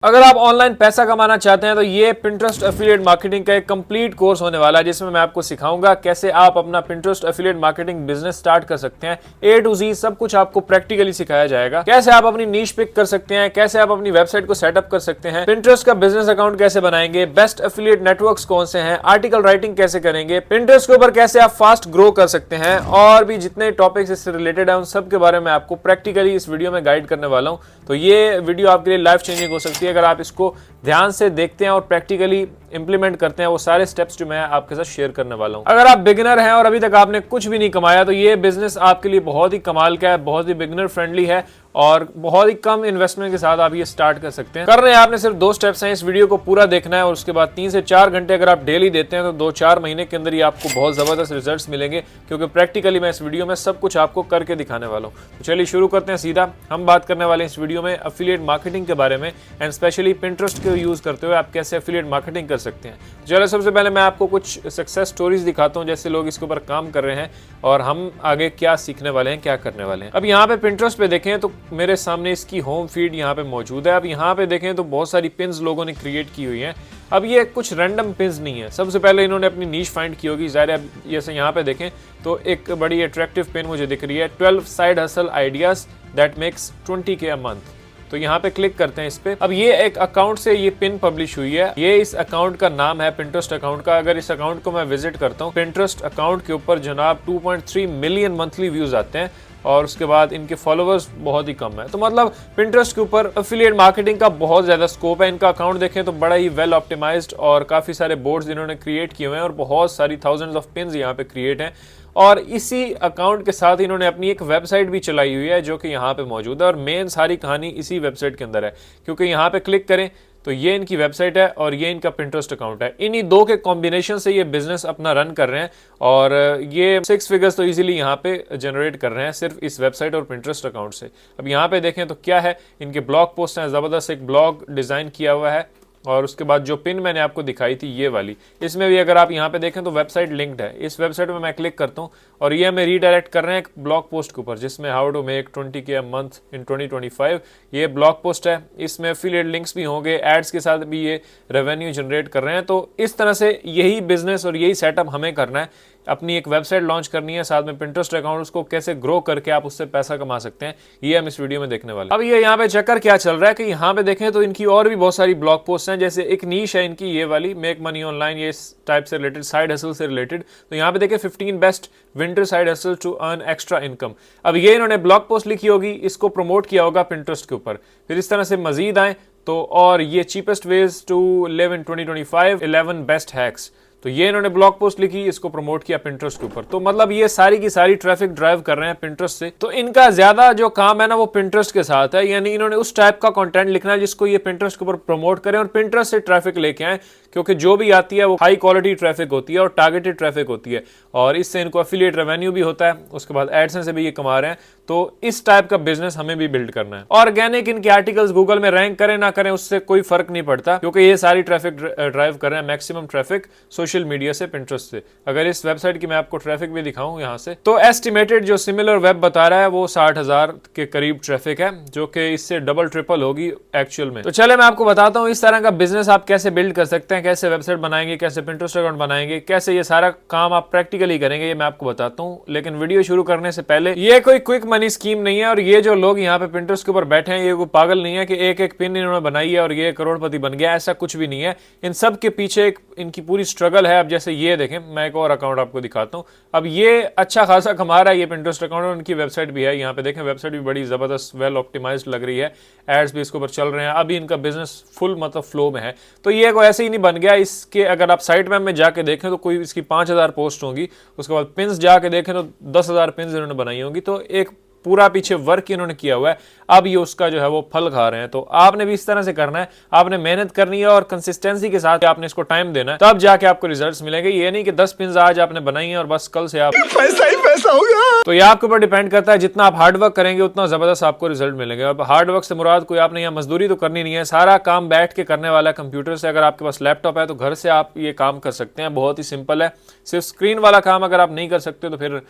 अगर आप ऑनलाइन पैसा कमाना चाहते हैं तो ये Pinterest एफिलिएट मार्केटिंग का एक कंप्लीट कोर्स होने वाला है जिसमें मैं आपको सिखाऊंगा कैसे आप अपना Pinterest affiliate marketing business start कर सकते हैं। A to Z सब कुछ आपको प्रैक्टिकली सिखाया जाएगा। कैसे आप अपनी नीश पिक कर सकते हैं, कैसे आप अपनी वेबसाइट को सेटअप कर सकते हैं, Pinterest का बिजनेस अकाउंट कैसे बनाएंगे, बेस्ट एफिलिएट नेटवर्क्स कौन से हैं, आर्टिकल राइटिंग कैसे करेंगे, Pinterest के ऊपर कैसे आप फास्ट ग्रो कर सकते हैं और भी जितने टॉपिक्स इससे रिलेटेड है उन सब के बारे में आपको प्रैक्टिकली इस वीडियो में गाइड करने वाला हूँ। तो ये वीडियो आपके लिए लाइफ चेंजिंग हो सकती है अगर आप इसको ध्यान से देखते हैं और प्रैक्टिकली इंप्लीमेंट करते हैं वो सारे स्टेप्स जो मैं आपके साथ शेयर करने वाला हूं। अगर आप बिगिनर हैं और अभी तक आपने कुछ भी नहीं कमाया तो ये बिजनेस आपके लिए बहुत ही कमाल का है, बहुत ही बिगिनर फ्रेंडली है और बहुत ही कम इन्वेस्टमेंट के साथ आप ये स्टार्ट कर सकते हैं। कर रहे हैं आपने सिर्फ 2 स्टेप्स हैं, इस वीडियो को पूरा देखना है और उसके बाद 3 से 4 घंटे अगर आप डेली देते हैं तो 2-4 महीने के अंदर ही आपको बहुत जबरदस्त रिजल्ट्स मिलेंगे क्योंकि प्रैक्टिकली मैं इस वीडियो में सब कुछ आपको करके दिखाने वाला हूँ। तो चलिए शुरू करते हैं सीधा। हम बात करने वाले हैं इस वीडियो में एफिलिएट मार्केटिंग के बारे में एंड स्पेशली Pinterest को यूज करते हुए आप कैसे एफिलिएट मार्केटिंग कर सकते हैं। चलो सबसे पहले मैं आपको कुछ सक्सेस स्टोरीज दिखाता हूँ जैसे लोग इसके ऊपर काम कर रहे हैं और हम आगे क्या सीखने वाले हैं, क्या करने वाले हैं। अब यहाँ पे Pinterest पे देखें तो मेरे सामने इसकी होम फीड यहाँ पे मौजूद है। अब यहाँ पे देखें तो बहुत सारी पिन्स लोगों ने क्रिएट की हुई हैं। अब ये कुछ रैंडम पिन्स नहीं है, सबसे पहले इन्होंने अपनी नीश फाइंड की होगी। ज़ाहिर है जैसे यहाँ पे देखें तो एक बड़ी अट्रैक्टिव पिन मुझे दिख रही है, 12 side hustle ideas that makes 20K a month. तो यहाँ पे क्लिक करते हैं इस पे। अब ये एक अकाउंट से ये पिन पब्लिश हुई है, ये इस अकाउंट का नाम है Pinterest अकाउंट का। अगर इस अकाउंट को मैं विजिट करता हूँ, Pinterest अकाउंट के ऊपर जनाब 2.3 मिलियन मंथली व्यूज आते हैं और उसके बाद इनके फॉलोअर्स बहुत ही कम है। तो मतलब Pinterest के ऊपर एफिलिएट मार्केटिंग का बहुत ज्यादा स्कोप है। इनका अकाउंट देखें तो बड़ा ही वेल ऑप्टिमाइज्ड और काफी सारे बोर्ड्स इन्होंने क्रिएट किए हुए हैं और बहुत सारी थाउजेंड्स ऑफ पिन्स यहाँ पे क्रिएट हैं और इसी अकाउंट के साथ इन्होंने अपनी एक वेबसाइट भी चलाई हुई है जो कि यहाँ पे मौजूद है और मेन सारी कहानी इसी वेबसाइट के अंदर है क्योंकि यहाँ पे क्लिक करें तो ये इनकी वेबसाइट है और ये इनका Pinterest अकाउंट है। इन्हीं दो के कॉम्बिनेशन से ये बिजनेस अपना रन कर रहे हैं और ये 6 फिगर्स तो इजीली यहाँ पे जनरेट कर रहे हैं सिर्फ इस वेबसाइट और Pinterest अकाउंट से। अब यहाँ पे देखें तो क्या है, इनके ब्लॉग पोस्ट हैं, ज़बरदस्त एक ब्लॉग डिज़ाइन किया हुआ है और उसके बाद जो पिन मैंने आपको दिखाई थी ये वाली, इसमें भी अगर आप यहाँ पे देखें तो वेबसाइट लिंक्ड है। इस वेबसाइट में मैं क्लिक करता हूँ और ये हमें रीडायरेक्ट कर रहे हैं एक ब्लॉग पोस्ट के ऊपर जिसमें how to make 20K a month in 2025। ये ब्लॉग पोस्ट है, इसमें एफिलिएट लिंक्स भी होंगे, एड्स के साथ भी ये रेवेन्यू जनरेट कर रहे हैं। तो इस तरह से यही बिजनेस और यही सेटअप हमें करना है। अपनी एक वेबसाइट लॉन्च करनी है, साथ में Pinterest अकाउंट, उसको कैसे ग्रो करके आप उससे पैसा कमा सकते हैं, ये हम इस वीडियो में देखने वाले हैं। अब ये यहाँ पे चक्कर क्या चल रहा है कि यहाँ पे देखें तो इनकी और भी बहुत सारी ब्लॉग पोस्ट हैं। जैसे एक नीश है इनकी ये वाली, मेक मनी ऑनलाइन, ये इस टाइप से रिलेटेड, साइड हसल से रिलेटेड। तो यहाँ पे देखें 15 best winter side hustle to earn extra income. अब ये इन्होंने ब्लॉग पोस्ट लिखी होगी, इसको प्रमोट किया होगा Pinterest के ऊपर। फिर इस तरह से मजीद आए तो और ये cheapest ways to live in 2025, 11 best hacks, तो ये इन्होंने ब्लॉग पोस्ट लिखी, इसको प्रमोट किया Pinterest के ऊपर। तो मतलब ये सारी की सारी ट्रैफिक ड्राइव कर रहे हैं Pinterest से। तो इनका ज्यादा जो काम है ना वो Pinterest के साथ है, यानी इन्होंने उस टाइप का कंटेंट लिखना है जिसको ये Pinterest के ऊपर प्रमोट करें और Pinterest से ट्रैफिक लेके आए क्योंकि जो भी आती है वो हाई क्वालिटी ट्रैफिक होती है और टारगेटेड ट्रैफिक होती है और इससे इनको एफिलिएट रेवेन्यू भी होता है, उसके बाद एड्स से भी ये कमा रहे हैं। तो इस टाइप का बिजनेस हमें भी बिल्ड करना है। ऑर्गेनिक इनके आर्टिकल्स गूगल में रैंक करें ना करें उससे कोई फर्क नहीं पड़ता क्योंकि ये सारी ट्रैफिक ड्राइव कर रहे हैं, मैक्सिमम ट्रैफिक सोशल मीडिया से Pinterest से। अगर इस वेबसाइट की मैं आपको ट्रैफिक भी दिखाऊं यहाँ से तो एस्टिमेटेड जो सिमिलर वेब बता रहा है वो 60,000 के करीब ट्रैफिक है जो कि इससे डबल ट्रिपल होगी एक्चुअल में। तो चले मैं आपको बताता हूँ इस तरह का बिजनेस आप कैसे बिल्ड कर सकते हैं, कैसे वेबसाइट बनाएंगे, कैसे Pinterest अकाउंट बनाएंगे, कैसे ये सारा काम आप प्रैक्टिकली करेंगे, ये मैं आपको बताता हूँ। लेकिन वीडियो शुरू करने से पहले ये कोई क्विक मनी स्कीम नहीं है और ये जो लोग यहाँ पे Pinterest के ऊपर बैठे हैं ये कोई पागल नहीं है कि एक एक पिन इन्होंने बनाई है और ये करोड़पति बन गया, ऐसा कुछ भी नहीं है। इन सब के पीछे एक इनकी पूरी स्ट्रगल है। अब जैसे ये देखें, मैं एक और अकाउंट आपको दिखाता हूँ। अब ये अच्छा खासा कमा रहा है ये Pinterest अकाउंट और उनकी वेबसाइट भी है, यहाँ पे देखें वेबसाइट भी बड़ी जबरदस्त वेल ऑप्टिमाइज्ड लग रही है, एड्स भी इसके ऊपर चल रहे हैं। अभी इनका बिजनेस फुल मतलब फ्लो में है। तो ये कोई ऐसे ही नहीं बन गया, इसके अगर आप साइट मैप में जाके देखें तो कोई इसकी 5,000 पोस्ट होंगी, उसके बाद पिन्स जाके देखें तो 10,000 पिन्स इन्होंने बनाई होंगी। तो एक पूरा पीछे वर्क इन्होंने किया हुआ है, अब ये उसका जो है वो फल खा रहे हैं। तो आपने भी इस तरह से करना है, आपने मेहनत करनी है और कंसिस्टेंसी के साथ आपने इसको टाइम देना है, तब जाके आपको रिजल्ट्स मिलेंगे। ये नहीं कि 10 पिन्स आज आपने बनाई है और बस कल से आप पैसा ही पैसा होगा। तो ये आपके ऊपर डिपेंड करता है, जितना आप हार्डवर्क करेंगे उतना जबरदस्त आपको रिजल्ट मिलेंगे। अब हार्डवर्क से मुराद कोई आपने यहाँ मजदूरी तो करनी नहीं है, सारा काम बैठ के करने वाला है कंप्यूटर से। अगर आपके पास लैपटॉप है तो घर से आप ये काम कर सकते हैं, बहुत ही सिंपल है। सिर्फ स्क्रीन वाला काम अगर आप नहीं कर सकते तो फिर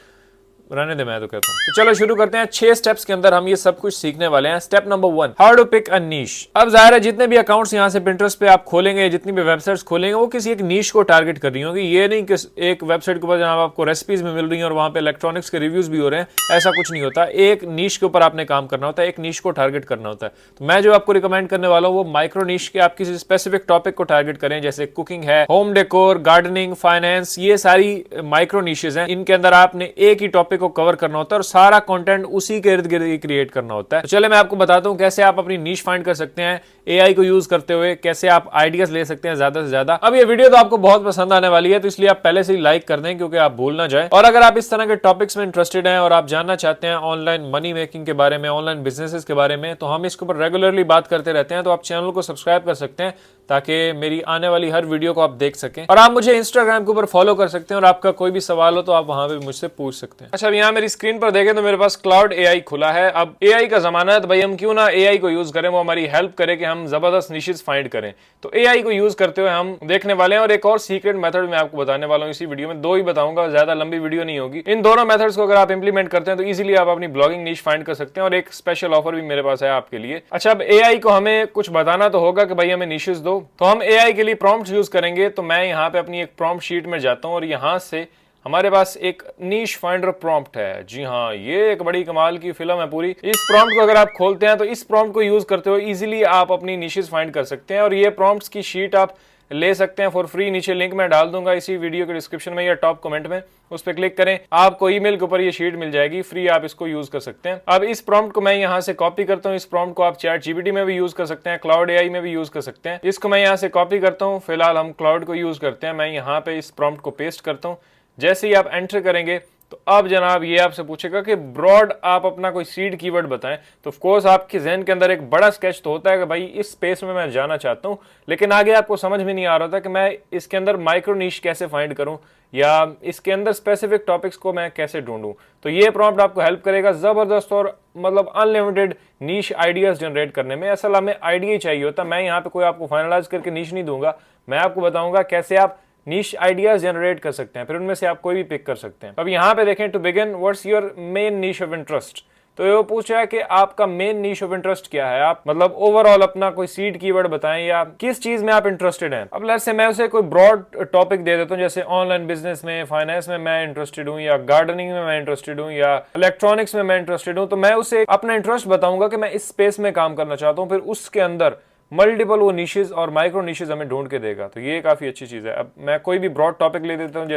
रहने दे, मैं तो कहता हूँ। तो चलो शुरू करते हैं। 6 स्टेप्स के अंदर हम ये सब कुछ सीखने वाले हैं। Step number 1, how to pick a niche. अब जाहिर है जितने भी अकाउंट्स यहाँ से पिंटरेस्ट पे आप खोलेंगे, जितनी भी वेबसाइट्स खोलेंगे, वो किसी एक नीश को टारगेट कर रही होगी। ये नहीं कि एक वेबसाइट के ऊपर जहां आपको रेसिपीज में मिल रही है और वहां पे इलेक्ट्रॉनिक्स के रिव्यूज भी हो रहे हैं, ऐसा कुछ नहीं होता। एक नीश के ऊपर आपने काम करना होता है, एक नीश को टारगेट करना होता है। तो मैं जो आपको रिकमेंड करने वाला हूँ वो माइक्रो नीश के, आप किसी स्पेसिफिक टॉपिक को टारगेट करें, जैसे कुकिंग है, होम डेकोर, गार्डनिंग, फाइनेंस, ये सारी माइक्रो नीशेज हैं। इनके अंदर आपने एक ही टॉपिक को कवर करना होता है और सारा कंटेंट उसी के इर्द गिर्द क्रिएट करना होता है। तो चले मैं आपको बताता हूं कैसे आप अपनी नीश फाइंड कर सकते हैं एआई को यूज करते हुए, कैसे आप आइडियाज ले सकते हैं ज्यादा से ज्यादा। अब ये वीडियो तो आपको बहुत पसंद आने वाली है, तो इसलिए आप पहले से ही लाइक कर दें क्योंकि आप भूल ना जाए। और अगर आप इस तरह के टॉपिक्स में इंटरेस्टेड हैं और आप जानना चाहते हैं ऑनलाइन मनी मेकिंग के बारे में, ऑनलाइन बिजनेसेस के बारे में, तो हम इसके ऊपर रेगुलरली बात करते रहते हैं। तो आप चैनल को सब्सक्राइब कर सकते हैं ताकि मेरी आने वाली हर वीडियो को आप देख सकें। और आप मुझे इंस्टाग्राम के ऊपर फॉलो कर सकते हैं और आपका कोई भी सवाल हो तो आप वहां पे मुझसे पूछ सकते हैं। अच्छा, अब यहाँ मेरी स्क्रीन पर देखें तो मेरे पास क्लाउड एआई खुला है। अब एआई का जमाना है तो भाई हम क्यों ना एआई को यूज करें, वो हमारी हेल्प करे कि हम जबरदस्त निशेस फाइंड करें। तो एआई को यूज करते हुए हम देखने वाले हैं और एक और सीक्रेट मेथड मैं आपको बताने वाला हूँ इसी वीडियो में। 2 ही बताऊंगा, ज्यादा लंबी वीडियो नहीं होगी। इन दोनों मेथड्स को अगर आप इंप्लीमेंट करते हैं तो इजीली आप अपनी ब्लॉगिंग निश फाइंड कर सकते हैं और एक स्पेशल ऑफर भी मेरे पास है आपके लिए। अच्छा, अब एआई को हमें कुछ बताना तो होगा कि भाई हमें निशेस दो, तो हम एआई के लिए प्रॉम्प्ट यूज करेंगे। तो मैं यहाँ पे अपनी एक प्रॉम्प्ट शीट में जाता हूँ और यहाँ से हमारे पास एक नीश फाइंडर प्रॉम्प्ट है। जी हाँ, ये एक बड़ी कमाल की फिल्म है पूरी। इस प्रॉम्प्ट को अगर आप खोलते हैं तो इस प्रॉम्प्ट को यूज करते हुए इजीली आप अपनी निशेस फाइंड कर सकते हैं। और ये प्रॉम्प्ट्स की शीट आप ले सकते हैं फॉर फ्री। नीचे लिंक मैं डाल दूंगा इसी वीडियो के डिस्क्रिप्शन में या टॉप कमेंट में, उस पर क्लिक करें, आपको ईमेल के ऊपर ये शीट मिल जाएगी फ्री, आप इसको यूज कर सकते हैं। अब इस प्रॉम्प्ट को मैं यहाँ से कॉपी करता हूँ। इस प्रॉम्प्ट को आप चैट जीपीटी में भी यूज कर सकते हैं, क्लाउड एआई में भी यूज कर सकते हैं। इसको मैं यहाँ से कॉपी करता हूँ, फिलहाल हम क्लाउड को यूज करते हैं। मैं यहाँ पे इस प्रॉम्प्ट को पेस्ट करता हूँ। जैसे ही आप एंटर करेंगे तो अब जनाब ये आपसे पूछेगा कि ब्रॉड आप अपना कोई सीड कीवर्ड बताएं। तो ऑफ कोर्स आपके जहन के अंदर एक बड़ा स्केच तो होता है कि भाई इस स्पेस में मैं जाना चाहता हूं, लेकिन आगे आपको समझ में नहीं आ रहा था कि मैं इसके अंदर माइक्रो नीश कैसे फाइंड करूं या इसके अंदर स्पेसिफिक टॉपिक्स को मैं कैसे ढूंढूं। तो ये प्रॉम्प्ट आपको हेल्प करेगा जबरदस्त और मतलब अनलिमिटेड नीश आइडियाज जनरेट करने में। असल हमें आइडिया ही चाहिए होता। मैं यहाँ पे कोई आपको फाइनलाइज करके नीश नहीं दूंगा, मैं आपको बताऊंगा कैसे आप नीश आइडियाज जनरेट कर सकते हैं, फिर उनमें से आप कोई भी पिक कर सकते हैं। अब यहाँ पे देखें, to begin what's your main niche of interest. तो ये पूछ रहा है कि आपका मेन नीश ऑफ इंटरेस्ट क्या है, आप मतलब ओवरऑल अपना कोई सीड कीवर्ड बताएं या किस चीज में आप इंटरेस्टेड हैं। अब लेट्स से मैं उसे कोई ब्रॉड टॉपिक दे देता हूँ, जैसे ऑनलाइन बिजनेस में, फाइनेंस में मैं इंटरेस्टेड हूँ, या गार्डनिंग में मैं इंटरेस्टेड हूँ, या इलेक्ट्रॉनिक्स में मैं इंटरेस्टेड हूँ। तो मैं उसे अपना इंटरेस्ट बताऊंगा कि मैं इस स्पेस में काम करना चाहता हूँ, फिर उसके अंदर मल्टीपल वो निशेज और माइक्रो निशेज हमें ढूंढ के देगा। तो ये काफी अच्छी चीज है। अब मैं कोई भी ब्रॉड टॉपिक ले देता हूं,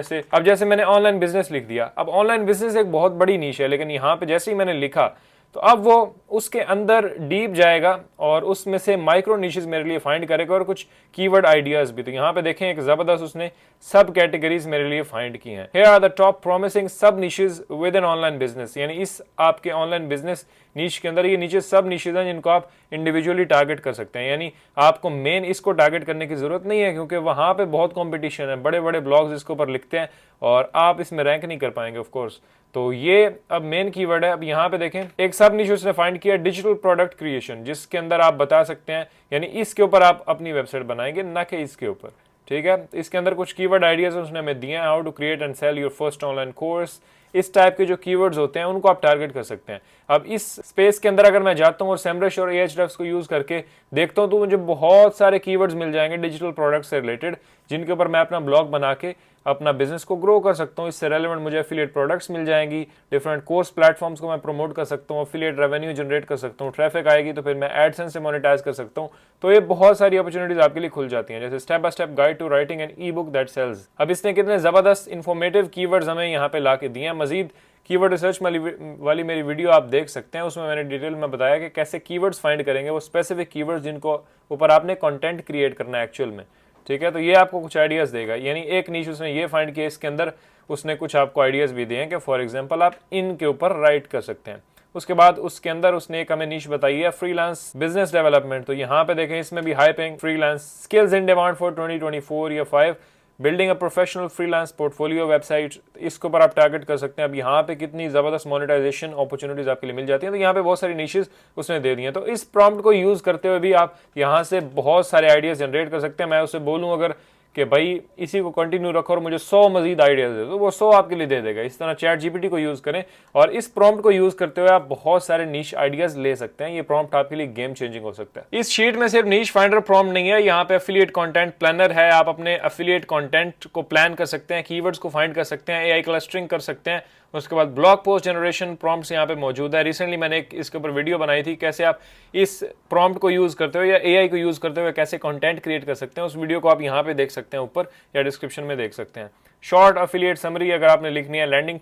जैसे मैंने ऑनलाइन बिजनेस लिख दिया। अब ऑनलाइन बिजनेस एक बहुत बड़ी नीश है, लेकिन यहाँ पे जैसे ही मैंने लिखा तो अब वो उसके अंदर डीप जाएगा और उसमें से माइक्रो निशेज मेरे लिए फाइंड करेगा और कुछ कीवर्ड आइडियाज भी। तो यहाँ पे देखें एक जबरदस्त उसने सब कैटेगरीज मेरे लिए फाइंड की हैं। Here are the top promising सब niches with an online business, यानी इस आपके ऑनलाइन बिजनेस नीश के अंदर ये नीचे सब निशेज हैं जिनको आप इंडिविजुअली टारगेट कर सकते हैं। यानी आपको मेन इसको टारगेट करने की जरूरत नहीं है क्योंकि वहां पे बहुत कंपटीशन है, बड़े बड़े ब्लॉग्स इसके ऊपर लिखते हैं और आप इसमें रैंक नहीं कर पाएंगे ऑफ कोर्स। तो ये अब मेन कीवर्ड है। अब यहाँ पे देखें एक सब निश उसने फाइंड किया डिजिटल प्रोडक्ट क्रिएशन, जिसके अंदर आप बता सकते हैं, यानी इसके ऊपर आप अपनी वेबसाइट बनाएंगे ना कि इसके ऊपर। ठीक है, इसके अंदर कुछ कीवर्ड आइडियाज उसने हमें दिए हैं। How to create and sell your first online course, इस टाइप के जो कीवर्ड्स होते हैं उनको आप टारगेट कर सकते हैं। अब इस स्पेस के अंदर अगर मैं जाता हूँ और सेमरश और एएचरेफ्स को यूज करके देखता हूँ तो मुझे बहुत सारे कीवर्ड्स मिल जाएंगे डिजिटल प्रोडक्ट से रिलेटेड, जिनके ऊपर मैं अपना ब्लॉग बना के अपना बिजनेस को ग्रो कर सकता हूँ। इससे रेलेवेंट मुझे एफिलिएट प्रोडक्ट्स मिल जाएंगी, डिफरेंट कोर्स प्लेटफॉर्म्स को मैं प्रमोट कर सकता हूँ, एफिलिएट रेवेन्यू जनरेट कर सकता हूँ, ट्रैफिक आएगी तो फिर मैं एडसेंस से मोनेटाइज कर सकता हूँ। तो ये बहुत सारी अपॉर्चुनिटीज आपके लिए खुल जाती हैं, जैसे step by step guide to writing an ebook that sells. अब इसने कितने जबरदस्त इन्फॉर्मेटिव कीवर्ड्स हमें यहाँ पे ला के दिए हैं। मजीद कीवर्ड रिसर्च वाली मेरी वीडियो आप देख सकते हैं, उसमें मैंने डिटेल में बताया कि कैसे कीवर्ड्स फाइंड करेंगे, वो स्पेसिफिक कीवर्ड्स जिनको ऊपर आपने कंटेंट क्रिएट करना है एक्चुअल में। ठीक है, तो ये आपको कुछ आइडियाज देगा। यानी एक नीश उसने ये फाइंड किया, इसके अंदर उसने कुछ आपको आइडियाज भी दिए हैं कि फॉर एग्जांपल आप इन के ऊपर राइट कर सकते हैं। उसके बाद उसके अंदर उसने एक हमें नीश बताई है फ्रीलांस बिजनेस डेवलपमेंट। तो यहाँ पे देखें इसमें भी high paying freelance skills in demand for 2024 या 5 building a professional freelance portfolio website, इसके ऊपर आप टारगेट कर सकते हैं। अब यहाँ पे कितनी जबरदस्त मोनेटाइजेशन अपॉर्चुनिटीज आपके लिए मिल जाती हैं। तो यहाँ पे बहुत सारी निशेस उसने दे दी हैं। तो इस प्रॉम्प्ट को यूज करते हुए भी आप यहाँ से बहुत सारे आइडियाज जनरेट कर सकते हैं। मैं उसे बोलूँ अगर कि भाई इसी को कंटिन्यू रखो और मुझे 100 मजीद आइडियाज दे, तो वो 100 आपके लिए दे देगा। इस तरह चैट जीपीटी को यूज करें और इस प्रॉम्प्ट को यूज करते हुए आप बहुत सारे नीश आइडियाज ले सकते हैं। ये प्रॉम्प्ट आपके लिए गेम चेंजिंग हो सकता है। इस शीट में सिर्फ नीश फाइंडर प्रॉम्प्ट नहीं है, यहाँ पे एफिलिएट कंटेंट प्लानर है। आप अपने एफिलिएट कंटेंट को प्लान कर सकते हैं, कीवर्ड्स को फाइंड कर सकते हैं, एआई क्लस्टरिंग कर सकते हैं। उसके बाद ब्लॉग पोस्ट जनरेशन प्रॉम्प्ट्स यहाँ पे मौजूद है। रिसेंटली मैंने एक इसके ऊपर वीडियो बनाई थी, कैसे आप इस प्रॉम्प्ट को यूज करते हुए या एआई को यूज करते हुए कैसे कंटेंट क्रिएट कर सकते हैं। उस वीडियो को आप यहाँ पे देख सकते हैं, ऊपर या डिस्क्रिप्शन में देख सकते हैं। शॉर्ट एफिलिएट समरी अगर आपने लिखनी है, लैंडिंग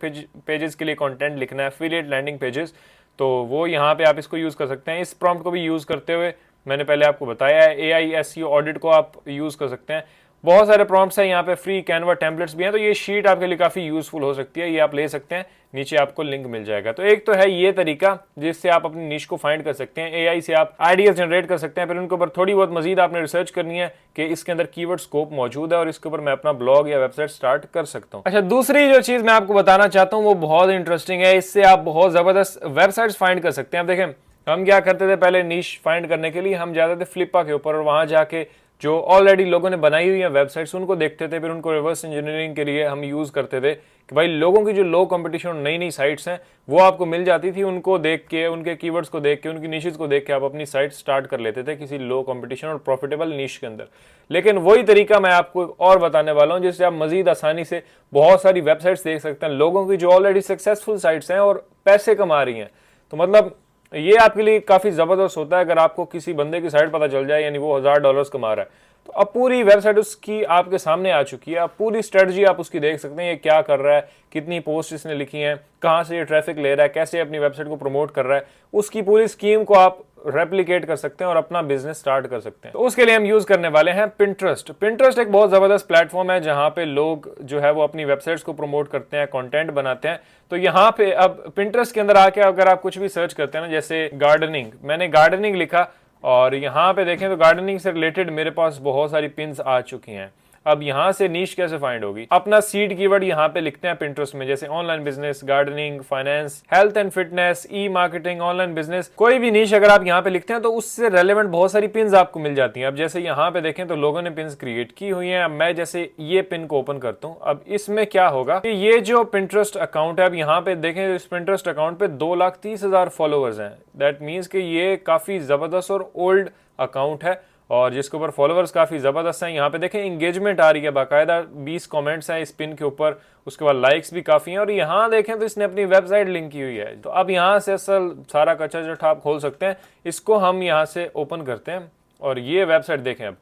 पेजेस के लिए कंटेंट लिखना है, एफिलिएट लैंडिंग पेजेस, तो वो यहाँ पे आप इसको यूज कर सकते हैं। इस प्रॉम्प्ट को भी यूज करते हुए मैंने पहले आपको बताया है, एआई एसईओ ऑडिट को आप यूज कर सकते हैं। बहुत सारे प्रॉम्प्ट्स हैं यहाँ पे, फ्री कैनवा टेम्पलेट्स भी हैं, तो ये शीट आपके लिए काफी यूजफुल हो सकती है। ये आप ले सकते हैं, नीचे आपको लिंक मिल जाएगा। तो एक तो है ये तरीका जिससे आप अपनी निश को फाइंड कर सकते हैं, एआई से आप आइडियाज जनरेट कर सकते हैं। फिर उनके ऊपर थोड़ी बहुत मजीद आपने रिसर्च करनी है कि इसके अंदर कीवर्ड स्कोप मौजूद है और इसके ऊपर मैं अपना ब्लॉग या वेबसाइट स्टार्ट कर सकता हूँ। अच्छा, दूसरी जो चीज मैं आपको बताना चाहता हूँ वो बहुत इंटरेस्टिंग है। इससे आप बहुत जबरदस्त वेबसाइट्स फाइंड कर सकते हैं। अब देखें, हम क्या करते थे पहले निश फाइंड करने के लिए, हम जाते थे फ्लिपा के ऊपर और वहां जाके जो ऑलरेडी लोगों ने बनाई हुई है वेबसाइट्स उनको देखते थे, फिर उनको रिवर्स इंजीनियरिंग के लिए हम यूज करते थे कि भाई लोगों की जो लो कंपटीशन नई नई साइट्स हैं वो आपको मिल जाती थी। उनको देख के, उनके कीवर्ड्स को देख के, उनकी निशेस को देख के आप अपनी साइट स्टार्ट कर लेते थे किसी लो कंपटीशन और प्रॉफिटेबल निश के अंदर। लेकिन वही तरीका मैं आपको और बताने वाला हूं जिससे आप मजीद आसानी से बहुत सारी वेबसाइट्स देख सकते हैं लोगों की जो ऑलरेडी सक्सेसफुल साइट्स हैं और पैसे कमा रही हैं। तो मतलब ये आपके लिए काफी जबरदस्त होता है अगर आपको किसी बंदे की साइट पता चल जाए, यानी वो $1000 कमा रहा है, तो अब पूरी वेबसाइट उसकी आपके सामने आ चुकी है। अब पूरी स्ट्रेटजी आप उसकी देख सकते हैं, ये क्या कर रहा है, कितनी पोस्ट इसने लिखी हैं, कहां से ये ट्रैफिक ले रहा है, कैसे अपनी वेबसाइट को प्रमोट कर रहा है, उसकी पूरी स्कीम को आप रेप्लिकेट कर सकते हैं और अपना बिजनेस स्टार्ट कर सकते हैं। तो उसके लिए हम यूज करने वाले हैं पिंटरेस्ट। पिंटरेस्ट एक बहुत जबरदस्त प्लेटफॉर्म है जहां पे लोग जो है वो अपनी वेबसाइट्स को प्रमोट करते हैं, कंटेंट बनाते हैं। तो यहाँ पे अब पिंटरेस्ट के अंदर आके अगर आप कुछ भी सर्च करते हैं ना, जैसे गार्डनिंग, मैंने गार्डनिंग लिखा और यहाँ पे देखें तो गार्डनिंग से रिलेटेड मेरे पास बहुत सारी पिन्स आ चुकी हैं। अब यहाँ से नीश कैसे फाइंड होगी? अपना सीड कीवर्ड यहाँ पे लिखते हैं पिंटरेस्ट में, जैसे online business, gardening, finance, health and fitness, E marketing, online business, कोई भी नीश अगर आप यहाँ पे लिखते हैं तो उससे रेलेवेंट बहुत सारी पिन्स आपको मिल जाती हैं। अब जैसे यहाँ पे देखें तो लोगों ने पिन्स क्रिएट की हुई हैं। अब मैं जैसे ये पिन को ओपन करता हूँ, अब इसमें क्या होगा कि ये जो पिंटरेस्ट अकाउंट है, अब यहाँ पे देखें इस पिंटरेस्ट अकाउंट पे 2,30,000 फॉलोअर्स हैं। दैट मीन्स कि ये काफी जबरदस्त और ओल्ड अकाउंट है और जिसके ऊपर फॉलोअर्स काफी जबरदस्त हैं। यहाँ पे देखें एंगेजमेंट आ रही है, बाकायदा 20 कमेंट्स हैं इस पिन के ऊपर, उसके बाद लाइक्स भी काफी हैं और यहाँ देखें तो इसने अपनी वेबसाइट लिंक की हुई है। तो अब यहाँ से असल सारा कच्चा जट आप खोल सकते हैं। इसको हम यहाँ से ओपन करते हैं और ये वेबसाइट देखें, अब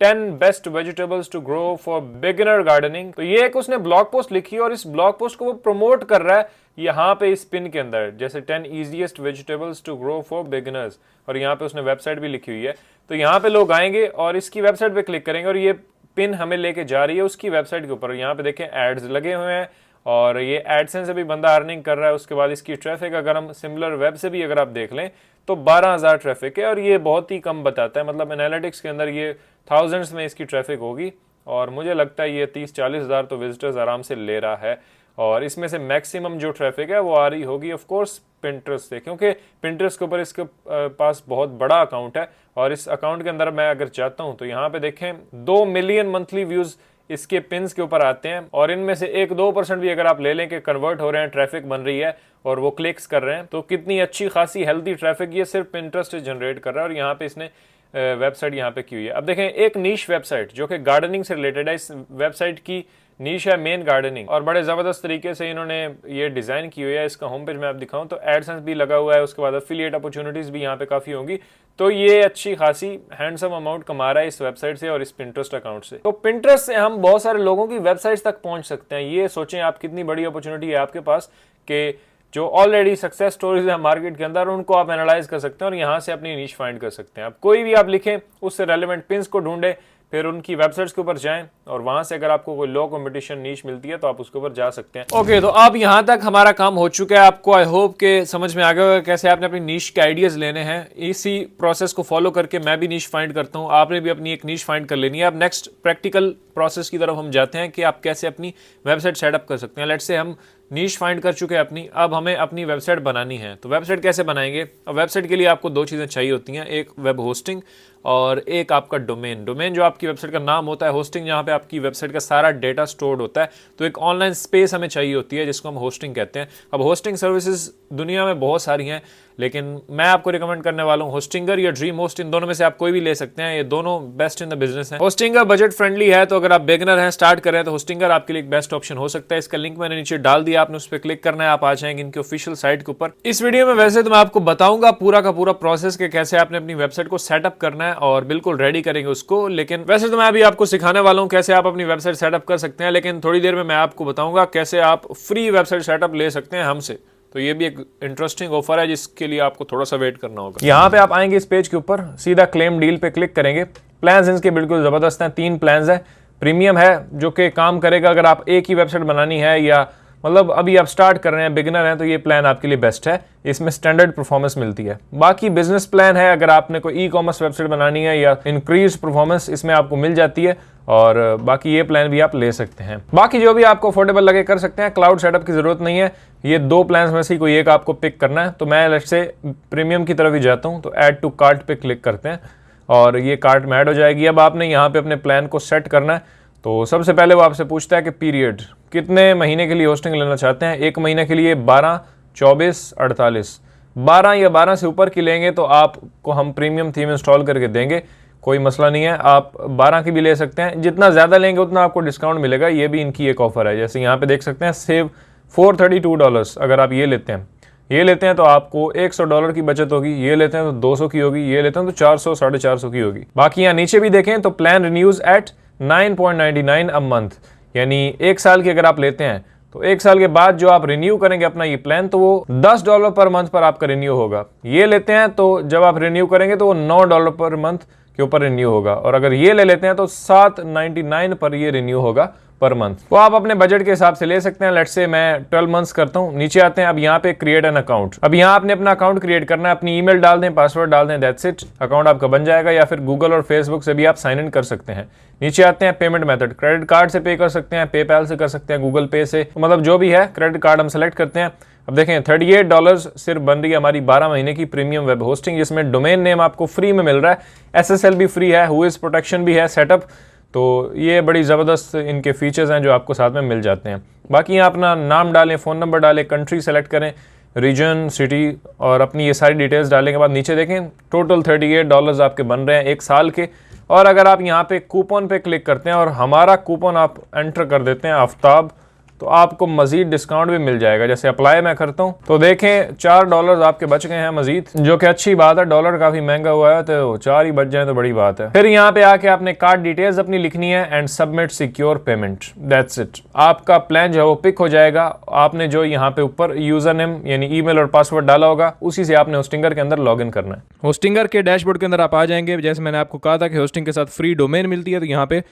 10 best vegetables to grow for beginner gardening. तो ये एक उसने ब्लॉग पोस्ट लिखी और इस ब्लॉग पोस्ट को वो प्रमोट कर रहा है यहाँ पे इस पिन के अंदर, जैसे 10 easiest vegetables to grow for beginners, और यहाँ पे उसने वेबसाइट भी लिखी हुई है। तो यहाँ पे लोग आएंगे और इसकी वेबसाइट पे क्लिक करेंगे और ये पिन हमें लेके जा रही है उसकी वेबसाइट के ऊपर। यहाँ पे देखें एड्स लगे हुए हैं और ये एडसेंस से भी बंदा अर्निंग कर रहा है। उसके बाद इसकी ट्रैफिक अगर हम सिमिलर वेब से भी अगर आप देख लें तो 12,000 ट्रैफिक है और ये बहुत ही कम बताता है, मतलब एनालिटिक्स के अंदर ये थाउजेंड्स में इसकी ट्रैफिक होगी और मुझे लगता है ये 30-40 हज़ार तो विजिटर्स आराम से ले रहा है। और इसमें से मैक्सिमम जो ट्रैफिक है वो आ रही होगी ऑफ कोर्स पिंटरेस्ट से, क्योंकि पिंटरेस्ट के ऊपर इसके पास बहुत बड़ा अकाउंट है और इस अकाउंट के अंदर मैं अगर चाहता हूं तो यहाँ पे देखें 2 मिलियन मंथली व्यूज इसके पिन्स के ऊपर आते हैं और इनमें से 1-2% भी अगर आप ले लें कि कन्वर्ट हो रहे हैं, ट्रैफिक बन रही है और वो क्लिक्स कर रहे हैं, तो कितनी अच्छी खासी हेल्दी ट्रैफिक ये सिर्फ पिंटरेस्ट जनरेट कर रहा है। और यहाँ पे इसने वेबसाइट यहाँ पे की हुई है। अब देखें एक नीश वेबसाइट जो कि गार्डनिंग से रिलेटेड है, इस वेबसाइट की नीश है मेन गार्डनिंग और बड़े जबरदस्त तरीके से इन्होंने ये डिजाइन की हुई है। इसका होम पेज मैं आप दिखाऊं तो एडसेंस भी लगा हुआ है, उसके बाद एफिलिएट अपॉर्चुनिटीज भी यहाँ पे काफी होंगी। तो ये अच्छी खासी हैंडसम अमाउंट कमा रहा है इस वेबसाइट से और इस पिंटरेस्ट अकाउंट से। तो पिंटरेस्ट से हम बहुत सारे लोगों की वेबसाइट्स तक पहुंच सकते हैं। ये सोचें आप कितनी बड़ी अपॉर्चुनिटी है आपके पास कि जो ऑलरेडी सक्सेस स्टोरीज है मार्केट के अंदर उनको आप एनालाइज कर सकते हैं और यहाँ से अपनी नीश फाइंड कर सकते हैं। आप कोई भी आप लिखें, उससे रेलेवेंट पिन्स को ढूंढे, फिर उनकी वेबसाइट्स के ऊपर जाएं और वहां से अगर आपको कोई लो कंपटीशन नीश मिलती है तो आप उसके ऊपर जा सकते हैं। ओके, तो अब यहां तक हमारा काम हो चुका है। आपको आई होप के समझ में आ गया होगा कैसे आपने अपनी नीश के आइडियाज लेने हैं। इसी प्रोसेस को फॉलो करके मैं भी नीश फाइंड करता हूं, आपने भी अपनी एक नीश फाइंड कर लेनी है। अब नेक्स्ट प्रैक्टिकल प्रोसेस की तरफ हम जाते हैं कि आप कैसे अपनी वेबसाइट सेटअप कर सकते हैं। लेट्स से हम नीश फाइंड कर चुके हैं अपनी, अब हमें अपनी वेबसाइट बनानी है। तो वेबसाइट कैसे बनाएंगे? अब वेबसाइट के लिए आपको दो चीज़ें चाहिए होती हैं, एक वेब होस्टिंग और एक आपका डोमेन। डोमेन जो आपकी वेबसाइट का नाम होता है, होस्टिंग जहाँ पे आपकी वेबसाइट का सारा डेटा स्टोर्ड होता है। तो एक ऑनलाइन स्पेस हमें चाहिए होती है जिसको हम होस्टिंग कहते हैं। अब होस्टिंग सर्विसेज दुनिया में बहुत सारी हैं, लेकिन मैं आपको रिकमेंड करने वाला हूँ होस्टिंगर या ड्रीम होस्ट, इन दोनों में से आप कोई भी ले सकते हैं। ये दोनों बेस्ट इन द बिजनेस हैं। होस्टिंगर बजट फ्रेंडली है, तो अगर आप बिगिनर हैं, स्टार्ट कर रहे हैं, तो होस्टिंगर आपके लिए एक बेस्ट ऑप्शन हो सकता है। इसका लिंक मैंने नीचे डाल दिया, आपने उस पर क्लिक करना है, आप आ जाएंगे इनके ऑफिशियल साइट के ऊपर। इस वीडियो में वैसे तो मैं आपको बताऊंगा पूरा का पूरा प्रोसेस के कैसे आपने अपनी वेबसाइट को सेटअप करना है और बिल्कुल रेडी करेंगे उसको, लेकिन वैसे तो मैं अभी आपको सिखाने वाला हूँ कैसे आप अपनी वेबसाइट सेटअप कर सकते हैं। लेकिन थोड़ी देर में मैं आपको बताऊंगा कैसे आप फ्री वेबसाइट सेटअप ले सकते हैं हमसे। तो ये भी एक इंटरेस्टिंग ऑफर है जिसके लिए आपको थोड़ा सा वेट करना होगा। यहाँ पे आप आएंगे इस पेज के ऊपर, सीधा क्लेम डील पे क्लिक करेंगे। प्लान्स इनके बिल्कुल ज़बरदस्त हैं, 3 प्लान्स हैं। प्रीमियम है जो कि काम करेगा अगर आप एक ही वेबसाइट बनानी है या मतलब अभी आप स्टार्ट कर रहे हैं, बिगिनर हैं, तो ये प्लान आपके लिए बेस्ट है। इसमें स्टैंडर्ड परफॉर्मेंस मिलती है। बाकी बिजनेस प्लान है, अगर आपने कोई ई कॉमर्स वेबसाइट बनानी है या इंक्रीज परफॉर्मेंस इसमें आपको मिल जाती है, और बाकी ये प्लान भी आप ले सकते हैं। बाकी जो भी आपको अफोर्डेबल लगे कर सकते हैं। क्लाउड सेटअप की जरूरत नहीं है। ये 2 प्लान्स में से कोई एक आपको पिक करना है। तो मैं लेट्स से प्रीमियम की तरफ ही जाता हूँ, तो ऐड टू कार्ट पे क्लिक करते हैं और ये कार्ट में ऐड हो जाएगी। अब आपने यहाँ पे अपने प्लान को सेट करना है। तो सबसे पहले वो आपसे पूछता है कि पीरियड कितने महीने के लिए होस्टिंग लेना चाहते हैं। 1 महीने के लिए 12, 24, 48। 12 या 12 से ऊपर की लेंगे तो आपको हम प्रीमियम थीम इंस्टॉल करके देंगे, कोई मसला नहीं है। आप 12 की भी ले सकते हैं, जितना ज़्यादा लेंगे उतना आपको डिस्काउंट मिलेगा। ये भी इनकी एक ऑफर है। जैसे यहाँ पे देख सकते हैं, सेव $432। अगर आप ये लेते हैं तो आपको $100 की बचत होगी। ये लेते हैं तो 200 की होगी। ये लेते हैं तो 400, 450 की होगी। बाकी यहाँ नीचे भी देखें तो plan renews at 9.99 a month, यानी 1 साल की अगर आप लेते हैं तो 1 साल के बाद जो आप रिन्यू करेंगे अपना ये प्लान, तो वो $10 पर मंथ पर आपका रिन्यू होगा। ये लेते हैं तो जब आप रिन्यू करेंगे तो वो $9 पर मंथ के ऊपर रिन्यू होगा। और अगर ये ले लेते हैं तो $7.99 पर ये रिन्यू होगा पर मंथ। वो आप अपने बजट के हिसाब से ले सकते हैं। लेट्स से मैं 12 मंथ्स करता हूँ। नीचे आते हैं, अब यहाँ पे क्रिएट एन अकाउंट। अब यहाँ आपने अपना अकाउंट क्रिएट करना है। अपनी ईमेल डाल दें, पासवर्ड डाल दें, दैट्स इट। अकाउंट आपका बन जाएगा। या फिर गूगल और फेसबुक से भी आप साइन इन कर सकते हैं। नीचे आते हैं, पेमेंट मेथड क्रेडिट कार्ड से पे कर सकते हैं, पेपैल से कर सकते हैं, गूगल पे से, मतलब जो भी है क्रेडिट कार्ड हम सेलेक्ट करते हैं। अब देखें $38 सिर्फ बन रही है हमारी 12 महीने की प्रीमियम वेब होस्टिंग, जिसमें डोमेन नेम आपको फ्री में मिल रहा है, SSL भी फ्री है, हुइज प्रोटेक्शन भी है सेटअप। तो ये बड़ी ज़बरदस्त इनके फीचर्स हैं जो आपको साथ में मिल जाते हैं। बाकी यहाँ अपना नाम डालें, फ़ोन नंबर डालें, कंट्री सेलेक्ट करें, रीजन, सिटी, और अपनी ये सारी डिटेल्स डालने के बाद नीचे देखें टोटल $38 आपके बन रहे हैं 1 साल के। और अगर आप यहाँ पे कूपन पे क्लिक करते हैं और हमारा कूपन आप एंटर कर देते हैं आफ्ताब, तो आपको मजीद डिस्काउंट भी मिल जाएगा। जैसे अप्लाई मैं करता हूँ तो देखें $4 आपके बच गए हैं मजीद, जो कि अच्छी बात है। डॉलर काफी महंगा हुआ है, तो 4 ही बच जाए तो बड़ी बात है। फिर यहाँ पे आके आपने कार्ड डिटेल्स अपनी लिखनी है and submit secure payment, that's it. आपका प्लान जो है वो पिक हो जाएगा। आपने जो यहाँ पे ऊपर यूजर नेम यानी ईमेल और पासवर्ड डाला होगा, उसी से आपने होस्टिंगर के अंदर लॉग इन करना है। होस्टिंगर के डैशबोर्ड के अंदर आप आ जाएंगे। जैसे मैंने आपको कहा था कि होस्टिंग के साथ फ्री डोमेन मिलती है, तो यहाँ पे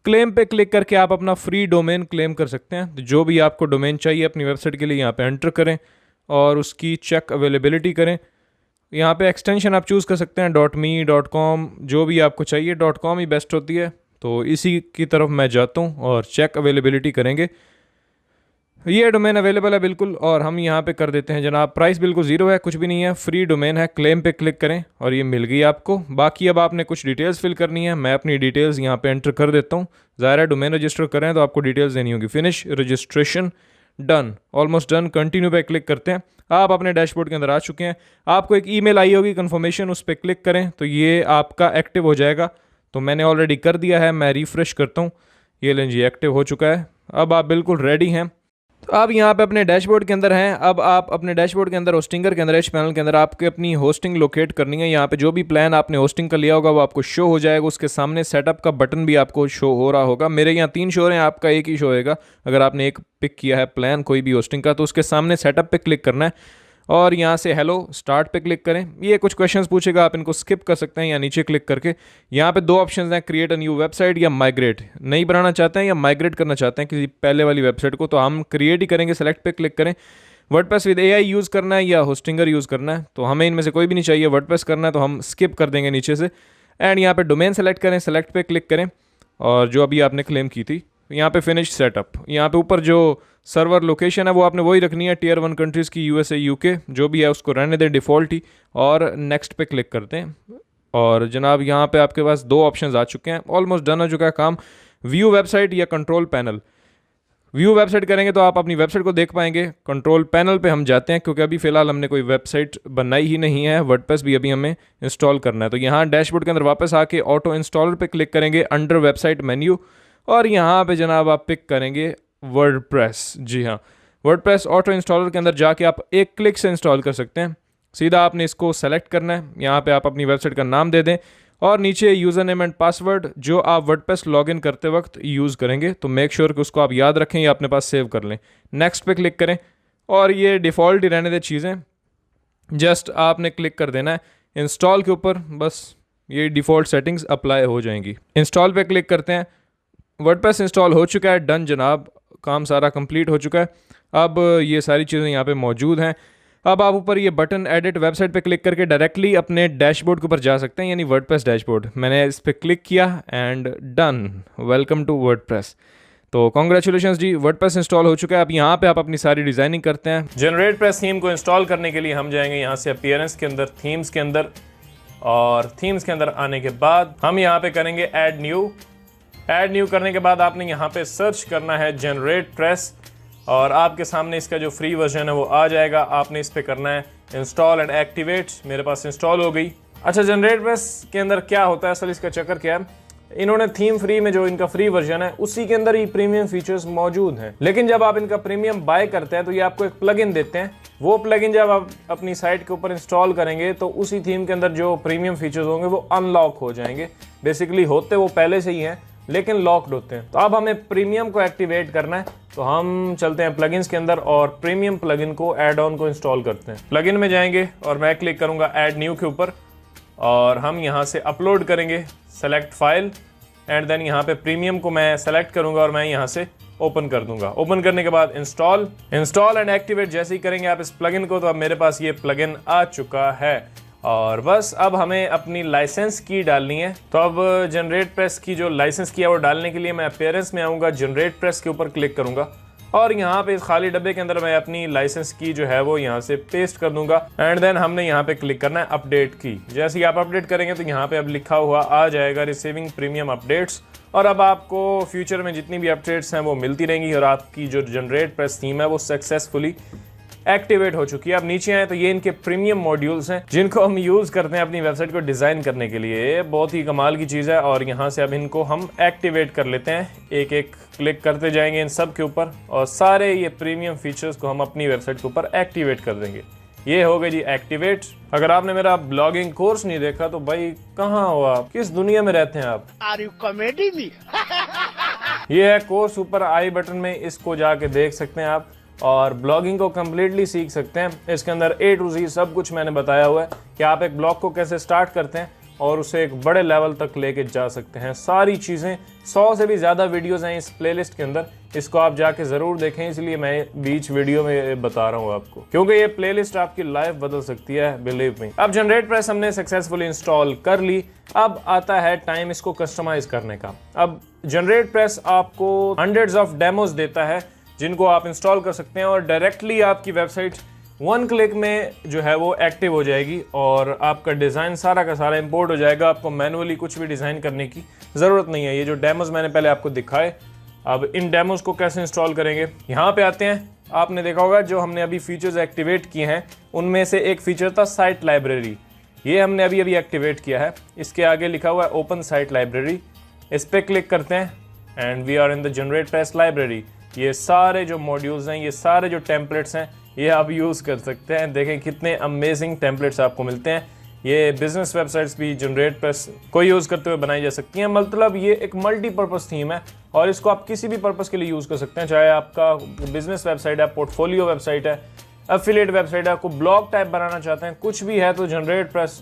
क्लेम पे क्लिक करके आप अपना फ्री डोमेन क्लेम कर सकते हैं। तो जो भी आपको डोमेन चाहिए अपनी वेबसाइट के लिए यहाँ पे एंटर करें और उसकी चेक अवेलेबिलिटी करें। यहाँ पे एक्सटेंशन आप चूज़ कर सकते हैं .me, .com, जो भी आपको चाहिए। .com ही बेस्ट होती है, तो इसी की तरफ मैं जाता हूँ और चेक अवेलेबिलिटी करेंगे। ये डोमेन अवेलेबल है बिल्कुल, और हम यहाँ पे कर देते हैं जनाब। प्राइस बिल्कुल ज़ीरो है, कुछ भी नहीं है, फ्री डोमेन है। क्लेम पे क्लिक करें और ये मिल गई आपको। बाकी अब आपने कुछ डिटेल्स फिल करनी है। मैं अपनी डिटेल्स यहाँ पे एंटर कर देता हूँ। ज़ाहिर है डोमेन रजिस्टर करें तो आपको डिटेल्स देनी होगी। Finish registration, done, almost done. Continue पे क्लिक करते हैं। आप अपने डैशबोर्ड के अंदर आ चुके हैं। आपको एक ईमेल आई होगी कन्फर्मेशन, उस पर क्लिक करें तो ये आपका एक्टिव हो जाएगा। तो मैंने ऑलरेडी कर दिया है, मैं रिफ़्रेश करता हूँ। ये लें जी, एक्टिव हो चुका है। अब आप बिल्कुल रेडी हैं। तो आप यहाँ पे अपने डैशबोर्ड के अंदर हैं। अब आप अपने डैशबोर्ड के अंदर होस्टिंगर के अंदर एच पैनल के अंदर आपके अपनी होस्टिंग लोकेट करनी है। यहाँ पे जो भी प्लान आपने होस्टिंग का लिया होगा वो आपको शो हो जाएगा। उसके सामने सेटअप का बटन भी आपको शो हो रहा होगा। मेरे यहाँ 3 शो हैं, आपका एक ही शो होएगा। अगर आपने एक पिक किया है प्लान कोई भी होस्टिंग का, तो उसके सामने सेटअप पे क्लिक करना है और यहाँ से हेलो स्टार्ट पे क्लिक करें। ये कुछ क्वेश्चंस पूछेगा, आप इनको स्किप कर सकते हैं या नीचे क्लिक करके। यहाँ पे 2 ऑप्शंस हैं, क्रिएट अ न्यू वेबसाइट या माइग्रेट। नहीं बनाना चाहते हैं या माइग्रेट करना चाहते हैं किसी पहले वाली वेबसाइट को, तो हम क्रिएट ही करेंगे। सेलेक्ट पे क्लिक करें। वर्डप्रेस विद AI यूज़ करना है या होस्टिंगर यूज़ करना है, तो हमें इनमें से कोई भी नहीं चाहिए। वर्डप्रेस करना है तो हम स्किप कर देंगे नीचे से। एंड यहाँ पे डोमेन सेलेक्ट करें, सेलेक्ट पे क्लिक करें और जो अभी आपने क्लेम की थी यहाँ पे फिनिश सेटअप, यहाँ पे ऊपर जो सर्वर लोकेशन है वो आपने वही रखनी है, टीयर 1 कंट्रीज़ की, यूएसए यूके जो भी है उसको रहने दें डिफ़ॉल्ट ही, और नेक्स्ट पे क्लिक करते हैं। और जनाब यहाँ पे आपके पास 2 ऑप्शंस आ चुके हैं, ऑलमोस्ट डन हो चुका है काम, व्यू वेबसाइट या कंट्रोल पैनल। व्यू वेबसाइट करेंगे तो आप अपनी वेबसाइट को देख पाएंगे। कंट्रोल पैनल पे हम जाते हैं क्योंकि अभी फ़िलहाल हमने कोई वेबसाइट बनाई ही नहीं है, वर्डप्रेस भी अभी हमें इंस्टॉल करना है। तो यहाँ डैशबोर्ड के अंदर वापस आके ऑटो इंस्टॉलर पे क्लिक करेंगे, अंडर वेबसाइट मेन्यू, और यहाँ पे जनाब आप पिक करेंगे वर्डप्रेस। जी हाँ, वर्डप्रेस ऑटो इंस्टॉलर के अंदर जाके आप एक क्लिक से इंस्टॉल कर सकते हैं। सीधा आपने इसको सेलेक्ट करना है, यहाँ पे आप अपनी वेबसाइट का नाम दे दें और नीचे यूज़र नेम एंड पासवर्ड जो आप वर्डप्रेस लॉगिन करते वक्त यूज़ करेंगे, तो मेक श्योर कि उसको आप याद रखें या अपने पास सेव कर लें। नेक्स्ट पे क्लिक करें और ये डिफ़ॉल्ट ही रहने दे चीज़ें, जस्ट आपने क्लिक कर देना है इंस्टॉल के ऊपर, बस ये डिफ़ॉल्ट सेटिंग्स अप्लाई हो जाएंगी। इंस्टॉल पे क्लिक करते हैं, वर्डप्रेस इंस्टॉल हो चुका है, डन जनाब, काम सारा कंप्लीट हो चुका है। अब ये सारी चीज़ें यहाँ पे मौजूद हैं। अब आप ऊपर ये बटन एडिट वेबसाइट पे क्लिक करके डायरेक्टली अपने डैशबोर्ड के ऊपर जा सकते हैं, यानी वर्डप्रेस डैशबोर्ड। मैंने इस पर क्लिक किया and done, welcome to WordPress. तो कॉन्ग्रेचुलेशंस जी, वर्डप्रेस इंस्टॉल हो चुका है। अब यहाँ पे आप अपनी सारी डिज़ाइनिंग करते हैं। जनरेट प्रेस थीम को इंस्टॉल करने के लिए हम जाएंगे यहाँ से अपीयरेंस के अंदर, थीम्स के अंदर, और थीम्स के अंदर आने के बाद हम यहाँ पे करेंगे ऐड न्यू। ऐड न्यू करने के बाद आपने यहाँ पे सर्च करना है जनरेट प्रेस, और आपके सामने इसका जो फ्री वर्जन है वो आ जाएगा। आपने इस पे करना है इंस्टॉल एंड एक्टिवेट। मेरे पास इंस्टॉल हो गई। अच्छा, जनरेट प्रेस के अंदर क्या होता है, असल इसका चक्कर क्या है, इन्होंने थीम फ्री में जो इनका फ्री वर्जन है उसी के अंदर ही प्रीमियम फीचर्स मौजूद हैं, लेकिन जब आप इनका प्रीमियम बाय करते हैं तो ये आपको एक प्लगइन देते हैं। वो प्लगइन जब आप अपनी साइट के ऊपर इंस्टॉल करेंगे तो उसी थीम के अंदर जो प्रीमियम फीचर्स होंगे वो अनलॉक हो जाएंगे। बेसिकली होते वो पहले से ही हैं लेकिन लॉक्ड होते हैं। तो अब हमें प्रीमियम को एक्टिवेट करना है, तो हम चलते हैं प्लगइन्स के अंदर और प्रीमियम प्लगइन को, ऐड ऑन को इंस्टॉल करते हैं। प्लगइन में जाएंगे और मैं क्लिक करूंगा ऐड न्यू के ऊपर, और हम यहां से अपलोड करेंगे सेलेक्ट फाइल, एंड देन यहाँ पे प्रीमियम को मैं सेलेक्ट करूंगा और मैं यहाँ से ओपन कर दूंगा। ओपन करने के बाद इंस्टॉल एंड एक्टिवेट जैसे ही करेंगे आप इस प्लगइन को, तो अब मेरे पास ये प्लगइन आ चुका है। और बस अब हमें अपनी लाइसेंस की डालनी है। तो अब जनरेट प्रेस की जो लाइसेंस की है वो डालने के लिए मैं अपीयरेंस में आऊँगा, जनरेट प्रेस के ऊपर क्लिक करूँगा और यहाँ पे इस खाली डब्बे के अंदर मैं अपनी लाइसेंस की जो है वो यहाँ से पेस्ट कर दूंगा, एंड देन हमने यहाँ पे क्लिक करना है अपडेट की। जैसे ही आप अपडेट करेंगे तो यहाँ पे अब लिखा हुआ आ जाएगा रिसीविंग प्रीमियम अपडेट्स, और अब आपको फ्यूचर में जितनी भी अपडेट्स हैं वो मिलती रहेंगी और आपकी जो जनरेट प्रेस थीम है वो सक्सेसफुली एक्टिवेट हो चुकी है। अब नीचे आए तो ये इनके प्रीमियम मॉड्यूल्स हैं जिनको हम यूज करते हैं अपनी वेबसाइट को डिजाइन करने के लिए। बहुत ही कमाल की चीज है, और यहाँ से अब इनको हम एक्टिवेट कर लेते हैं। एक एक क्लिक करते जाएंगे इन सब के ऊपर और सारे ये प्रीमियम फीचर्स को हम अपनी वेबसाइट के ऊपर एक्टिवेट कर देंगे। ये हो गई जी एक्टिवेट। अगर आपने मेरा ब्लॉगिंग कोर्स नहीं देखा तो भाई कहाँ हो आप, किस दुनिया में रहते हैं आप? Are you comedy me? ये है कोर्स, ऊपर आई बटन में, इसको जाके देख सकते हैं आप और ब्लॉगिंग को कम्प्लीटली सीख सकते हैं। इसके अंदर A to Z सब कुछ मैंने बताया हुआ है कि आप एक ब्लॉग को कैसे स्टार्ट करते हैं और उसे एक बड़े लेवल तक लेके जा सकते हैं। सारी चीज़ें 100 से भी ज़्यादा वीडियोस हैं इस प्लेलिस्ट के अंदर, इसको आप जाके ज़रूर देखें। इसलिए मैं बीच वीडियो में बता रहा हूँ आपको, क्योंकि ये प्लेलिस्ट आपकी लाइफ बदल सकती है, बिलीव मी। अब जनरेट प्रेस हमने सक्सेसफुली इंस्टॉल कर ली। अब आता है टाइम इसको कस्टमाइज करने का। अब जनरेट प्रेस आपको हंड्रेड्स ऑफ डेमोज देता है जिनको आप इंस्टॉल कर सकते हैं और डायरेक्टली आपकी वेबसाइट 1 क्लिक में जो है वो एक्टिव हो जाएगी और आपका डिज़ाइन सारा का सारा इंपोर्ट हो जाएगा। आपको मैनुअली कुछ भी डिज़ाइन करने की ज़रूरत नहीं है। ये जो डेमोज मैंने पहले आपको दिखाए, अब इन डेमोज को कैसे इंस्टॉल करेंगे, यहाँ पे आते हैं। आपने देखा होगा जो हमने अभी फीचर्स एक्टिवेट किए हैं उनमें से एक फीचर था साइट लाइब्रेरी। ये हमने अभी अभी एक्टिवेट किया है। इसके आगे लिखा हुआ है ओपन साइट लाइब्रेरी, इस पर क्लिक करते हैं and we are in the GeneratePress library. ये सारे जो मॉड्यूल्स हैं, ये सारे जो टेम्पलेट्स हैं, ये आप यूज़ कर सकते हैं। देखें कितने अमेजिंग टेम्पलेट्स आपको मिलते हैं। ये बिजनेस वेबसाइट्स भी जनरेट प्रेस को यूज़ करते हुए बनाई जा सकती हैं। मतलब ये एक मल्टीपर्पज़ थीम है और इसको आप किसी भी पर्पज़ के लिए यूज़ कर सकते हैं, चाहे आपका बिजनेस वेबसाइट है, पोर्टफोलियो वेबसाइट है, एफिलिएट वेबसाइट है, आपको ब्लॉग टाइप बनाना चाहते हैं, कुछ भी है तो जनरेट प्रेस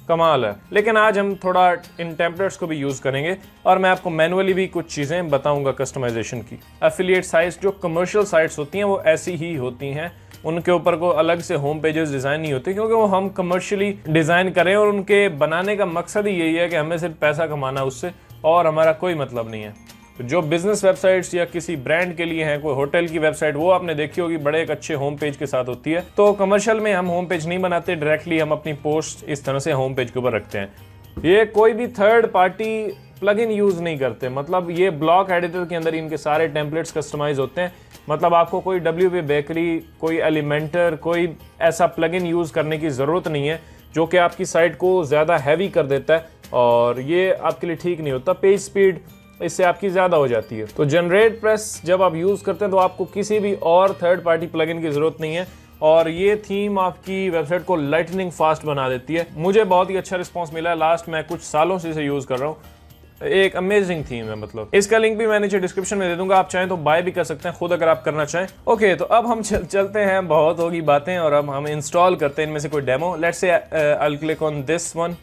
कमाल है। लेकिन आज हम थोड़ा इन टेम्पलेट्स को भी यूज़ करेंगे और मैं आपको मैनुअली भी कुछ चीज़ें बताऊंगा कस्टमाइजेशन की। एफिलिएट साइट्स जो कमर्शियल साइट्स होती हैं वो ऐसी ही होती हैं, उनके ऊपर को अलग से होम पेजेस डिज़ाइन नहीं होते, क्योंकि वो हम कमर्शियली डिज़ाइन करें और उनके बनाने का मकसद ही यही है कि हमें सिर्फ पैसा कमाना उससे और हमारा कोई मतलब नहीं है। तो जो बिजनेस वेबसाइट्स या किसी ब्रांड के लिए हैं, कोई होटल की वेबसाइट, वो आपने देखी होगी बड़े एक अच्छे होम पेज के साथ होती है। तो कमर्शियल में हम होम पेज नहीं बनाते, डायरेक्टली हम अपनी पोस्ट इस तरह से होम पेज के ऊपर रखते हैं। ये कोई भी थर्ड पार्टी प्लगइन यूज नहीं करते, मतलब ये ब्लॉक एडिटर के अंदर इनके सारे टेम्पलेट्स कस्टमाइज होते हैं। मतलब आपको कोई WP बेकरी, कोई एलिमेंटर, कोई ऐसा प्लगइन यूज करने की जरूरत नहीं है जो कि आपकी साइट को ज़्यादा हैवी कर देता है और ये आपके लिए ठीक नहीं होता। पेज स्पीड इससे आपकी ज़्यादा हो जाती है। तो जनरेट प्रेस जब आप यूज़ करते हैं तो आपको किसी भी और थर्ड पार्टी प्लगइन की ज़रूरत नहीं है और ये थीम आपकी वेबसाइट को लाइटनिंग फास्ट बना देती है। मुझे बहुत ही अच्छा रिस्पॉन्स मिला, लास्ट मैं कुछ सालों से इसे यूज़ कर रहा हूँ। एक अमेजिंग थीम है, मतलब इसका लिंक भी मैं नीचे डिस्क्रिप्शन में दे दूंगा, आप चाहें तो बाय भी कर सकते हैं खुद अगर आप करना चाहें। ओके, तो अब हम चलते हैं, बहुत होगी बातें और अब हम इंस्टॉल करते हैं इनमें से कोई demo. Let's say I will click on this one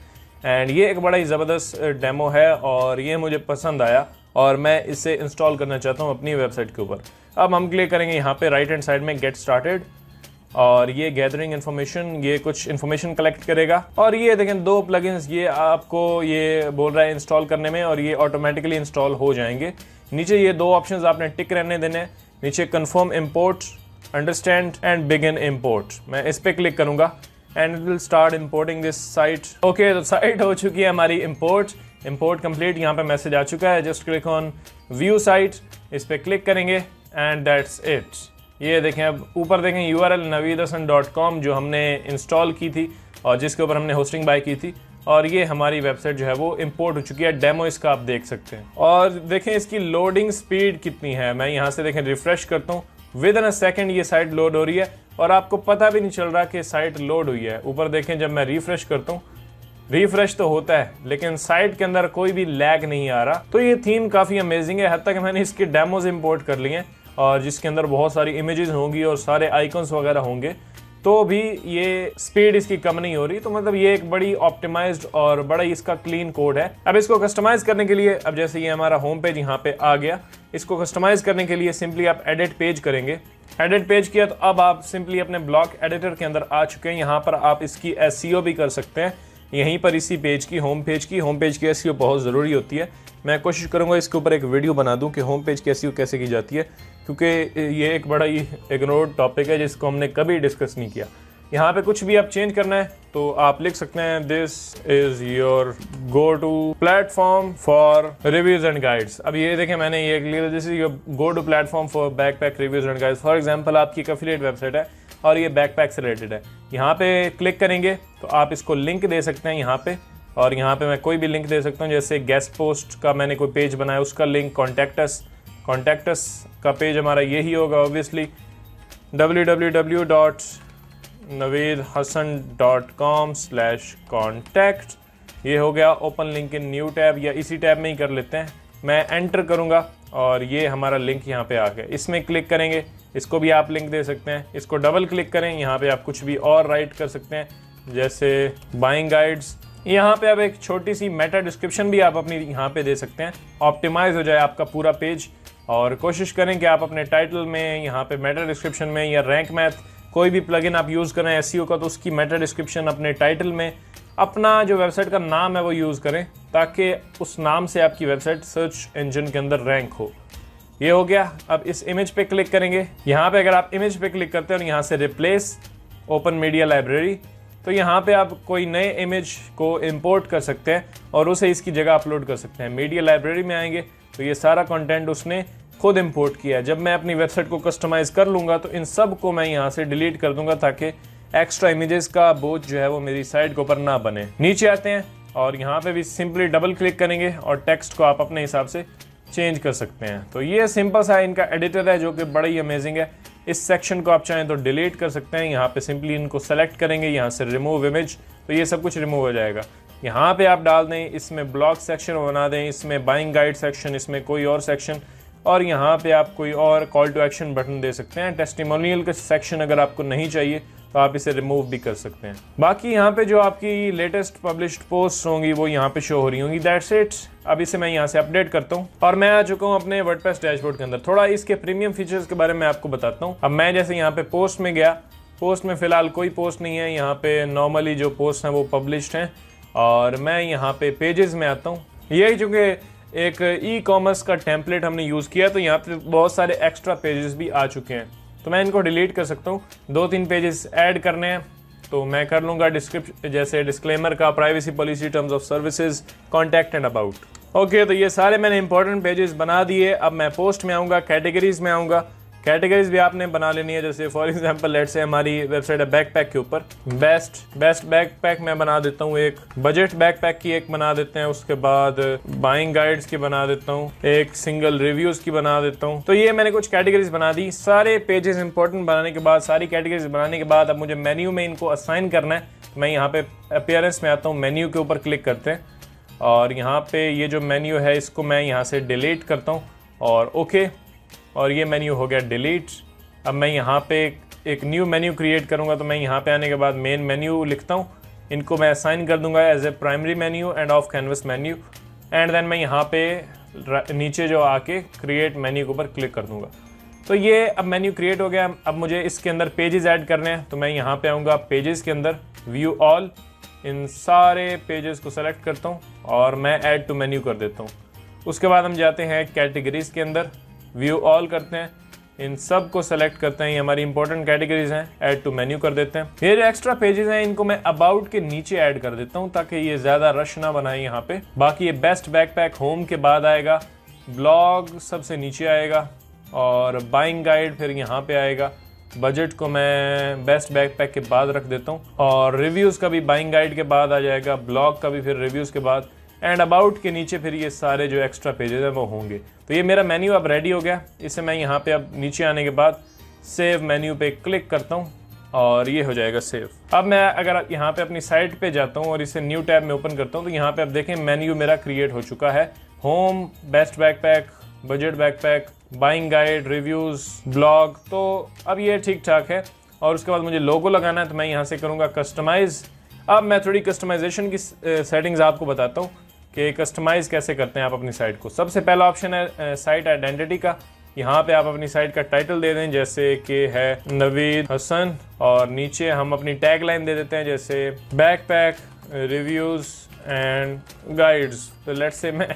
and ये एक बड़ा ही ज़बरदस्त डेमो है और ये मुझे पसंद आया और मैं इसे इंस्टॉल करना चाहता हूँ अपनी वेबसाइट के ऊपर। अब हम क्लिक करेंगे यहाँ पे राइट हैंड साइड में गेट स्टार्टेड और ये गैदरिंग इन्फॉर्मेशन, ये कुछ इन्फॉर्मेशन कलेक्ट करेगा और ये देखें 2 प्लगइन्स ये आपको ये बोल रहा है इंस्टॉल करने में और ये ऑटोमेटिकली इंस्टॉल हो जाएंगे। नीचे ये 2 ऑप्शंस आपने टिक रहने देने, नीचे confirm import, understand and begin import. मैं इस पे क्लिक करूंगा and it will start importing this site. Okay, तो साइट हो चुकी है हमारी इंपोर्ट कंप्लीट। यहाँ पे मैसेज आ चुका है, just click on view site, इस पे क्लिक करेंगे एंड दैट्स इट। ये देखें, अब ऊपर देखें URL naveedhasan.com जो हमने इंस्टॉल की थी और जिसके ऊपर हमने होस्टिंग बाय की थी और ये हमारी वेबसाइट जो है वो इंपोर्ट हो चुकी है। डेमो इसका आप देख सकते हैं और देखें इसकी लोडिंग स्पीड कितनी है। मैं यहाँ से देखें रिफ्रेश करता हूँ, विद इन अ सेकेंड ये साइट लोड हो रही है और आपको पता भी नहीं चल रहा कि साइट लोड हुई है। ऊपर देखें जब मैं रिफ्रेश करता हूँ, रिफ्रेश तो होता है लेकिन साइट के अंदर कोई भी लैग नहीं आ रहा। तो ये थीम काफ़ी अमेजिंग है, हद तक मैंने इसके डेमोज इंपोर्ट कर लिए हैं और जिसके अंदर बहुत सारी इमेजेस होंगी और सारे आइकन्स वगैरह होंगे, तो भी ये स्पीड इसकी कम नहीं हो रही। तो मतलब ये एक बड़ी ऑप्टिमाइज्ड और बड़ा ही इसका क्लीन कोड है। अब इसको कस्टमाइज करने के लिए, अब जैसे ये हमारा होम पेज यहाँ पे आ गया, इसको कस्टमाइज करने के लिए सिंपली आप एडिट पेज करेंगे। एडिट पेज किया तो अब आप सिंपली अपने ब्लॉक एडिटर के अंदर आ चुके हैं। यहाँ पर आप इसकी SEO भी कर सकते हैं, यहीं पर इसी पेज की होम पेज की SEO बहुत ज़रूरी होती है। मैं कोशिश करूंगा इसके ऊपर एक वीडियो बना दूं कि होम पेज की SEO कैसे की जाती है, क्योंकि ये एक बड़ा ही इग्नोर्ड टॉपिक है जिसको हमने कभी डिस्कस नहीं किया। यहाँ पे कुछ भी आप चेंज करना है तो आप लिख सकते हैं this is your go to platform for reviews and guides. अब ये देखें मैंने ये लिखा, this is your go to platform for backpack reviews and guides. For example आपकी एक एफिलिएट वेबसाइट है और ये बैकपैक से रिलेटेड है। यहाँ पे क्लिक करेंगे तो आप इसको लिंक दे सकते हैं यहाँ पे, और यहाँ पे मैं कोई भी लिंक दे सकता हूँ, जैसे गेस्ट पोस्ट का मैंने कोई पेज बनाया उसका लिंक, कॉन्टैक्ट अस का पेज हमारा यही होगा ऑब्वियसली, www.naveedhasan.com/contact। ये हो गया open link in new tab, या इसी टैब में ही कर लेते हैं। मैं एंटर करूँगा और ये हमारा लिंक यहाँ पे आ गया। इसमें क्लिक करेंगे, इसको भी आप लिंक दे सकते हैं। इसको डबल क्लिक करें, यहाँ पे आप कुछ भी और राइट कर सकते हैं, जैसे बाइंग गाइड्स। यहाँ पे आप एक छोटी सी मेटा डिस्क्रिप्शन भी आप अपनी यहाँ पे दे सकते हैं, ऑप्टिमाइज हो जाए आपका पूरा पेज। और कोशिश करें कि आप अपने टाइटल में, यहाँ पे मेटा डिस्क्रिप्शन में, या रैंक मैथ कोई भी प्लगइन आप यूज़ करें SEO का, तो उसकी मेटा डिस्क्रिप्शन अपने टाइटल में अपना जो वेबसाइट का नाम है वो यूज़ करें, ताकि उस नाम से आपकी वेबसाइट सर्च इंजन के अंदर रैंक हो। ये हो गया। अब इस इमेज पे क्लिक करेंगे। यहाँ पे अगर आप इमेज पे क्लिक करते हैं और यहाँ से रिप्लेस ओपन मीडिया लाइब्रेरी, तो यहाँ पे आप कोई नए इमेज को इंपोर्ट कर सकते हैं और उसे इसकी जगह अपलोड कर सकते हैं। मीडिया लाइब्रेरी में आएंगे तो ये सारा कंटेंट उसने खुद इंपोर्ट किया है। जब मैं अपनी वेबसाइट को कस्टमाइज़ कर लूँगा तो इन सब को मैं यहाँ से डिलीट कर दूंगा, ताकि एक्स्ट्रा इमेजेस का बोझ जो है वो मेरी साइट के ऊपर ना बने। नीचे आते हैं और यहाँ पे भी सिंपली डबल क्लिक करेंगे और टेक्स्ट को आप अपने हिसाब से चेंज कर सकते हैं। तो ये सिंपल सा इनका एडिटर है जो कि बड़ा ही अमेजिंग है। इस सेक्शन को आप चाहें तो डिलीट कर सकते हैं। यहाँ पे सिंपली इनको सेलेक्ट करेंगे, यहाँ से रिमूव इमेज, तो ये सब कुछ रिमूव हो जाएगा। यहाँ पे आप डाल दें, इसमें ब्लॉग सेक्शन बना दें, इसमें बाइंग गाइड सेक्शन, इसमें कोई और सेक्शन, और यहाँ पे आप कोई और कॉल टू एक्शन बटन दे सकते हैं। टेस्टिमोनियल का सेक्शन अगर आपको नहीं चाहिए तो आप इसे रिमूव भी कर सकते हैं। बाकी यहाँ पे जो आपकी लेटेस्ट पब्लिश्ड पोस्ट होंगी वो यहाँ पे शो हो रही होंगी। That's it. अब इसे मैं यहाँ से अपडेट करता हूँ और मैं आ चुका हूँ अपने वर्डप्रेस डैशबोर्ड के अंदर। थोड़ा इसके प्रीमियम फीचर्स के बारे में आपको बताता हूँ। अब मैं जैसे यहाँ पे पोस्ट में गया, पोस्ट में फिलहाल कोई पोस्ट नहीं है। यहाँ पे नॉर्मली जो पोस्ट हैं वो पब्लिश्ड हैं, और मैं यहाँ पे पेजेस में आता हूँ। ये चूँकि एक ई कॉमर्स का टेम्पलेट हमने यूज़ किया, तो यहाँ पे बहुत सारे एक्स्ट्रा पेजेस भी आ चुके हैं, तो मैं इनको डिलीट कर सकता हूँ। 2-3 पेजेस ऐड करने हैं तो मैं कर लूँगा डिस्क्रिप्शन, जैसे डिस्क्लेमर का, privacy policy, terms of services, contact and about. Okay, तो ये सारे मैंने इंपॉर्टेंट पेजेस बना दिए। अब मैं पोस्ट में आऊँगा, कैटेगरीज में आऊँगा। कैटेगरीज भी आपने बना लेनी है, जैसे फॉर एग्जांपल लेट्स से हमारी वेबसाइट है बैकपैक के ऊपर, बेस्ट बैकपैक मैं बना देता हूँ एक, बजट बैकपैक की एक बना देते हैं, उसके बाद बाइंग गाइड्स की बना देता हूँ एक, सिंगल रिव्यूज की बना देता हूँ। तो ये मैंने कुछ कैटेगरीज बना दी। सारे पेजेस इंपॉर्टेंट बनाने के बाद, सारी कैटेगरीज बनाने के बाद, अब मुझे मेन्यू में इनको असाइन करना है। तो मैं यहाँ पे अपीयरेंस में आता हूँ, मेन्यू के ऊपर क्लिक करते हैं और यहाँ पे ये जो मेन्यू है इसको मैं यहाँ से डिलीट करता हूँ और ओके, और ये मेन्यू हो गया डिलीट। अब मैं यहाँ पे एक न्यू मेन्यू क्रिएट करूँगा, तो मैं यहाँ पे आने के बाद मेन मेन्यू लिखता हूँ, इनको मैं असाइन कर दूंगा as a primary menu and off canvas menu, and then मैं यहाँ पे नीचे जो आके क्रिएट मेन्यू के ऊपर क्लिक कर दूंगा। तो ये अब मेन्यू क्रिएट हो गया। अब मुझे इसके अंदर पेजेस ऐड करने हैं, तो मैं यहाँ पे आऊँगा पेजेस के अंदर, व्यू ऑल, इन सारे पेजेस को सेलेक्ट करता हूँ और मैं ऐड टू मेन्यू कर देता हूँ। उसके बाद हम जाते हैं कैटेगरीज के अंदर, व्यू ऑल करते हैं, इन सब को सेलेक्ट करते हैं, ये हमारी इंपॉर्टेंट कैटेगरीज हैं, ऐड टू मेन्यू कर देते हैं। ये जो एक्स्ट्रा पेजेस हैं इनको मैं अबाउट के नीचे ऐड कर देता हूँ ताकि ये ज़्यादा रश ना बनाए यहाँ पे। बाकी ये बेस्ट बैकपैक होम के बाद आएगा, ब्लॉग सबसे नीचे आएगा और बाइंग गाइड फिर यहाँ पे आएगा। बजट को मैं बेस्ट बैकपैक के बाद रख देता हूँ और रिव्यूज़ का भी बाइंग गाइड के बाद आ जाएगा, ब्लॉग का भी फिर रिव्यूज़ के बाद, एंड अबाउट के नीचे फिर ये सारे जो एक्स्ट्रा पेजेस हैं वो होंगे। तो ये मेरा मेन्यू अब रेडी हो गया। इसे मैं यहाँ पे अब नीचे आने के बाद सेव मेन्यू पे क्लिक करता हूँ और ये हो जाएगा सेव। अब मैं अगर यहाँ पे अपनी साइट पे जाता हूँ और इसे न्यू टैब में ओपन करता हूँ, तो यहाँ पे अब देखें मेन्यू मेरा क्रिएट हो चुका है। Home, best backpack, budget backpack, buying guide, reviews, blog, तो अब ये ठीक ठाक है। और उसके बाद मुझे लोगो लगाना है, तो मैं यहाँ से करूँगा कस्टमाइज़। अब मैं थोड़ी कस्टमाइजेशन की सेटिंग्स आपको बताता हूँ कि कस्टमाइज़ कैसे करते हैं आप अपनी साइट को। सबसे पहला ऑप्शन है साइट आइडेंटिटी का। यहाँ पे आप अपनी साइट का टाइटल दे दें, जैसे कि है नवीद हसन, और नीचे हम अपनी टैग लाइन दे देते हैं, जैसे बैकपैक, रिव्यूज़ एंड गाइड्स। तो लेट्स से मैं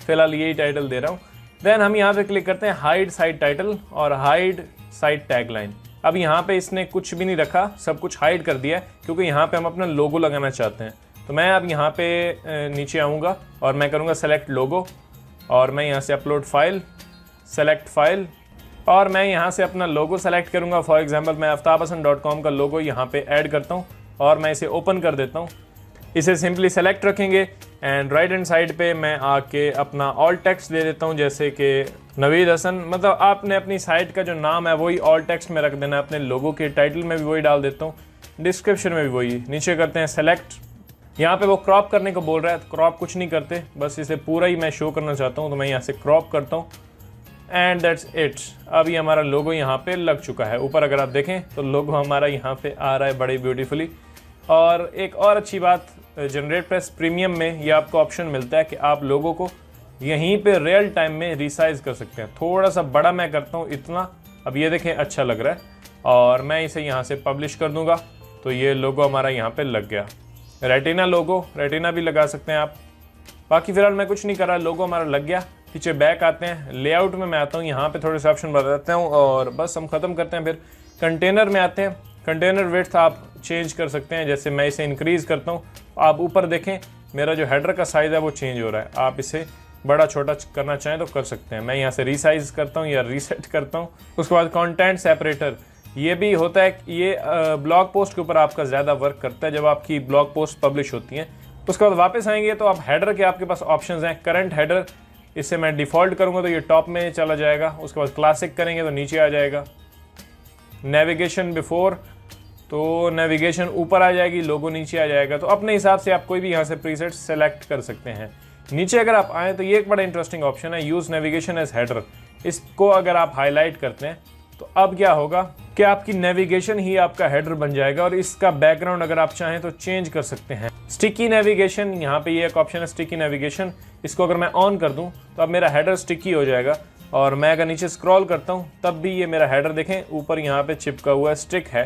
फ़िलहाल यही टाइटल दे रहा हूँ। देन हम यहाँ पे क्लिक करते हैं हाइड साइट टाइटल और हाइड साइट टैग लाइन। अब यहाँ पे इसने कुछ भी नहीं रखा, सब कुछ हाइड कर दिया है क्योंकि यहाँ पे हम अपना लोगो लगाना चाहते हैं। तो मैं अब यहाँ पे नीचे आऊँगा और मैं करूँगा सेलेक्ट लोगो, और मैं यहाँ से अपलोड फाइल, सेलेक्ट फाइल, और मैं यहाँ से अपना लोगो सेलेक्ट करूँगा। फॉर एग्जांपल मैं aftabhasan.com का लोगो यहाँ पे ऐड करता हूँ और मैं इसे ओपन कर देता हूँ। इसे सिंपली सेलेक्ट रखेंगे एंड राइट हैंड साइड पे मैं आके अपना ऑल टेक्स्ट दे देता हूँ, जैसे कि नवीद हसन। मतलब आपने अपनी साइट का जो नाम है वही ऑल टेक्स्ट में रख देना है, अपने लोगो के टाइटल में भी वही डाल देता हूँ, डिस्क्रिप्शन में भी वही। नीचे करते हैं सेलेक्ट। यहाँ पे वो क्रॉप करने को बोल रहा है, तो क्रॉप कुछ नहीं करते, बस इसे पूरा ही मैं शो करना चाहता हूँ, तो मैं यहाँ से क्रॉप करता हूँ एंड दैट्स इट। अब ये हमारा लोगो यहाँ पे लग चुका है। ऊपर अगर आप देखें तो लोगो हमारा यहाँ पे आ रहा है बड़ी ब्यूटीफुली। और एक और अच्छी बात, जनरेट प्रेस प्रीमियम में ये आपको ऑप्शन मिलता है कि आप लोगों को यहीं पे रियल टाइम में रिसाइज कर सकते हैं। थोड़ा सा बड़ा मैं करता हूँ इतना, अब ये देखें अच्छा लग रहा है, और मैं इसे यहाँ से पब्लिश कर दूंगा तो ये लोगो हमारा यहाँ पे लग गया। रेटिना लोगो, रेटिना भी लगा सकते हैं आप। बाकी फिलहाल मैं कुछ नहीं कर रहा, लोगो हमारा लग गया। पीछे बैक आते हैं, लेआउट में मैं आता हूँ, यहाँ पे थोड़े से ऑप्शन बताता हूँ और बस हम ख़त्म करते हैं। फिर कंटेनर में आते हैं, कंटेनर विड्थ आप चेंज कर सकते हैं, जैसे मैं इसे इंक्रीज़ करता हूँ। आप ऊपर देखें मेरा जो हेडर का साइज़ है वो चेंज हो रहा है, आप इसे बड़ा छोटा करना चाहें तो कर सकते हैं। मैं यहाँ से रीसाइज करता हूँ या रीसेट करता हूँ। उसके बाद कंटेंट सेपरेटर, ये भी होता है, ये ब्लॉग पोस्ट के ऊपर आपका ज़्यादा वर्क करता है जब आपकी ब्लॉग पोस्ट पब्लिश होती हैं। उसके बाद वापस आएंगे तो आप हेडर के आपके पास ऑप्शंस हैं। करंट हेडर, इसे मैं डिफ़ॉल्ट करूँगा तो ये टॉप में चला जाएगा। उसके बाद क्लासिक करेंगे तो नीचे आ जाएगा। नेविगेशन बिफोर, तो नेविगेशन ऊपर आ जाएगी, लोगो नीचे आ जाएगा। तो अपने हिसाब से आप कोई भी यहाँ से प्रीसेट सेलेक्ट कर सकते हैं। नीचे अगर आप आएँ तो ये एक बड़ा इंटरेस्टिंग ऑप्शन है, यूज़ नेविगेशन एज हेडर। इसको अगर आप हाईलाइट करते हैं तो अब क्या होगा कि आपकी नेविगेशन ही आपका हेडर बन जाएगा, और इसका बैकग्राउंड अगर आप चाहें तो चेंज कर सकते हैं। स्टिकी नेविगेशन, यहाँ पे ये एक ऑप्शन है स्टिकी नेविगेशन, इसको अगर मैं ऑन कर दूं तो अब मेरा हेडर स्टिकी हो जाएगा। और मैं अगर नीचे स्क्रॉल करता हूँ तब भी ये मेरा हेडर देखें ऊपर यहाँ पे चिपका हुआ स्टिक है,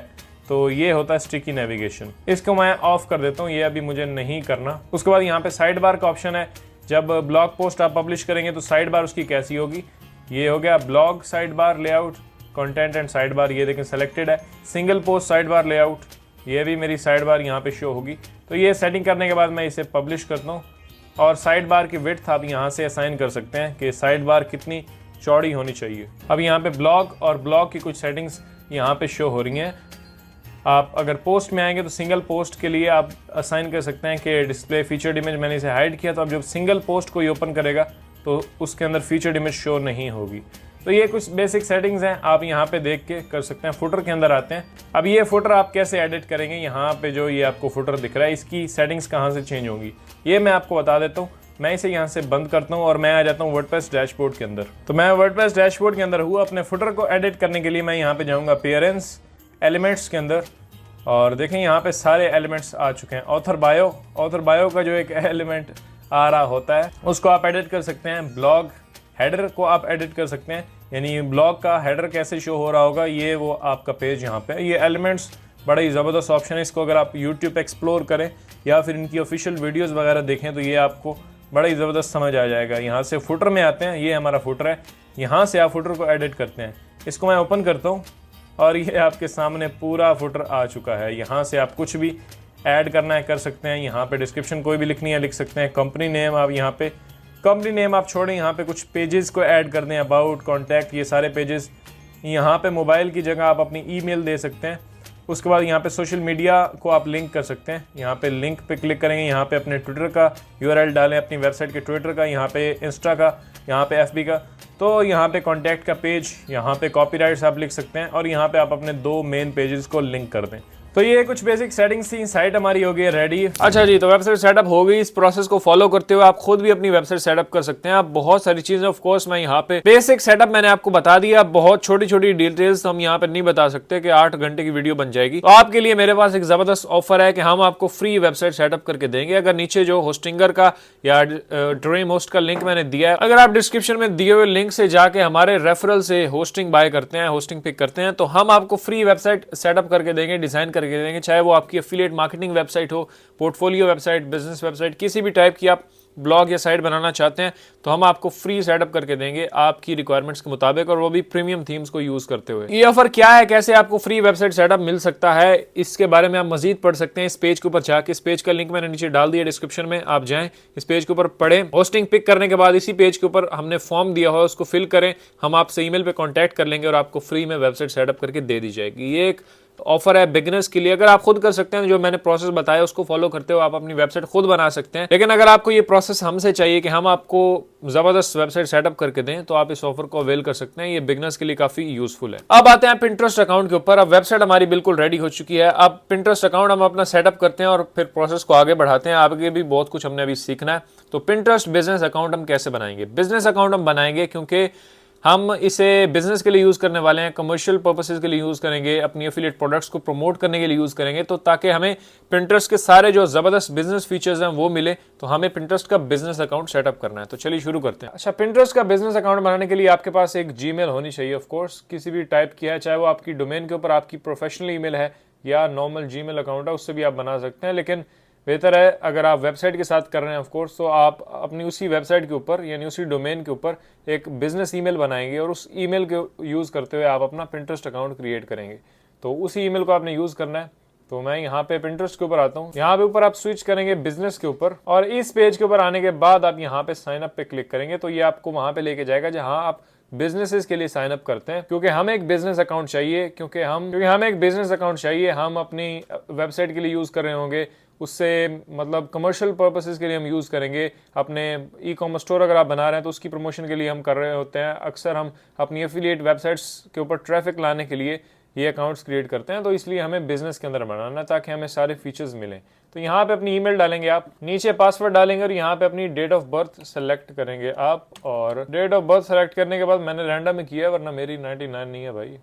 तो ये होता है स्टिकी नेविगेशन। इसको मैं ऑफ कर देता हूँ, ये अभी मुझे नहीं करना। उसके बाद यहाँ पे साइड बार का ऑप्शन है, जब ब्लॉग पोस्ट आप पब्लिश करेंगे तो साइड बार उसकी कैसी होगी, ये हो गया blog side bar layout, content and side bar, ये देखें सेलेक्टेड है। Single post side bar layout, ये भी मेरी साइड बार यहाँ पे शो होगी। तो ये सेटिंग करने के बाद मैं इसे पब्लिश करता हूँ और साइड बार की विड्थ आप यहाँ से असाइन कर सकते हैं कि साइड बार कितनी चौड़ी होनी चाहिए। अब यहाँ पे ब्लॉग और ब्लॉग की कुछ सेटिंग्स यहाँ पे शो हो रही हैं। आप अगर पोस्ट में आएंगे तो सिंगल पोस्ट के लिए आप असाइन कर सकते हैं कि डिस्प्ले फीचर्ड इमेज, मैंने इसे हाइड किया तो अब जब सिंगल पोस्ट कोई ओपन करेगा तो उसके अंदर फीचर्ड इमेज शो नहीं होगी। तो ये कुछ बेसिक सेटिंग्स हैं, आप यहाँ पे देख के कर सकते हैं। फुटर के अंदर आते हैं। अब ये फुटर आप कैसे एडिट करेंगे, यहाँ पे जो ये आपको फुटर दिख रहा है इसकी सेटिंग्स कहाँ से चेंज होंगी ये मैं आपको बता देता हूँ। मैं इसे यहाँ से बंद करता हूँ और मैं आ जाता हूँ वर्डप्रेस डैशबोर्ड के अंदर। तो मैं वर्डप्रेस डैशबोर्ड के अंदर हूँ। अपने फुटर को एडिट करने के लिए मैं यहाँ पे जाऊँगा अपीयरेंस, एलिमेंट्स के अंदर, और देखें यहाँ पे सारे एलिमेंट्स आ चुके हैं। ऑथर बायो का जो एक एलिमेंट आ रहा होता है उसको आप एडिट कर सकते हैं। ब्लॉग हेडर को आप एडिट कर सकते हैं, यानी ब्लॉग का हेडर कैसे शो हो रहा होगा, ये वो आपका पेज यहाँ पे। ये एलिमेंट्स बड़ा ही ज़बरदस्त ऑप्शन है, इसको अगर आप यूट्यूब पे एक्सप्लोर करें या फिर इनकी ऑफिशियल वीडियोस वगैरह देखें तो ये आपको बड़ा ही ज़बरदस्त समझ आ जाएगा। यहाँ से फुटर में आते हैं, ये हमारा फुटर है, यहाँ से आप फुटर को एडिट करते हैं। इसको मैं ओपन करता हूँ और ये आपके सामने पूरा फुटर आ चुका है। यहाँ से आप कुछ भी ऐड करना है कर सकते हैं। यहाँ पे डिस्क्रिप्शन कोई भी लिखनी है लिख सकते हैं। कंपनी नेम आप यहाँ पे, कंपनी नेम आप छोड़ें, यहाँ पे कुछ पेजेस को ऐड कर दें, अबाउट, कॉन्टैक्ट, ये सारे पेजेस। यहाँ पे मोबाइल की जगह आप अपनी ईमेल दे सकते हैं। उसके बाद यहाँ पे सोशल मीडिया को आप लिंक कर सकते हैं। यहाँ पे लिंक पे क्लिक करेंगे, यहाँ पे अपने ट्विटर का यूआरएल डालें, अपनी वेबसाइट के ट्विटर का, यहाँ पे इंस्टा का, यहाँ पे एफबी का। तो यहाँ पे कॉन्टैक्ट का पेज, यहाँ पे कॉपीराइट्स आप लिख सकते हैं और यहाँ पे आप अपने 2 मेन पेजेस को लिंक कर दें। तो ये कुछ बेसिक सेटिंग्स थी। साइट हमारी हो गई है रेडी। अच्छा जी, तो वेबसाइट सेटअप हो गई। इस प्रोसेस को फॉलो करते हुए आप खुद भी अपनी वेबसाइट सेटअप कर सकते हैं। आप बहुत सारी चीजें, ऑफ कोर्स मैं यहाँ पे बेसिक सेटअप मैंने आपको बता दिया। बहुत छोटी छोटी डिटेल्स हम यहाँ पे नहीं बता सकते कि 8 घंटे की वीडियो बन जाएगी। तो आपके लिए मेरे पास एक जबरदस्त ऑफर है कि हम आपको फ्री वेबसाइट सेटअप करके देंगे। अगर नीचे जो होस्टिंगर का या ड्रीम होस्ट का लिंक मैंने दिया है, अगर आप डिस्क्रिप्शन में दिए हुए लिंक से जाके हमारे रेफरल से होस्टिंग बाय करते हैं, होस्टिंग पिक करते हैं, तो हम आपको फ्री वेबसाइट सेटअप करके देंगे, डिजाइन करके देंगे। चाहे वो आपकी एफिलिएट मार्केटिंग वेबसाइट हो, पोर्टफोलियो वेबसाइट, बिजनेस वेबसाइट, किसी भी टाइप की आप ब्लॉग या साइट बनाना चाहते हैं तो हम आपको फ्री सेटअप करके देंगे आपकी रिक्वायरमेंट्स के मुताबिक, और वो भी प्रीमियम थीम्स को यूज करते हुए। ये ऑफर क्या है, कैसे आपको फ्री वेबसाइट सेटअप मिल सकता है, इसके बारे में आप मजीद पढ़ सकते हैं इस पेज के ऊपर जाके। इस पेज का लिंक मैंने नीचे डाल दिया डिस्क्रिप्शन में, आप जाएं इस पेज के ऊपर पढ़ें। होस्टिंग पिक करने के बाद इसी पेज के ऊपर हमने फॉर्म दिया हुआ है, उसको फिल करें, हम आपसे ईमेल पे कांटेक्ट कर लेंगे और आपको फ्री में वेबसाइट सेटअप करके दे दी जाएगी। ये एक ऑफर है बिगिनर्स के लिए। अगर आप खुद कर सकते हैं, जो मैंने प्रोसेस बताया उसको फॉलो करते हुए आप अपनी वेबसाइट खुद बना सकते हैं। लेकिन अगर आपको ये प्रोसेस हमसे चाहिए कि हम आपको जबरदस्त वेबसाइट सेटअप करके दें, तो आप इस ऑफर को अवेल कर सकते हैं। ये बिगिनर्स के लिए काफी यूजफुल है। अब आते हैं पिंटरेस्ट अकाउंट के ऊपर। अब वेबसाइट हमारी बिल्कुल रेडी हो चुकी है। अब पिंटरेस्ट अकाउंट हम अपना सेटअप करते हैं और फिर प्रोसेस को आगे बढ़ाते हैं। आगे भी बहुत कुछ हमने अभी सीखना है। तो पिंटरेस्ट बिजनेस अकाउंट हम कैसे बनाएंगे? बिजनेस अकाउंट हम बनाएंगे क्योंकि हम इसे बिजनेस के लिए यूज करने वाले हैं, कमर्शियल पर्पसेस के लिए यूज करेंगे, अपनी एफिलिएट प्रोडक्ट्स को प्रमोट करने के लिए यूज करेंगे, तो ताकि हमें पिंटरेस्ट के सारे जो जबरदस्त बिजनेस फीचर्स हैं वो मिले, तो हमें पिंटरेस्ट का बिजनेस अकाउंट सेटअप करना है। तो चलिए शुरू करते हैं। अच्छा, पिंटरेस्ट का बिजनेस अकाउंट बनाने के लिए आपके पास एक जीमेल होनी चाहिए, ऑफ कोर्स किसी भी टाइप की है, चाहे वो आपकी डोमेन के ऊपर आपकी प्रोफेशनल ईमेल है या नॉर्मल जीमेल अकाउंट है, उससे भी आप बना सकते हैं। लेकिन बेहतर है अगर आप वेबसाइट के साथ कर रहे हैं ऑफ कोर्स, तो आप अपनी उसी वेबसाइट के ऊपर यानी उसी डोमेन के ऊपर एक बिजनेस ईमेल बनाएंगे और उस ईमेल के यूज़ करते हुए आप अपना पिंटरेस्ट अकाउंट क्रिएट करेंगे। तो उसी ईमेल को आपने यूज़ करना है। तो मैं यहाँ पे पिंटरेस्ट के ऊपर आता हूँ। यहाँ पे ऊपर आप स्विच करेंगे बिजनेस के ऊपर, और इस पेज के ऊपर आने के बाद आप यहाँ पे साइन अप पे क्लिक करेंगे, तो ये आपको वहाँ पे लेके जाएगा जहाँ आप बिजनेसेस के लिए साइन अप करते हैं। क्योंकि हमें एक बिजनेस अकाउंट चाहिए, क्योंकि हमें एक बिजनेस अकाउंट चाहिए, हम अपनी वेबसाइट के लिए यूज़ कर रहे होंगे, उससे मतलब कमर्शियल पर्पसेस के लिए हम यूज़ करेंगे। अपने ई कॉमर्स स्टोर अगर आप बना रहे हैं तो उसकी प्रमोशन के लिए हम कर रहे होते हैं। अक्सर हम अपनी एफिलिएट वेबसाइट्स के ऊपर ट्रैफिक लाने के लिए ये अकाउंट्स क्रिएट करते हैं। तो इसलिए हमें बिजनेस के अंदर बनाना है ताकि हमें सारे फीचर्स मिलें। तो यहाँ पे अपनी ईमेल डालेंगे, आप नीचे पासवर्ड डालेंगे और यहाँ पे अपनी डेट ऑफ बर्थ सेलेक्ट करेंगे आप। और डेट ऑफ बर्थ सेलेक्ट करने के बाद मैंने रैंडम में किया है, वरना मेरी 99 नहीं है भाई।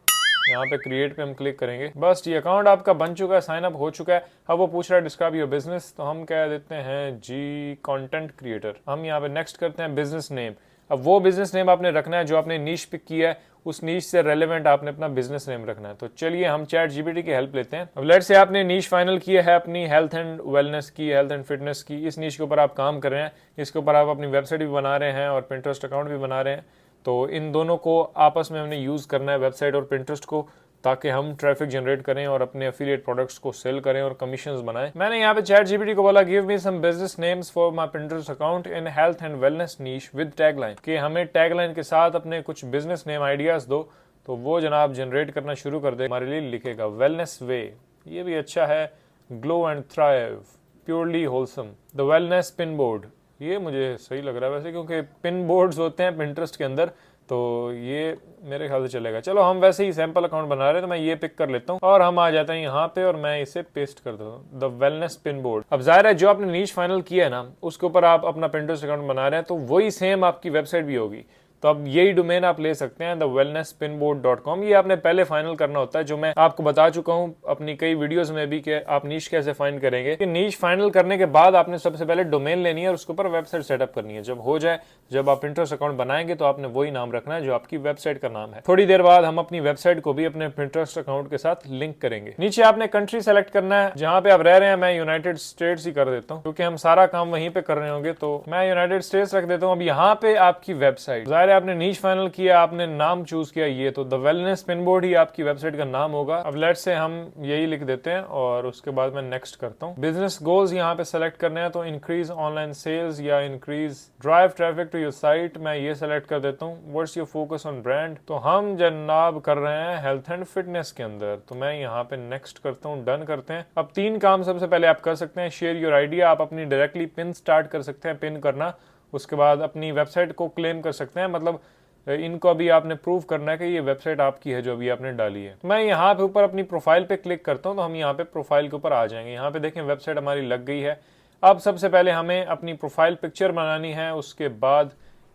यहाँ पे क्रिएट पे हम क्लिक करेंगे। बस ये अकाउंट आपका बन चुका है, साइन अप हो चुका है। अब वो पूछ रहा है डिस्क्राइब योर बिजनेस, तो हम कह देते हैं जी कंटेंट क्रिएटर। हम यहाँ पे नेक्स्ट करते हैं बिजनेस नेम। अब वो बिजनेस नेम आपने रखना है जो आपने नीश पिक किया है, उस नीश से रेलेवेंट आपने अपना बिजनेस नेम रखना है। तो चलिए हम चैट जीपीटी की हेल्प लेते हैं। अब लेट्स से आपने नीश फाइनल किया है अपनी हेल्थ एंड वेलनेस की, हेल्थ एंड फिटनेस की। इस नीश के ऊपर आप काम कर रहे हैं, इसके ऊपर आप अपनी वेबसाइट भी बना रहे हैं और पिंटरेस्ट अकाउंट भी बना रहे हैं। तो इन दोनों को आपस में हमने यूज़ करना है, वेबसाइट और पिंटरेस्ट को, ताकि हम ट्रैफिक जनरेट करें और अपने एफिलिएट प्रोडक्ट्स को सेल करें और कमीशंस बनाएं। मैंने यहाँ पे चैट जीपीटी को बोला give me some business names for my Pinterest account in health and wellness niche with tagline, कि हमें टैगलाइन के साथ अपने कुछ बिजनेस नेम आइडियाज दो। तो वो जनाब जनरेट करना शुरू कर दे, हमारे लिए लिखेगा वेलनेस वे, ये भी अच्छा है, glow and thrive, purely wholesome, the wellness pin board, ये मुझे सही लग रहा है वैसे, क्योंकि पिन बोर्ड्स होते हैं पिंटरेस्ट के अंदर, तो ये मेरे ख्याल से चलेगा। चलो हम वैसे ही सैंपल अकाउंट बना रहे हैं, तो मैं ये पिक कर लेता हूँ और हम आ जाते हैं यहाँ पे और मैं इसे पेस्ट कर दूँ, द वेलनेस पिन बोर्ड। अब जाहिर है जो आपने नीश फाइनल किया है ना, उसके ऊपर आप अपना पिंटरेस्ट अकाउंट बना रहे हैं, तो वही सेम आपकी वेबसाइट भी होगी। तो अब यही डोमेन आप ले सकते हैं, thewellnesspinboard.com। ये आपने पहले फाइनल करना होता है, जो मैं आपको बता चुका हूँ अपनी कई वीडियोस में भी, कि आप नीश कैसे फाइंड करेंगे। कि नीश फाइनल करने के बाद आपने सबसे पहले डोमेन लेनी है और उसके ऊपर वेबसाइट सेटअप करनी है। जब हो जाए, जब आप पिंटरेस्ट अकाउंट बनाएंगे, तो आपने वही नाम रखना है जो आपकी वेबसाइट का नाम है। थोड़ी देर बाद हम अपनी वेबसाइट को भी अपने पिंटरेस्ट अकाउंट के साथ लिंक करेंगे। नीचे आपने कंट्री सेलेक्ट करना है जहाँ पे आप रह रहे हैं। मैं यूनाइटेड स्टेट्स ही कर देता हूँ, क्योंकि हम सारा काम वहीं पे कर रहे होंगे, तो मैं यूनाइटेड स्टेट्स रख देता हूँ। अब यहाँ पे आपकी वेबसाइट, जाहिर है आपने नीश फाइनल किया, आपने नाम चूज किया ये, तो द वेलनेस पिन बोर्ड ही आपकी वेबसाइट का नाम होगा। अब लेट्स से हम यही लिख देते हैं और उसके बाद मैं नेक्स्ट करता हूँ। बिजनेस गोल्स यहाँ पे सेलेक्ट करने हैं, तो इंक्रीज ऑनलाइन सेल्स या increase drive traffic to your site, मैं ये सेलेक्ट कर देता हूँ। What's your focus on brand, तो हम जनाब कर रहे हैं हेल्थ एंड फिटनेस के अंदर, तो मैं यहाँ पे नेक्स्ट करता हूँ, डन करते हैं। अब 3 काम सबसे पहले आप कर सकते हैं। शेयर योर आइडिया, आप अपनी डायरेक्टली पिन स्टार्ट कर सकते हैं, पिन करना। उसके बाद अपनी वेबसाइट को क्लेम कर सकते हैं, मतलब इनको अभी आपने प्रूव करना है कि ये वेबसाइट आपकी है जो अभी आपने डाली है। मैं यहाँ पे ऊपर अपनी प्रोफाइल पे क्लिक करता हूँ, तो हम यहाँ पे प्रोफाइल के ऊपर आ जाएंगे। यहाँ पे देखें वेबसाइट हमारी लग गई है। अब सबसे पहले हमें अपनी प्रोफाइल पिक्चर बनानी है, उसके बाद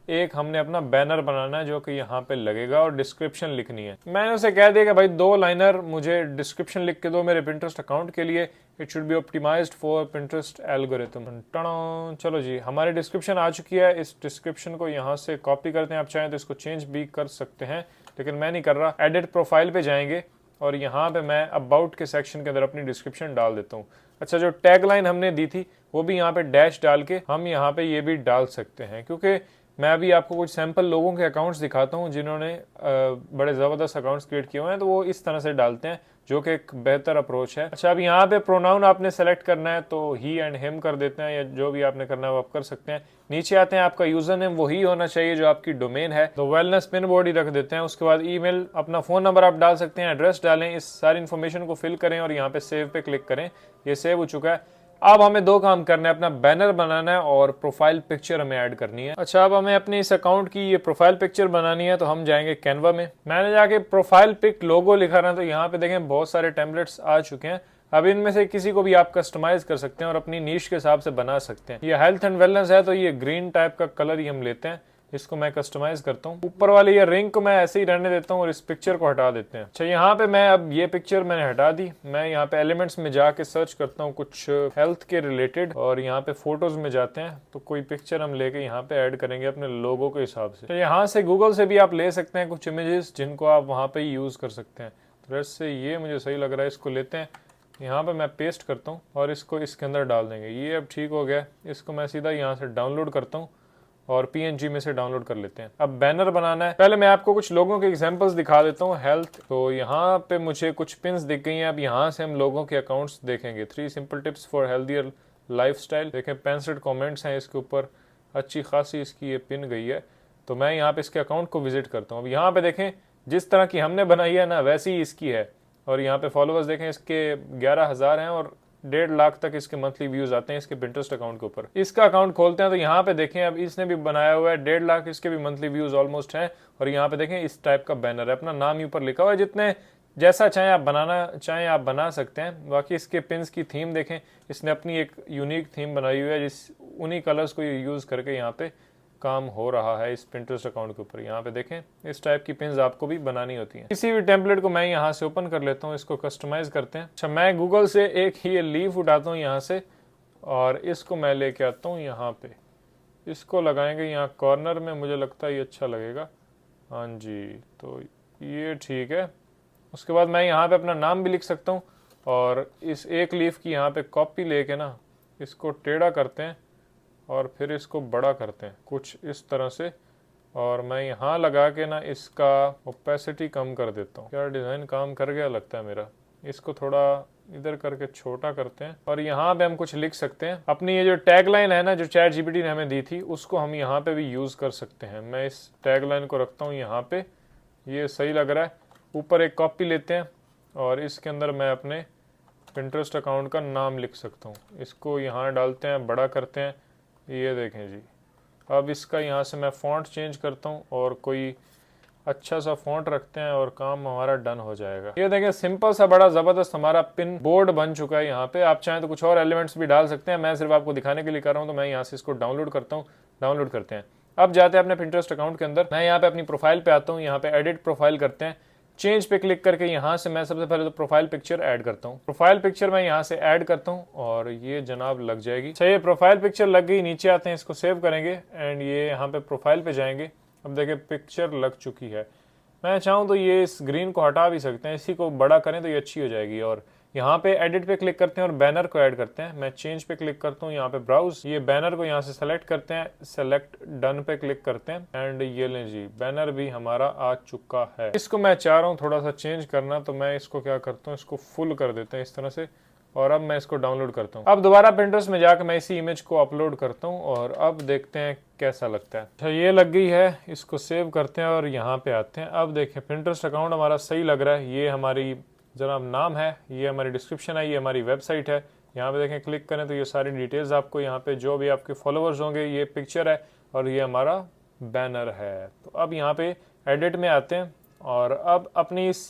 एक हमने अपना बैनर बनाना है जो कि यहाँ पे लगेगा और डिस्क्रिप्शन लिखनी है। मैंने उसे कह दिया कि भाई 2 लाइनर मुझे डिस्क्रिप्शन लिख के दो मेरे पिंटरेस्ट अकाउंट के लिए, it should be optimized for Pinterest algorithm. चलो जी, हमारी डिस्क्रिप्शन आ चुकी है। इस डिस्क्रिप्शन को यहाँ से कॉपी करते हैं, आप चाहें तो इसको चेंज भी कर सकते हैं, लेकिन मैं नहीं कर रहा। एडिट प्रोफाइल पे जाएंगे और यहाँ पे मैं अबाउट के सेक्शन के अंदर अपनी डिस्क्रिप्शन डाल देता हूँ। अच्छा, जो टैग लाइन हमने दी थी वो भी यहाँ पे डैश डाल के हम यहाँ पे ये भी डाल सकते हैं, क्योंकि मैं अभी आपको कुछ सैंपल लोगों के अकाउंट्स दिखाता हूँ जिन्होंने बड़े ज़बरदस्त अकाउंट्स क्रिएट किए हुए हैं, तो वो इस तरह से डालते हैं, जो कि एक बेहतर अप्रोच है। अच्छा, अब यहाँ पे प्रोनाउन आपने सेलेक्ट करना है, तो ही एंड हिम कर देते हैं, या जो भी आपने करना है वो आप कर सकते हैं। नीचे आते हैं, आपका यूजर नेम वही होना चाहिए जो आपकी डोमेन है, तो वेलनेस पिन बोर्ड ही रख देते हैं। उसके बाद ईमेल, अपना फ़ोन नंबर आप डाल सकते हैं, एड्रेस डालें, इस सारी इन्फॉर्मेशन को फिल करें और यहाँ पे सेव पे क्लिक करें। ये सेव हो चुका है। अब हमें 2 काम करना है, अपना बैनर बनाना है और प्रोफाइल पिक्चर हमें ऐड करनी है। अच्छा, अब हमें अपने इस अकाउंट की ये प्रोफाइल पिक्चर बनानी है, तो हम जाएंगे कैनवा में। मैंने जाके प्रोफाइल पिक लोगो लिखा रहा है, तो यहाँ पे देखें बहुत सारे टेम्पलेट्स आ चुके हैं। अब इनमें से किसी को भी आप कस्टमाइज कर सकते हैं और अपनी नीश के हिसाब से बना सकते हैं। ये हेल्थ एंड वेलनेस है, तो ये ग्रीन टाइप का कलर ही हम लेते हैं, इसको मैं कस्टमाइज करता हूँ। ऊपर वाली ये रिंग को मैं ऐसे ही रहने देता हूँ और इस पिक्चर को हटा देते हैं। अच्छा, यहाँ पे मैं अब ये पिक्चर मैंने हटा दी। मैं यहाँ पे एलिमेंट्स में जाके सर्च करता हूँ कुछ हेल्थ के रिलेटेड, और यहाँ पे फोटोज में जाते हैं, तो कोई पिक्चर हम लेके यहाँ पे ऐड करेंगे अपने लोगो के हिसाब से। तो यहाँ से गूगल से भी आप ले सकते हैं कुछ इमेजेस जिनको आप वहाँ पे यूज कर सकते हैं। तो वैसे ये मुझे सही लग रहा है, इसको लेते हैं, यहाँ पे मैं पेस्ट करता हूँ और इसको इसके अंदर डाल देंगे। ये अब ठीक हो गया। इसको मैं सीधा यहाँ से डाउनलोड करता हूँ और PNG में से डाउनलोड कर लेते हैं। अब बैनर बनाना है। पहले मैं आपको कुछ लोगों के एग्जांपल्स दिखा देता हूँ। हेल्थ, तो यहाँ पे मुझे कुछ पिन्स दिख गई हैं। अब यहाँ से हम लोगों के अकाउंट्स देखेंगे। 3 simple tips for healthier lifestyle. देखें 65 कमेंट्स हैं इसके ऊपर, अच्छी खासी इसकी ये पिन गई है। तो मैं यहाँ पे इसके अकाउंट को विजिट करता हूँ। अब यहाँ पे देखें जिस तरह की हमने बनाई है ना, वैसी ही इसकी है। और यहाँ पे फॉलोअर्स देखें, इसके 11,000 हैं और 1.5 लाख तक इसके मंथली व्यूज आते हैं इसके पिंटरेस्ट अकाउंट के ऊपर। इसका अकाउंट खोलते हैं तो यहाँ पे देखें, अब इसने भी बनाया हुआ है, 1.5 लाख इसके भी मंथली व्यूज ऑलमोस्ट हैं। और यहाँ पे देखें इस टाइप का बैनर है, अपना नाम ही ऊपर लिखा हुआ है। जितने जैसा चाहें आप बनाना चाहें आप बना सकते हैं। बाकी इसके पिन्स की थीम देखें, इसने अपनी एक यूनिक थीम बनाई हुई है, जिस उन्हीं कलर्स को यूज करके यहाँ पे काम हो रहा है इस पिंटरेस्ट अकाउंट के ऊपर। यहाँ पे देखें इस टाइप की पिन्स आपको भी बनानी होती हैं। किसी भी टेम्पलेट को मैं यहाँ से ओपन कर लेता हूँ, इसको कस्टमाइज करते हैं। अच्छा, मैं गूगल से एक ही लीफ उठाता हूँ यहाँ से और इसको मैं लेके आता हूँ यहाँ पे। इसको लगाएंगे यहाँ कॉर्नर में, मुझे लगता है ये अच्छा लगेगा। हाँ जी, तो ये ठीक है। उसके बाद मैं यहाँ पे अपना नाम भी लिख सकता हूँ और इस एक लीफ की यहाँ पे कॉपी लेके ना इसको टेढ़ा करते हैं और फिर इसको बड़ा करते हैं कुछ इस तरह से, और मैं यहाँ लगा के ना इसका ओपेसिटी कम कर देता हूँ। क्या डिज़ाइन काम कर गया लगता है मेरा। इसको थोड़ा इधर करके छोटा करते हैं और यहाँ पे हम कुछ लिख सकते हैं। अपनी ये जो टैगलाइन है ना जो चैट जीपीटी ने हमें दी थी उसको हम यहाँ पे भी यूज़ कर सकते हैं। मैं इस टैगलाइन को रखता हूँ यहाँ पे, ये सही लग रहा है। ऊपर एक कॉपी लेते हैं और इसके अंदर मैं अपने पिंटरेस्ट अकाउंट का नाम लिख सकता हूँ। इसको यहाँ डालते हैं, बड़ा करते हैं, ये देखें जी। अब इसका यहाँ से मैं फ़ॉन्ट चेंज करता हूँ और कोई अच्छा सा फ़ॉन्ट रखते हैं और काम हमारा डन हो जाएगा। ये देखें सिंपल सा बड़ा ज़बरदस्त हमारा पिन बोर्ड बन चुका है। यहाँ पे आप चाहें तो कुछ और एलिमेंट्स भी डाल सकते हैं, मैं सिर्फ आपको दिखाने के लिए कर रहा हूँ। तो मैं यहाँ से इसको डाउनलोड करता हूँ। डाउनलोड करते हैं। अब जाते हैं अपने पिंटरेस्ट अकाउंट के अंदर। मैं यहाँ पे अपनी प्रोफाइल पे आता हूँ, यहाँ पे एडिट प्रोफाइल करते हैं। चेंज पे क्लिक करके यहाँ से मैं सबसे पहले तो प्रोफाइल पिक्चर ऐड करता हूँ। प्रोफाइल पिक्चर मैं यहाँ से ऐड करता हूँ और ये जनाब लग जाएगी। चाहिए प्रोफाइल पिक्चर लग गई। नीचे आते हैं, इसको सेव करेंगे एंड ये यहाँ पे प्रोफाइल पे जाएंगे। अब देखिए पिक्चर लग चुकी है। मैं चाहूँ तो ये इस ग्रीन को हटा भी सकते हैं, इसी को बड़ा करें तो ये अच्छी हो जाएगी। और यहाँ पे एडिट पे क्लिक करते हैं और बैनर को ऐड करते हैं। मैं चेंज पे क्लिक करता हूँ, यहाँ पे ब्राउज, ये बैनर को यहाँ से सेलेक्ट करते हैं, सेलेक्ट डन पे क्लिक करते हैं एंड ये लें जी, बैनर भी हमारा आ चुका है। इसको मैं चाह रहा हूँ थोड़ा सा चेंज करना, तो मैं इसको क्या करता हूँ, इसको फुल कर देते हैं इस तरह से और अब मैं इसको डाउनलोड करता हूँ। अब दोबारा पिंटरेस्ट में जाकर मैं इसी इमेज को अपलोड करता हूँ और अब देखते हैं कैसा लगता है। अच्छा ये लग गई है, इसको सेव करते हैं और यहाँ पे आते हैं। अब देखें पिंटरेस्ट अकाउंट हमारा सही लग रहा है। ये हमारी जनाब नाम है, ये हमारी डिस्क्रिप्शन है, ये हमारी वेबसाइट है। यहाँ पे देखें क्लिक करें तो ये सारी डिटेल्स आपको यहाँ पे जो भी आपके फॉलोअर्स होंगे, ये पिक्चर है और ये हमारा बैनर है। तो अब यहाँ पे एडिट में आते हैं और अब अपनी इस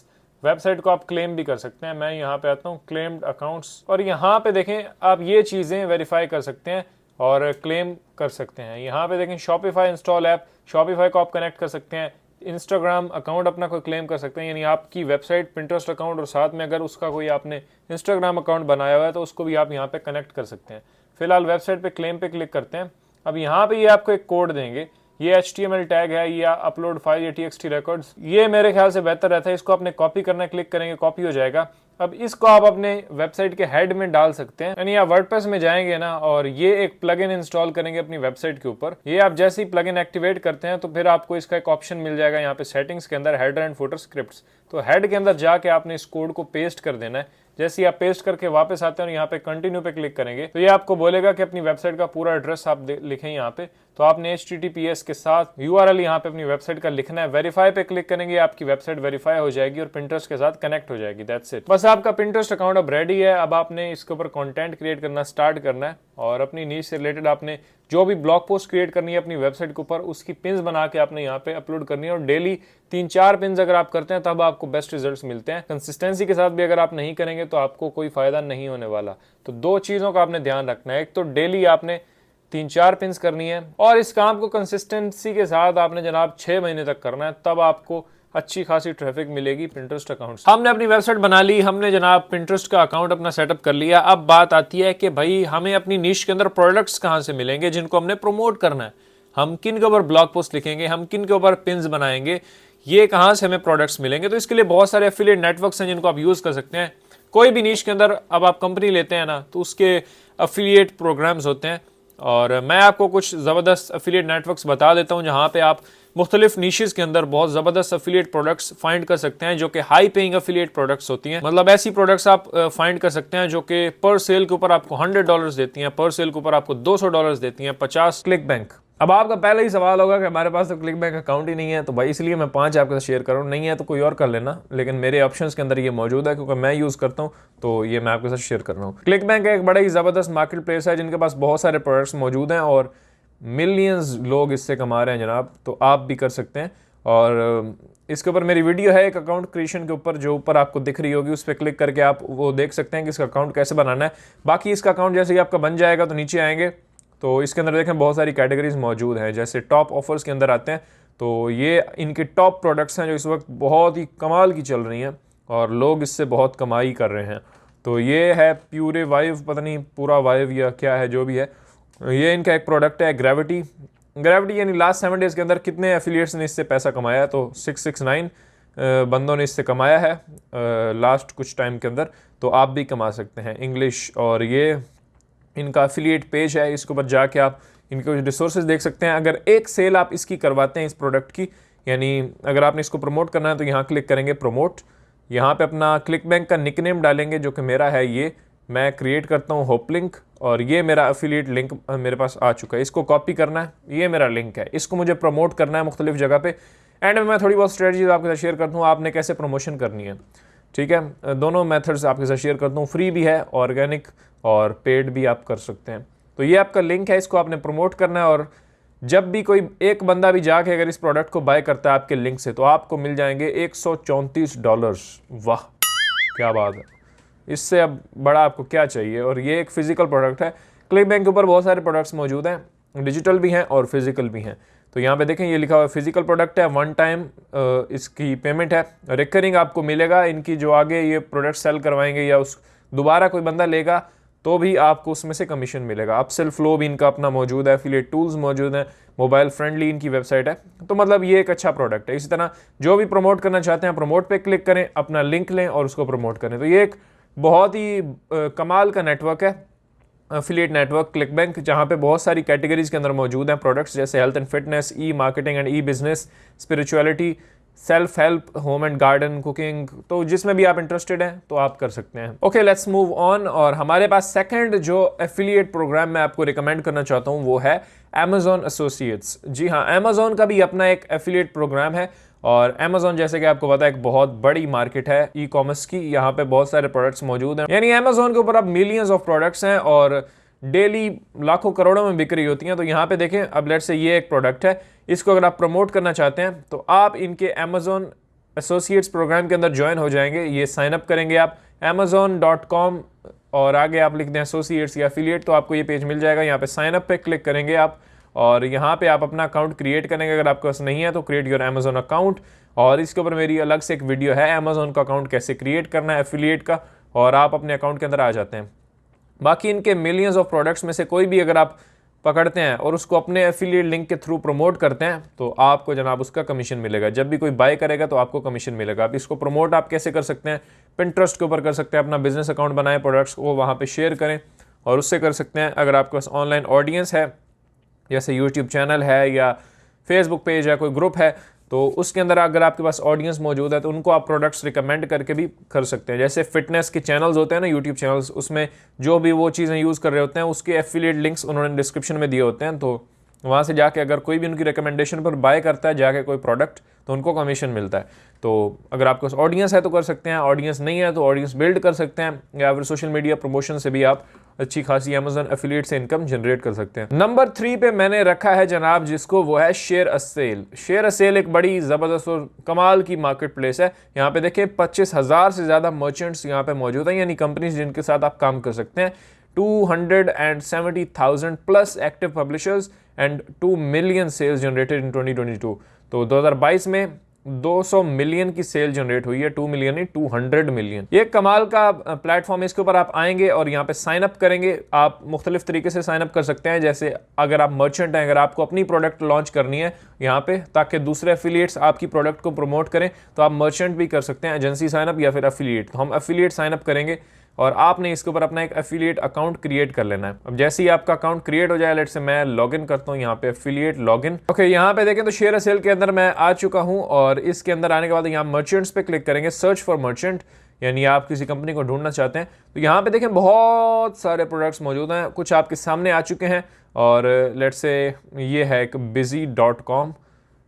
वेबसाइट को आप क्लेम भी कर सकते हैं। मैं यहाँ पे आता हूँ क्लेम्ड अकाउंट्स और यहाँ पे देखें आप ये चीज़ें वेरीफाई कर सकते हैं और क्लेम कर सकते हैं। यहाँ पे देखें शॉपिफाई इंस्टॉल ऐप, शॉपिफाई को आप कनेक्ट कर सकते हैं। इंस्टाग्राम अकाउंट अपना कोई क्लेम कर सकते हैं, यानी आपकी वेबसाइट पिंटरेस्ट अकाउंट और साथ में अगर उसका कोई आपने इंस्टाग्राम अकाउंट बनाया हुआ है तो उसको भी आप यहाँ पे कनेक्ट कर सकते हैं। फिलहाल वेबसाइट पे क्लेम पे क्लिक करते हैं। अब यहाँ पे ये आपको एक कोड देंगे, ये HTML टैग है या अपलोड फाइल या TXT रिकॉर्ड्स, ये मेरे ख्याल से बेहतर रहता है। इसको आपने कॉपी करना, क्लिक करेंगे कॉपी हो जाएगा। अब इसको आप अपने वेबसाइट के हेड में डाल सकते हैं, यानी आप वर्डप्रेस में जाएंगे ना और ये एक प्लगइन इंस्टॉल करेंगे अपनी वेबसाइट के ऊपर। ये आप जैसे ही प्लगइन एक्टिवेट करते हैं तो फिर आपको इसका एक ऑप्शन मिल जाएगा यहाँ पे सेटिंग्स के अंदर, हेडर एंड फुटर स्क्रिप्ट्स। तो हेड के अंदर जाके आपने इस कोड को पेस्ट कर देना है। जैसे ही आप पेस्ट करके वापस आते हैं और यहाँ पे कंटिन्यू पे क्लिक करेंगे तो ये आपको बोलेगा कि अपनी वेबसाइट का पूरा एड्रेस आप लिखें यहाँ पे। तो आपने HTTPS के साथ URL यहाँ पे अपनी वेबसाइट का लिखना है। वेरीफाई पे क्लिक करेंगे, आपकी वेबसाइट वेरीफाई हो जाएगी और पिंटरेस्ट के साथ कनेक्ट हो जाएगी। दैट्स इट, बस आपका पिंटरेस्ट अकाउंट अब रेडी है। अब आपने इसके ऊपर कंटेंट क्रिएट करना स्टार्ट करना है और अपनी नीश से रिलेटेड आपने जो भी ब्लॉग पोस्ट क्रिएट करनी है अपनी वेबसाइट के ऊपर, उसकी पिन्स बना के आपने यहाँ पे अपलोड करनी है। और डेली 3-4 पिन्स अगर आप करते हैं तब आपको बेस्ट रिजल्ट्स मिलते हैं। कंसिस्टेंसी के साथ भी अगर आप नहीं करेंगे तो आपको कोई फायदा नहीं होने वाला। तो 2 चीजों का आपने ध्यान रखना है, एक तो डेली आपने 3-4 पिन्स करनी है और इस काम को कंसिस्टेंसी के साथ आपने जनाब 6 महीने तक करना है, तब आपको अच्छी खासी ट्रैफिक मिलेगी पिंटरेस्ट अकाउंट से। हमने अपनी वेबसाइट बना ली, हमने जनाब पिंटरेस्ट का अकाउंट अपना सेटअप कर लिया। अब बात आती है कि भाई हमें अपनी नीश के अंदर प्रोडक्ट्स कहाँ से मिलेंगे जिनको हमने प्रमोट करना है। हम किन के ऊपर ब्लॉग पोस्ट लिखेंगे, हम किन के ऊपर पिन्स बनाएंगे, ये कहाँ से हमें प्रोडक्ट्स मिलेंगे। तो इसके लिए बहुत सारे एफिलिएट नेटवर्क्स हैं जिनको आप यूज कर सकते हैं। कोई भी नीश के अंदर अब आप कंपनी लेते हैं ना तो उसके एफिलिएट प्रोग्राम्स होते हैं और मैं आपको कुछ ज़बरदस्त एफिलिएट नेटवर्क्स बता देता हूं जहां पे आप मुख्तलिफ नीशेस के अंदर बहुत ज़बरदस्त एफिलिएट प्रोडक्ट्स फाइंड कर सकते हैं जो कि हाई पेइंग एफिलिएट प्रोडक्ट्स होती हैं। मतलब ऐसी प्रोडक्ट्स आप फाइंड कर सकते हैं जो कि पर सेल के ऊपर आपको $100 देती हैं, पर सेल के ऊपर आपको $200 देती हैं। 50 क्लिक बैंक। अब आपका पहला ही सवाल होगा कि हमारे पास तो क्लिक बैंक अकाउंट ही नहीं है, तो भाई इसलिए मैं 5 आपके साथ शेयर कर रहा हूँ। नहीं है तो कोई और कर लेना, लेकिन मेरे ऑप्शंस के अंदर ये मौजूद है क्योंकि मैं यूज़ करता हूँ, तो ये मैं आपके साथ शेयर कर रहा हूँ। क्लिक बैंक एक बड़ा ही ज़बरदस्त मार्केट प्लेस है जिनके पास बहुत सारे प्रोडक्ट्स मौजूद हैं और मिलियंस लोग इससे कमा रहे हैं जनाब, तो आप भी कर सकते हैं। और इसके ऊपर मेरी वीडियो है एक अकाउंट क्रिएशन के ऊपर, जो ऊपर आपको दिख रही होगी, उस पर क्लिक करके आप वो देख सकते हैं कि इसका अकाउंट कैसे बनाना है। बाकी इसका अकाउंट जैसे ही आपका बन जाएगा तो नीचे आएंगे तो इसके अंदर देखें बहुत सारी कैटेगरीज मौजूद हैं। जैसे टॉप ऑफर्स के अंदर आते हैं तो ये इनके टॉप प्रोडक्ट्स हैं जो इस वक्त बहुत ही कमाल की चल रही हैं और लोग इससे बहुत कमाई कर रहे हैं। तो ये है प्यूरे वाइव, पता नहीं पूरा वाइव या क्या है, जो भी है, ये इनका एक प्रोडक्ट है ग्रेविटी। यानी लास्ट 7 डेज के अंदर कितने एफिलिएट्स ने इससे पैसा कमाया, तो 669। बंदों ने इससे कमाया है लास्ट कुछ टाइम के अंदर, तो आप भी कमा सकते हैं इंग्लिश। और ये इनका एफिलिएट पेज है, इसके ऊपर जाके आप इनके रिसोर्सेज देख सकते हैं। अगर एक सेल आप इसकी करवाते हैं इस प्रोडक्ट की, यानी अगर आपने इसको प्रमोट करना है तो यहाँ क्लिक करेंगे प्रमोट, यहाँ पे अपना क्लिक बैंक का निकनेम डालेंगे जो कि मेरा है, ये मैं क्रिएट करता हूँ होप लिंक, और ये मेरा एफिलिएट लिंक मेरे पास आ चुका है। इसको कॉपी करना है, ये मेरा लिंक है, इसको मुझे प्रमोट करना है मुख्तलिफ जगह पे। एंड में मैं थोड़ी बहुत स्ट्रेटजीज आपके साथ शेयर करता हूँ आपने कैसे प्रमोशन करनी है, ठीक है। दोनों मेथड्स आपके साथ शेयर करता हूँ, फ्री भी है, ऑर्गेनिक और पेड भी आप कर सकते हैं। तो ये आपका लिंक है, इसको आपने प्रमोट करना है, और जब भी कोई एक बंदा भी जाके अगर इस प्रोडक्ट को बाय करता है आपके लिंक से, तो आपको मिल जाएंगे $134। वाह क्या बात है, इससे अब बड़ा आपको क्या चाहिए। और ये एक फिजिकल प्रोडक्ट है। क्लिक बैंक के ऊपर बहुत सारे प्रोडक्ट्स मौजूद हैं, डिजिटल भी हैं और फिजिकल भी हैं। तो यहाँ पे देखें ये लिखा हुआ है फिजिकल प्रोडक्ट है, वन टाइम इसकी पेमेंट है, रिकरिंग आपको मिलेगा। इनकी जो आगे ये प्रोडक्ट सेल करवाएंगे या उस दोबारा कोई बंदा लेगा तो भी आपको उसमें से कमीशन मिलेगा। अपसेल फ्लो भी इनका अपना मौजूद है, एफिलिएट टूल्स मौजूद हैं, मोबाइल फ्रेंडली इनकी वेबसाइट है। तो मतलब ये एक अच्छा प्रोडक्ट है। इसी तरह जो भी प्रमोट करना चाहते हैं प्रमोट पे क्लिक करें, अपना लिंक लें और उसको प्रमोट करें। तो ये एक बहुत ही कमाल का नेटवर्क है, एफिलिएट नेटवर्क क्लिक बैंक, जहाँ पे बहुत सारी कैटेगरीज के अंदर मौजूद हैं प्रोडक्ट्स, जैसे health and fitness, E marketing and E business, spirituality, self help, home and garden, cooking. तो जिसमें भी आप इंटरेस्टेड हैं तो आप कर सकते हैं। Okay let's move on. और हमारे पास सेकंड जो एफिलिएट प्रोग्राम मैं आपको रिकमेंड करना चाहता हूँ वो है Amazon एसोसिएट्स। जी हाँ, Amazon का भी अपना एक एफिलिएट प्रोग्राम है। और Amazon जैसे कि आपको पता है एक बहुत बड़ी मार्केट है ई कॉमर्स की, यहाँ पे बहुत सारे प्रोडक्ट्स मौजूद हैं। यानी Amazon के ऊपर अब मिलियंस ऑफ प्रोडक्ट्स हैं और डेली लाखों करोड़ों में बिक्री होती हैं। तो यहाँ पे देखें, अब लेट्स से ये एक प्रोडक्ट है, इसको अगर आप प्रमोट करना चाहते हैं तो आप इनके Amazon एसोसिएट्स प्रोग्राम के अंदर ज्वाइन हो जाएंगे। ये साइन अप करेंगे आप amazon.com और आगे आप लिख दें एसोसिएट्स या एफिलिएट, तो आपको ये पेज मिल जाएगा। यहाँ पे साइन अप पे क्लिक करेंगे आप और यहाँ पे आप अपना अकाउंट क्रिएट करेंगे। अगर आपके पास नहीं है तो क्रिएट योर Amazon अकाउंट, और इसके ऊपर मेरी अलग से एक वीडियो है Amazon का अकाउंट कैसे क्रिएट करना है एफिलिएट का, और आप अपने अकाउंट के अंदर आ जाते हैं। बाकी इनके मिलियंस ऑफ प्रोडक्ट्स में से कोई भी अगर आप पकड़ते हैं और उसको अपने एफिलिएट लिंक के थ्रू प्रमोट करते हैं तो आपको जनाब उसका कमीशन मिलेगा। जब भी कोई बाय करेगा तो आपको कमीशन मिलेगा। अब इसको प्रमोट आप कैसे कर सकते हैं, पिंटरेस्ट के ऊपर कर सकते हैं, अपना बिजनेस अकाउंट बनाएं, प्रोडक्ट्स को वहाँ पे शेयर करें और उससे कर सकते हैं। अगर आपके पास ऑनलाइन ऑडियंस है, जैसे यूट्यूब चैनल है या फेसबुक पेज है, कोई ग्रुप है, तो उसके अंदर अगर आपके पास ऑडियंस मौजूद है तो उनको आप प्रोडक्ट्स रिकमेंड करके भी कर सकते हैं। जैसे फिटनेस के चैनल्स होते हैं ना, यूट्यूब चैनल्स, उसमें जो भी वो चीज़ें यूज़ कर रहे होते हैं उसके एफिलिएट लिंक्स उन्होंने डिस्क्रिप्शन में दिए होते हैं। तो वहाँ से जाके अगर कोई भी उनकी रिकमेंडेशन पर बाय करता है जाके कोई प्रोडक्ट, तो उनको कमीशन मिलता है। तो अगर आपके पास ऑडियंस है तो कर सकते हैं, ऑडियंस नहीं है तो ऑडियंस बिल्ड कर सकते हैं, या फिर सोशल मीडिया प्रमोशन से भी आप अच्छी खासी Amazon एफिलिएट से इनकम जनरेट कर सकते हैं। नंबर 3 पे मैंने रखा है जनाब, जिसको वो है share a sale. Share a sale एक बड़ी ज़बरदस्त और कमाल की मार्केट प्लेस है। यहाँ पे देखें 25,000 से ज़्यादा मर्चेंट्स यहाँ पे मौजूद हैं, यानी कंपनीज जिनके साथ आप काम कर सकते हैं। 270,000 plus active publishers and 2 million sales generated in 2022। तो 2022 में 200 मिलियन की सेल जनरेट हुई है, 2 मिलियन नहीं 200 मिलियन। ये कमाल का प्लेटफॉर्म है। इसके ऊपर आप आएंगे और यहाँ पे साइन अप करेंगे। आप मुख्तलिफ तरीके से साइन अप कर सकते हैं, जैसे अगर आप मर्चेंट हैं, अगर आपको अपनी प्रोडक्ट लॉन्च करनी है यहाँ पे ताकि दूसरे एफिलिएट्स आपकी प्रोडक्ट को प्रमोट करें, तो आप मर्चेंट भी कर सकते हैं, एजेंसी साइन अप या फिर एफिलिएट। तो हम एफिलिएट साइन अप करेंगे और आपने इसके ऊपर अपना एक एफिलिएट अकाउंट क्रिएट कर लेना है। अब जैसे ही आपका अकाउंट क्रिएट हो जाए, लेट से मैं लॉगिन करता हूँ यहाँ पे एफिलिएट लॉगिन। ओके, यहाँ पे देखें तो शेयर अ सेल के अंदर मैं आ चुका हूँ और इसके अंदर आने के बाद यहाँ मर्चेंट्स पे क्लिक करेंगे, सर्च फॉर मर्चेंट, यानी आप किसी कंपनी को ढूंढना चाहते हैं। तो यहाँ पे देखें बहुत सारे प्रोडक्ट्स मौजूद हैं, कुछ आपके सामने आ चुके हैं। और लेट से ये है एक busy.com।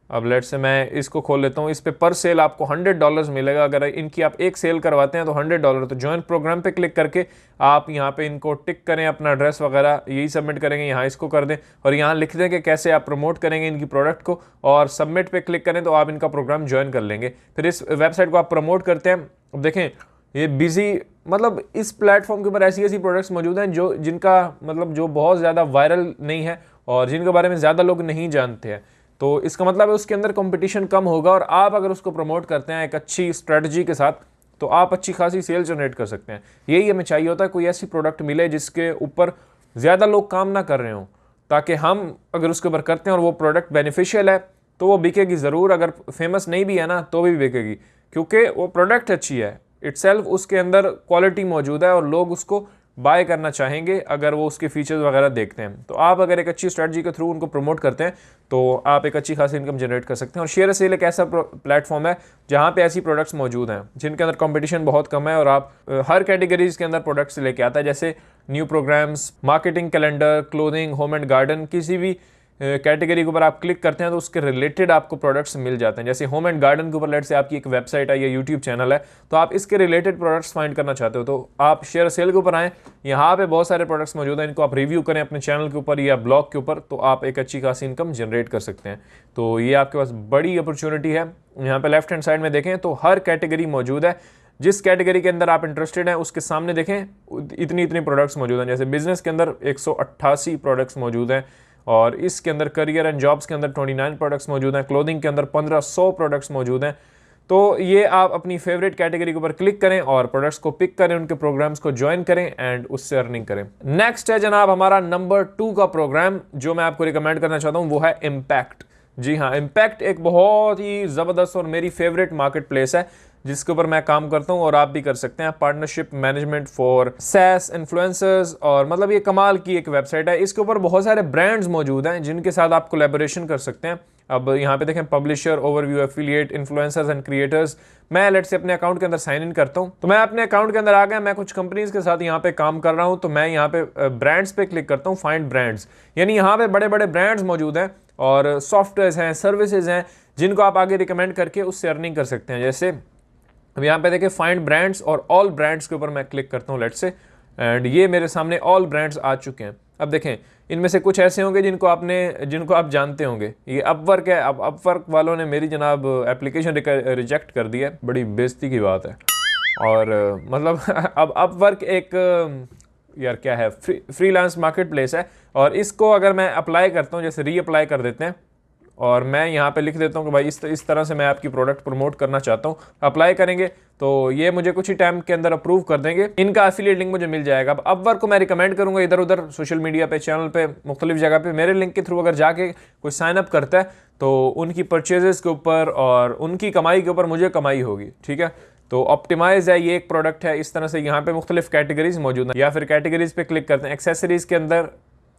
अब लेट से मैं इसको खोल लेता हूँ। इस पे पर सेल आपको $100 मिलेगा। अगर इनकी आप एक सेल करवाते हैं तो $100। तो ज्वाइन प्रोग्राम पे क्लिक करके आप यहाँ पे इनको टिक करें, अपना एड्रेस वगैरह यही सबमिट करेंगे, यहाँ इसको कर दें और यहाँ लिख दें कि कैसे आप प्रमोट करेंगे इनकी प्रोडक्ट को, और सबमिट पे क्लिक करें तो आप इनका प्रोग्राम ज्वाइन कर लेंगे। फिर इस वेबसाइट को आप प्रमोट करते हैं। अब देखें ये बिजी, मतलब इस प्लेटफॉर्म के ऊपर ऐसी ऐसी प्रोडक्ट्स मौजूद हैं जो जिनका मतलब जो बहुत ज़्यादा वायरल नहीं है और जिनके बारे में ज़्यादा लोग नहीं जानते हैं। तो इसका मतलब है उसके अंदर कंपटीशन कम होगा और आप अगर उसको प्रमोट करते हैं एक अच्छी स्ट्रेटजी के साथ तो आप अच्छी खासी सेल जनरेट कर सकते हैं। यही हमें चाहिए होता है, कोई ऐसी प्रोडक्ट मिले जिसके ऊपर ज़्यादा लोग काम ना कर रहे हों, ताकि हम अगर उसके ऊपर करते हैं और वो प्रोडक्ट बेनिफिशियल है तो वो बिकेगी ज़रूर, अगर फेमस नहीं भी है ना तो भी बिकेगी, क्योंकि वो प्रोडक्ट अच्छी है इटसेल्फ, उसके अंदर क्वालिटी मौजूद है और लोग उसको बाय करना चाहेंगे अगर वो उसके फीचर्स वगैरह देखते हैं। तो आप अगर एक अच्छी स्ट्रेटजी के थ्रू उनको प्रमोट करते हैं तो आप एक अच्छी खासी इनकम जनरेट कर सकते हैं। और शेयर सेल एक ऐसा प्लेटफॉर्म है जहाँ पे ऐसी प्रोडक्ट्स मौजूद हैं जिनके अंदर कंपटीशन बहुत कम है और आप हर कैटेगरीज के अंदर प्रोडक्ट्स लेके आता है, जैसे new programs, marketing calendar, clothing, home and garden, किसी भी कैटेगरी के ऊपर आप क्लिक करते हैं तो उसके रिलेटेड आपको प्रोडक्ट्स मिल जाते हैं। जैसे होम एंड गार्डन के ऊपर लेट से आपकी एक वेबसाइट है या यूट्यूब चैनल है, तो आप इसके रिलेटेड प्रोडक्ट्स फाइंड करना चाहते हो तो आप शेयर सेल के ऊपर आएँ, यहाँ पे बहुत सारे प्रोडक्ट्स मौजूद हैं, इनको आप रिव्यू करें अपने चैनल के ऊपर या ब्लॉग के ऊपर, तो आप एक अच्छी खासी इनकम जनरेट कर सकते हैं। तो ये आपके पास बड़ी अपॉर्चुनिटी है। यहाँ पे लेफ्ट हैंड साइड में देखें तो हर कैटेगरी मौजूद है, जिस कैटेगरी के अंदर आप इंटरेस्टेड हैं उसके सामने देखें इतनी इतनी प्रोडक्ट्स मौजूद हैं। जैसे बिजनेस के अंदर 188 प्रोडक्ट्स मौजूद हैं और इसके अंदर करियर एंड जॉब्स के अंदर 29 प्रोडक्ट्स मौजूद हैं, क्लोथिंग के अंदर 1500 प्रोडक्ट्स मौजूद हैं। तो ये आप अपनी फेवरेट कैटेगरी के ऊपर क्लिक करें और प्रोडक्ट्स को पिक करें, उनके प्रोग्राम्स को ज्वाइन करें एंड उससे अर्निंग करें। नेक्स्ट है जनाब हमारा नंबर 2 का प्रोग्राम जो मैं आपको रिकमेंड करना चाहता हूँ, वो है इम्पैक्ट। जी हाँ, इम्पैक्ट एक बहुत ही ज़बरदस्त और मेरी फेवरेट मार्केट प्लेस है जिसके ऊपर मैं काम करता हूँ और आप भी कर सकते हैं। Partnership management for SaaS influencers, और मतलब ये कमाल की एक वेबसाइट है। इसके ऊपर बहुत सारे ब्रांड्स मौजूद हैं जिनके साथ आप कोलैबोरेशन कर सकते हैं। अब यहाँ पे देखें publisher, overview, affiliate, influencers and creators. मैं लेट से अपने अकाउंट के अंदर साइन इन करता हूँ, तो मैं अपने अकाउंट के अंदर आ गया, मैं कुछ कंपनीज के साथ यहाँ पे काम कर रहा हूँ, तो मैं यहाँ पे ब्रांड्स पे क्लिक करता हूँ, फाइंड ब्रांड्स, यानी यहाँ पे बड़े बड़े ब्रांड्स मौजूद हैं और सॉफ्टवेयर हैं, सर्विसेज हैं जिनको आप आगे रिकमेंड करके उससे अर्निंग कर सकते हैं। जैसे अब यहाँ पे देखिए फाइंड ब्रांड्स और ऑल ब्रांड्स के ऊपर मैं क्लिक करता हूँ लेट से, एंड ये मेरे सामने ऑल ब्रांड्स आ चुके हैं। अब देखें इनमें से कुछ ऐसे होंगे जिनको आप जानते होंगे। ये अपवर्क है। अब अपवर्क वालों ने मेरी जनाब एप्लीकेशन रिजेक्ट कर दी है, बड़ी बेइज्जती की बात है। और मतलब अब अपवर्क एक यार क्या है, फ्रीलांस मार्केट प्लेस है और इसको अगर मैं अप्लाई करता हूँ, जैसे रीअप्लाई कर देते हैं और मैं यहाँ पे लिख देता हूँ कि भाई इस तरह से मैं आपकी प्रोडक्ट प्रमोट करना चाहता हूँ, अप्लाई करेंगे तो ये मुझे कुछ ही टाइम के अंदर अप्रूव कर देंगे, इनका एफिलिएट लिंक मुझे मिल जाएगा। अब अपवर्क को मैं रिकमेंड करूँगा इधर उधर सोशल मीडिया पे, चैनल पे, मुख्तलिफ जगह पे मेरे लिंक के थ्रू अगर जाके कोई साइन अप करता है तो उनकी परचेजेस के ऊपर और उनकी कमाई के ऊपर मुझे कमाई होगी। ठीक है, तो ऑप्टिमाइज है, ये एक प्रोडक्ट है। इस तरह से यहाँ पे मुख्तलिफ कैटेगरीज मौजूद हैं, या फिर कैटेगरीज पे क्लिक करते हैं, एक्सेसरीज के अंदर,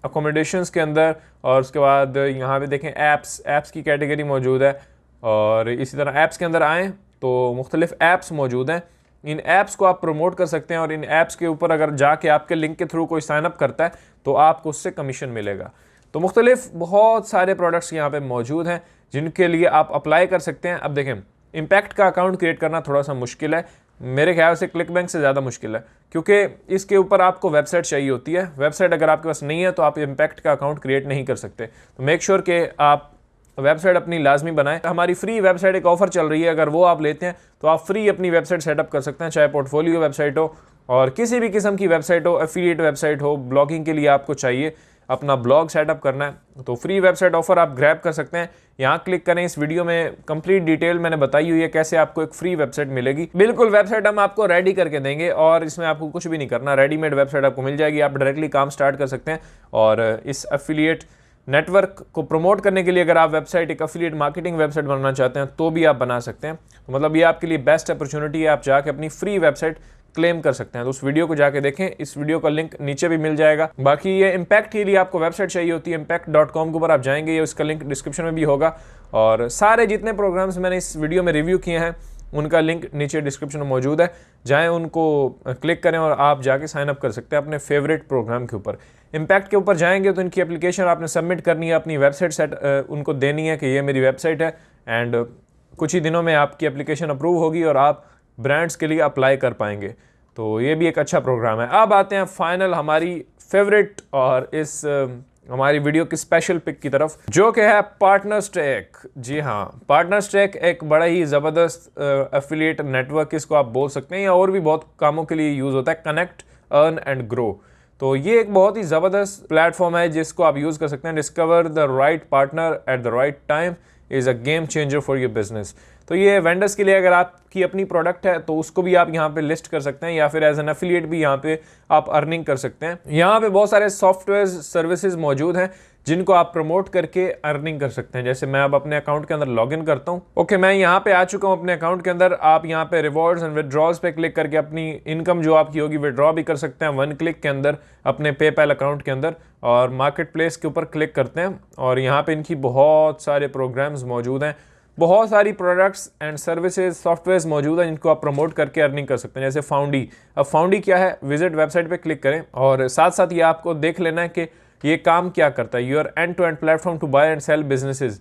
अकोमोडेशंस के अंदर, और उसके बाद यहाँ पे देखें ऐप्स की कैटेगरी मौजूद है। और इसी तरह ऐप्स के अंदर आएँ तो मुख्तलिफ ऐप्स मौजूद हैं, इन ऐप्स को आप प्रमोट कर सकते हैं और इन ऐप्स के ऊपर अगर जाके आपके लिंक के थ्रू कोई साइन अप करता है तो आपको उससे कमीशन मिलेगा। तो मुख्तलिफ बहुत सारे प्रोडक्ट्स यहाँ पे मौजूद हैं जिनके लिए आप अप्लाई कर सकते हैं। अब देखें इम्पैक्ट का अकाउंट क्रिएट करना थोड़ा सा मुश्किल है, मेरे ख्याल से क्लिकबैंक से ज़्यादा मुश्किल है, क्योंकि इसके ऊपर आपको वेबसाइट चाहिए होती है। वेबसाइट अगर आपके पास नहीं है तो आप इम्पैक्ट का अकाउंट क्रिएट नहीं कर सकते। तो मेक श्योर कि आप वेबसाइट अपनी लाजमी बनाएं। हमारी फ्री वेबसाइट एक ऑफर चल रही है, अगर वो आप लेते हैं तो आप फ्री अपनी वेबसाइट सेटअप कर सकते हैं, चाहे पोर्टफोलियो वेबसाइट हो और किसी भी किस्म की वेबसाइट हो, एफिलिएट वेबसाइट हो, ब्लॉगिंग के लिए आपको चाहिए अपना ब्लॉग सेटअप करना है तो फ्री वेबसाइट ऑफर आप ग्रैब कर सकते हैं। यहाँ क्लिक करें, इस वीडियो में कंप्लीट डिटेल मैंने बताई हुई है कैसे आपको एक फ्री वेबसाइट मिलेगी। बिल्कुल वेबसाइट हम आपको रेडी करके देंगे और इसमें आपको कुछ भी नहीं करना, रेडीमेड वेबसाइट आपको मिल जाएगी, आप डायरेक्टली काम स्टार्ट कर सकते हैं। और इस एफिलिएट नेटवर्क को प्रमोट करने के लिए अगर आप वेबसाइट एक एफिलिएट मार्केटिंग वेबसाइट बनाना चाहते हैं तो भी आप बना सकते हैं। तो मतलब ये आपके लिए बेस्ट अपॉर्चुनिटी है, आप जाके अपनी फ्री वेबसाइट क्लेम कर सकते हैं। तो उस वीडियो को जाके देखें, इस वीडियो का लिंक नीचे भी मिल जाएगा। बाकी ये इम्पैक्ट के लिए आपको वेबसाइट चाहिए होती है, impact.com के ऊपर आप जाएंगे, ये उसका लिंक डिस्क्रिप्शन में भी होगा। और सारे जितने प्रोग्राम्स मैंने इस वीडियो में रिव्यू किए हैं उनका लिंक नीचे डिस्क्रिप्शन में मौजूद है, जाएँ उनको क्लिक करें और आप जाके साइन अप कर सकते हैं अपने फेवरेट प्रोग्राम के ऊपर। इम्पैक्ट के ऊपर जाएंगे तो इनकी एप्लीकेशन आपने सबमिट करनी है, अपनी वेबसाइट सेट उनको देनी है कि ये मेरी वेबसाइट है, एंड कुछ ही दिनों में आपकी एप्लीकेशन अप्रूव होगी और आप ब्रांड्स के लिए अप्लाई कर पाएंगे। तो ये भी एक अच्छा प्रोग्राम है। अब आते हैं फाइनल हमारी फेवरेट और इस हमारी वीडियो की स्पेशल पिक की तरफ, जो कि है पार्टनर्स ट्रैक। जी हाँ, पार्टनर्स ट्रैक एक बड़ा ही ज़बरदस्त एफिलिएट नेटवर्क इसको आप बोल सकते हैं, या और भी बहुत कामों के लिए यूज़ होता है, कनेक्ट, अर्न एंड ग्रो। तो ये एक बहुत ही ज़बरदस्त प्लेटफॉर्म है जिसको आप यूज़ कर सकते हैं। Discover the right partner at the right time is a game changer for your business. तो ये वेंडर्स के लिए अगर आपकी अपनी प्रोडक्ट है तो उसको भी आप यहाँ पे लिस्ट कर सकते हैं, या फिर एज एन एफिलिएट भी यहाँ पे आप अर्निंग कर सकते हैं। यहाँ पे बहुत सारे सॉफ्टवेयर सर्विसेज मौजूद हैं जिनको आप प्रमोट करके अर्निंग कर सकते हैं। जैसे मैं अब अपने अकाउंट के अंदर लॉगिन करता हूँ। ओके, मैं यहाँ पे आ चुका हूँ अपने अकाउंट के अंदर। आप यहाँ पे रिवॉर्ड्स एंड विड्रॉल्स पे क्लिक करके अपनी इनकम जो आपकी होगी विड्रॉ भी कर सकते हैं 1 क्लिक के अंदर अपने पेपैल अकाउंट के अंदर। और मार्केट प्लेस के ऊपर क्लिक करते हैं और यहाँ पे इनकी बहुत सारे प्रोग्राम्स मौजूद हैं, बहुत सारी प्रोडक्ट्स एंड सर्विसेज सॉफ्टवेयर मौजूद हैं जिनको आप प्रमोट करके अर्निंग कर सकते हैं। जैसे फाउंडी। अब फाउंडी क्या है, विजिट वेबसाइट पे क्लिक करें और साथ साथ ये आपको देख लेना है कि ये काम क्या करता है। Your end to end platform to buy and sell businesses.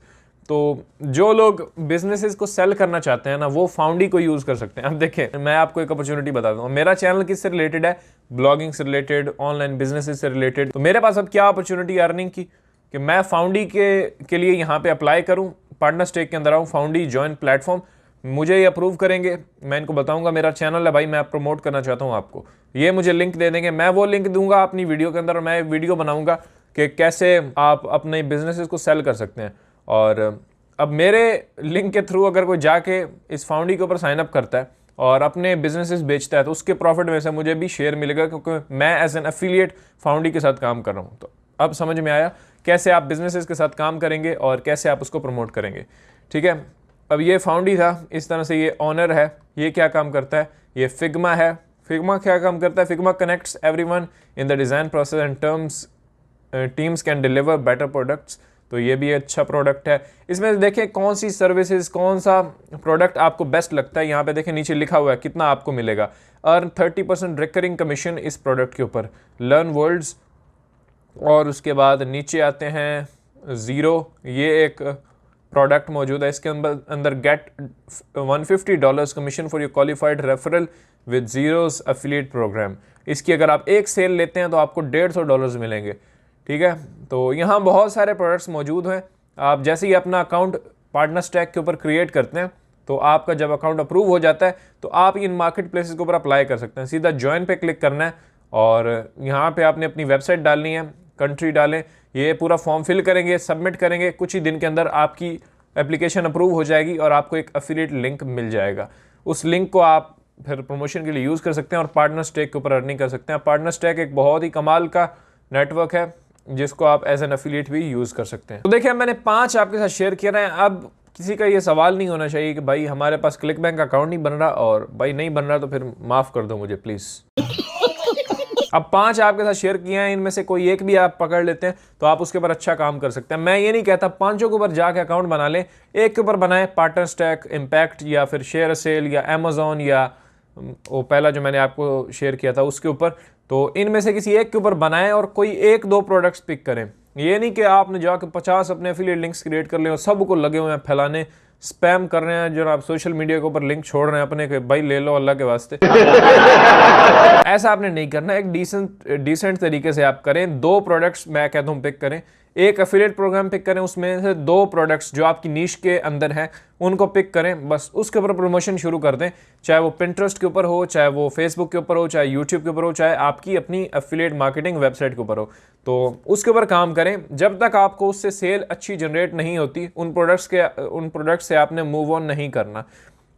तो जो लोग बिजनेसेस को सेल करना चाहते हैं ना, वो फाउंडी को यूज कर सकते हैं। अब देखें, मैं आपको एक अपॉर्चुनिटी बताता हूँ। मेरा चैनल किससे रिलेटेड है, ब्लॉगिंग से रिलेटेड, ऑनलाइन बिजनेसेस से रिलेटेड। तो मेरे पास अब क्या अपॉर्चुनिटी अर्निंग की कि मैं फाउंडी के लिए यहाँ पे अप्लाई करूँ, पार्टनर स्टेक के अंदर आऊँ, फाउंडी जॉइन प्लेटफॉर्म, मुझे ये अप्रूव करेंगे। मैं इनको बताऊंगा मेरा चैनल है भाई, मैं प्रमोट करना चाहता हूँ आपको, ये मुझे लिंक दे देंगे। मैं वो लिंक दूंगा अपनी वीडियो के अंदर और मैं वीडियो बनाऊंगा कि कैसे आप अपने बिजनेसेस को सेल कर सकते हैं। और अब मेरे लिंक के थ्रू अगर कोई जाके इस फाउंडी के ऊपर साइन अप करता है और अपने बिजनेसेस बेचता है तो उसके प्रॉफिट में से मुझे भी शेयर मिलेगा, क्योंकि मैं एज एन एफिलिएट फाउंडी के साथ काम कर रहा हूँ। तो अब समझ में आया कैसे आप बिजनेसेस के साथ काम करेंगे और कैसे आप उसको प्रमोट करेंगे। ठीक है, अब ये फाउंडी था, इस तरह से ये ऑनर है। ये क्या काम करता है, ये फिग्मा है। फिग्मा क्या काम करता है, Figma connects everyone in the design process and teams can deliver better products. तो ये भी अच्छा प्रोडक्ट है। इसमें देखें कौन सी सर्विसेज, कौन सा प्रोडक्ट आपको बेस्ट लगता है। यहाँ पे देखें नीचे लिखा हुआ है कितना आपको मिलेगा। अर्न 30% रिकरिंग कमीशन इस प्रोडक्ट के ऊपर, लर्न वर्ल्ड्स। और उसके बाद नीचे आते हैं ज़ीरो, ये एक प्रोडक्ट मौजूद है। इसके अंदर get $150 commission for your qualified referral with Xero's affiliate program. इसकी अगर आप एक सेल लेते हैं तो आपको $150 मिलेंगे। ठीक है, तो यहाँ बहुत सारे प्रोडक्ट्स मौजूद हैं। आप जैसे ही अपना अकाउंट पार्टनर स्टैक के ऊपर क्रिएट करते हैं तो आपका जब अकाउंट अप्रूव हो जाता है तो आप इन मार्केट प्लेसेस के ऊपर अप्लाई कर सकते हैं। सीधा ज्वाइन पे क्लिक करना है और यहाँ पे आपने अपनी वेबसाइट डालनी है, कंट्री डालें, ये पूरा फॉर्म फिल करेंगे, सबमिट करेंगे। कुछ ही दिन के अंदर आपकी एप्लीकेशन अप्रूव हो जाएगी और आपको एक एफिलिएट लिंक मिल जाएगा। उस लिंक को आप फिर प्रमोशन के लिए यूज़ कर सकते हैं और पार्टनर स्टैक के ऊपर अर्निंग कर सकते हैं। पार्टनर स्टैक एक बहुत ही कमाल का नेटवर्क है जिसको आप एज एन एफिलिएट भी यूज़ कर सकते हैं। तो देखिए, मैंने 5 आपके साथ शेयर किए हैं। अब किसी का ये सवाल नहीं होना चाहिए कि भाई हमारे पास क्लिक बैंक अकाउंट नहीं बन रहा, और भाई नहीं बन रहा तो फिर माफ़ कर दो मुझे प्लीज़। अब 5 आपके साथ शेयर किए हैं, इनमें से कोई एक भी आप पकड़ लेते हैं तो आप उसके ऊपर अच्छा काम कर सकते हैं। मैं ये नहीं कहता 5 के ऊपर जाके अकाउंट बना लें, एक के ऊपर बनाएं, पार्टनर स्टैक, इम्पैक्ट या फिर शेयर सेल या अमेजोन या वो पहला जो मैंने आपको शेयर किया था उसके ऊपर। तो इनमें से किसी एक के ऊपर बनाएं और कोई 1-2 प्रोडक्ट्स पिक करें। ये नहीं कि आपने जाकर 50 अपने एफिलिएट लिंक्स क्रिएट कर लें और सबको लगे हुए हैं फैलाने, स्पैम कर रहे हैं, जो आप सोशल मीडिया के ऊपर लिंक छोड़ रहे हैं अपने के, भाई ले लो अल्लाह के वास्ते। ऐसा आपने नहीं करना। एक डिसेंट तरीके से आप करें। 2 प्रोडक्ट्स मैं कहता हूँ पिक करें, एक एफिलिएट प्रोग्राम पिक करें, उसमें से 2 प्रोडक्ट्स जो आपकी नीश के अंदर हैं उनको पिक करें, बस उसके ऊपर प्रमोशन शुरू कर दें। चाहे वो पिंटरेस्ट के ऊपर हो, चाहे वो फेसबुक के ऊपर हो, चाहे यूट्यूब के ऊपर हो, चाहे आपकी अपनी एफिलिएट मार्केटिंग वेबसाइट के ऊपर हो, तो उसके ऊपर काम करें। जब तक आपको उससे सेल अच्छी जनरेट नहीं होती, उन प्रोडक्ट्स से आपने मूव ऑन नहीं करना।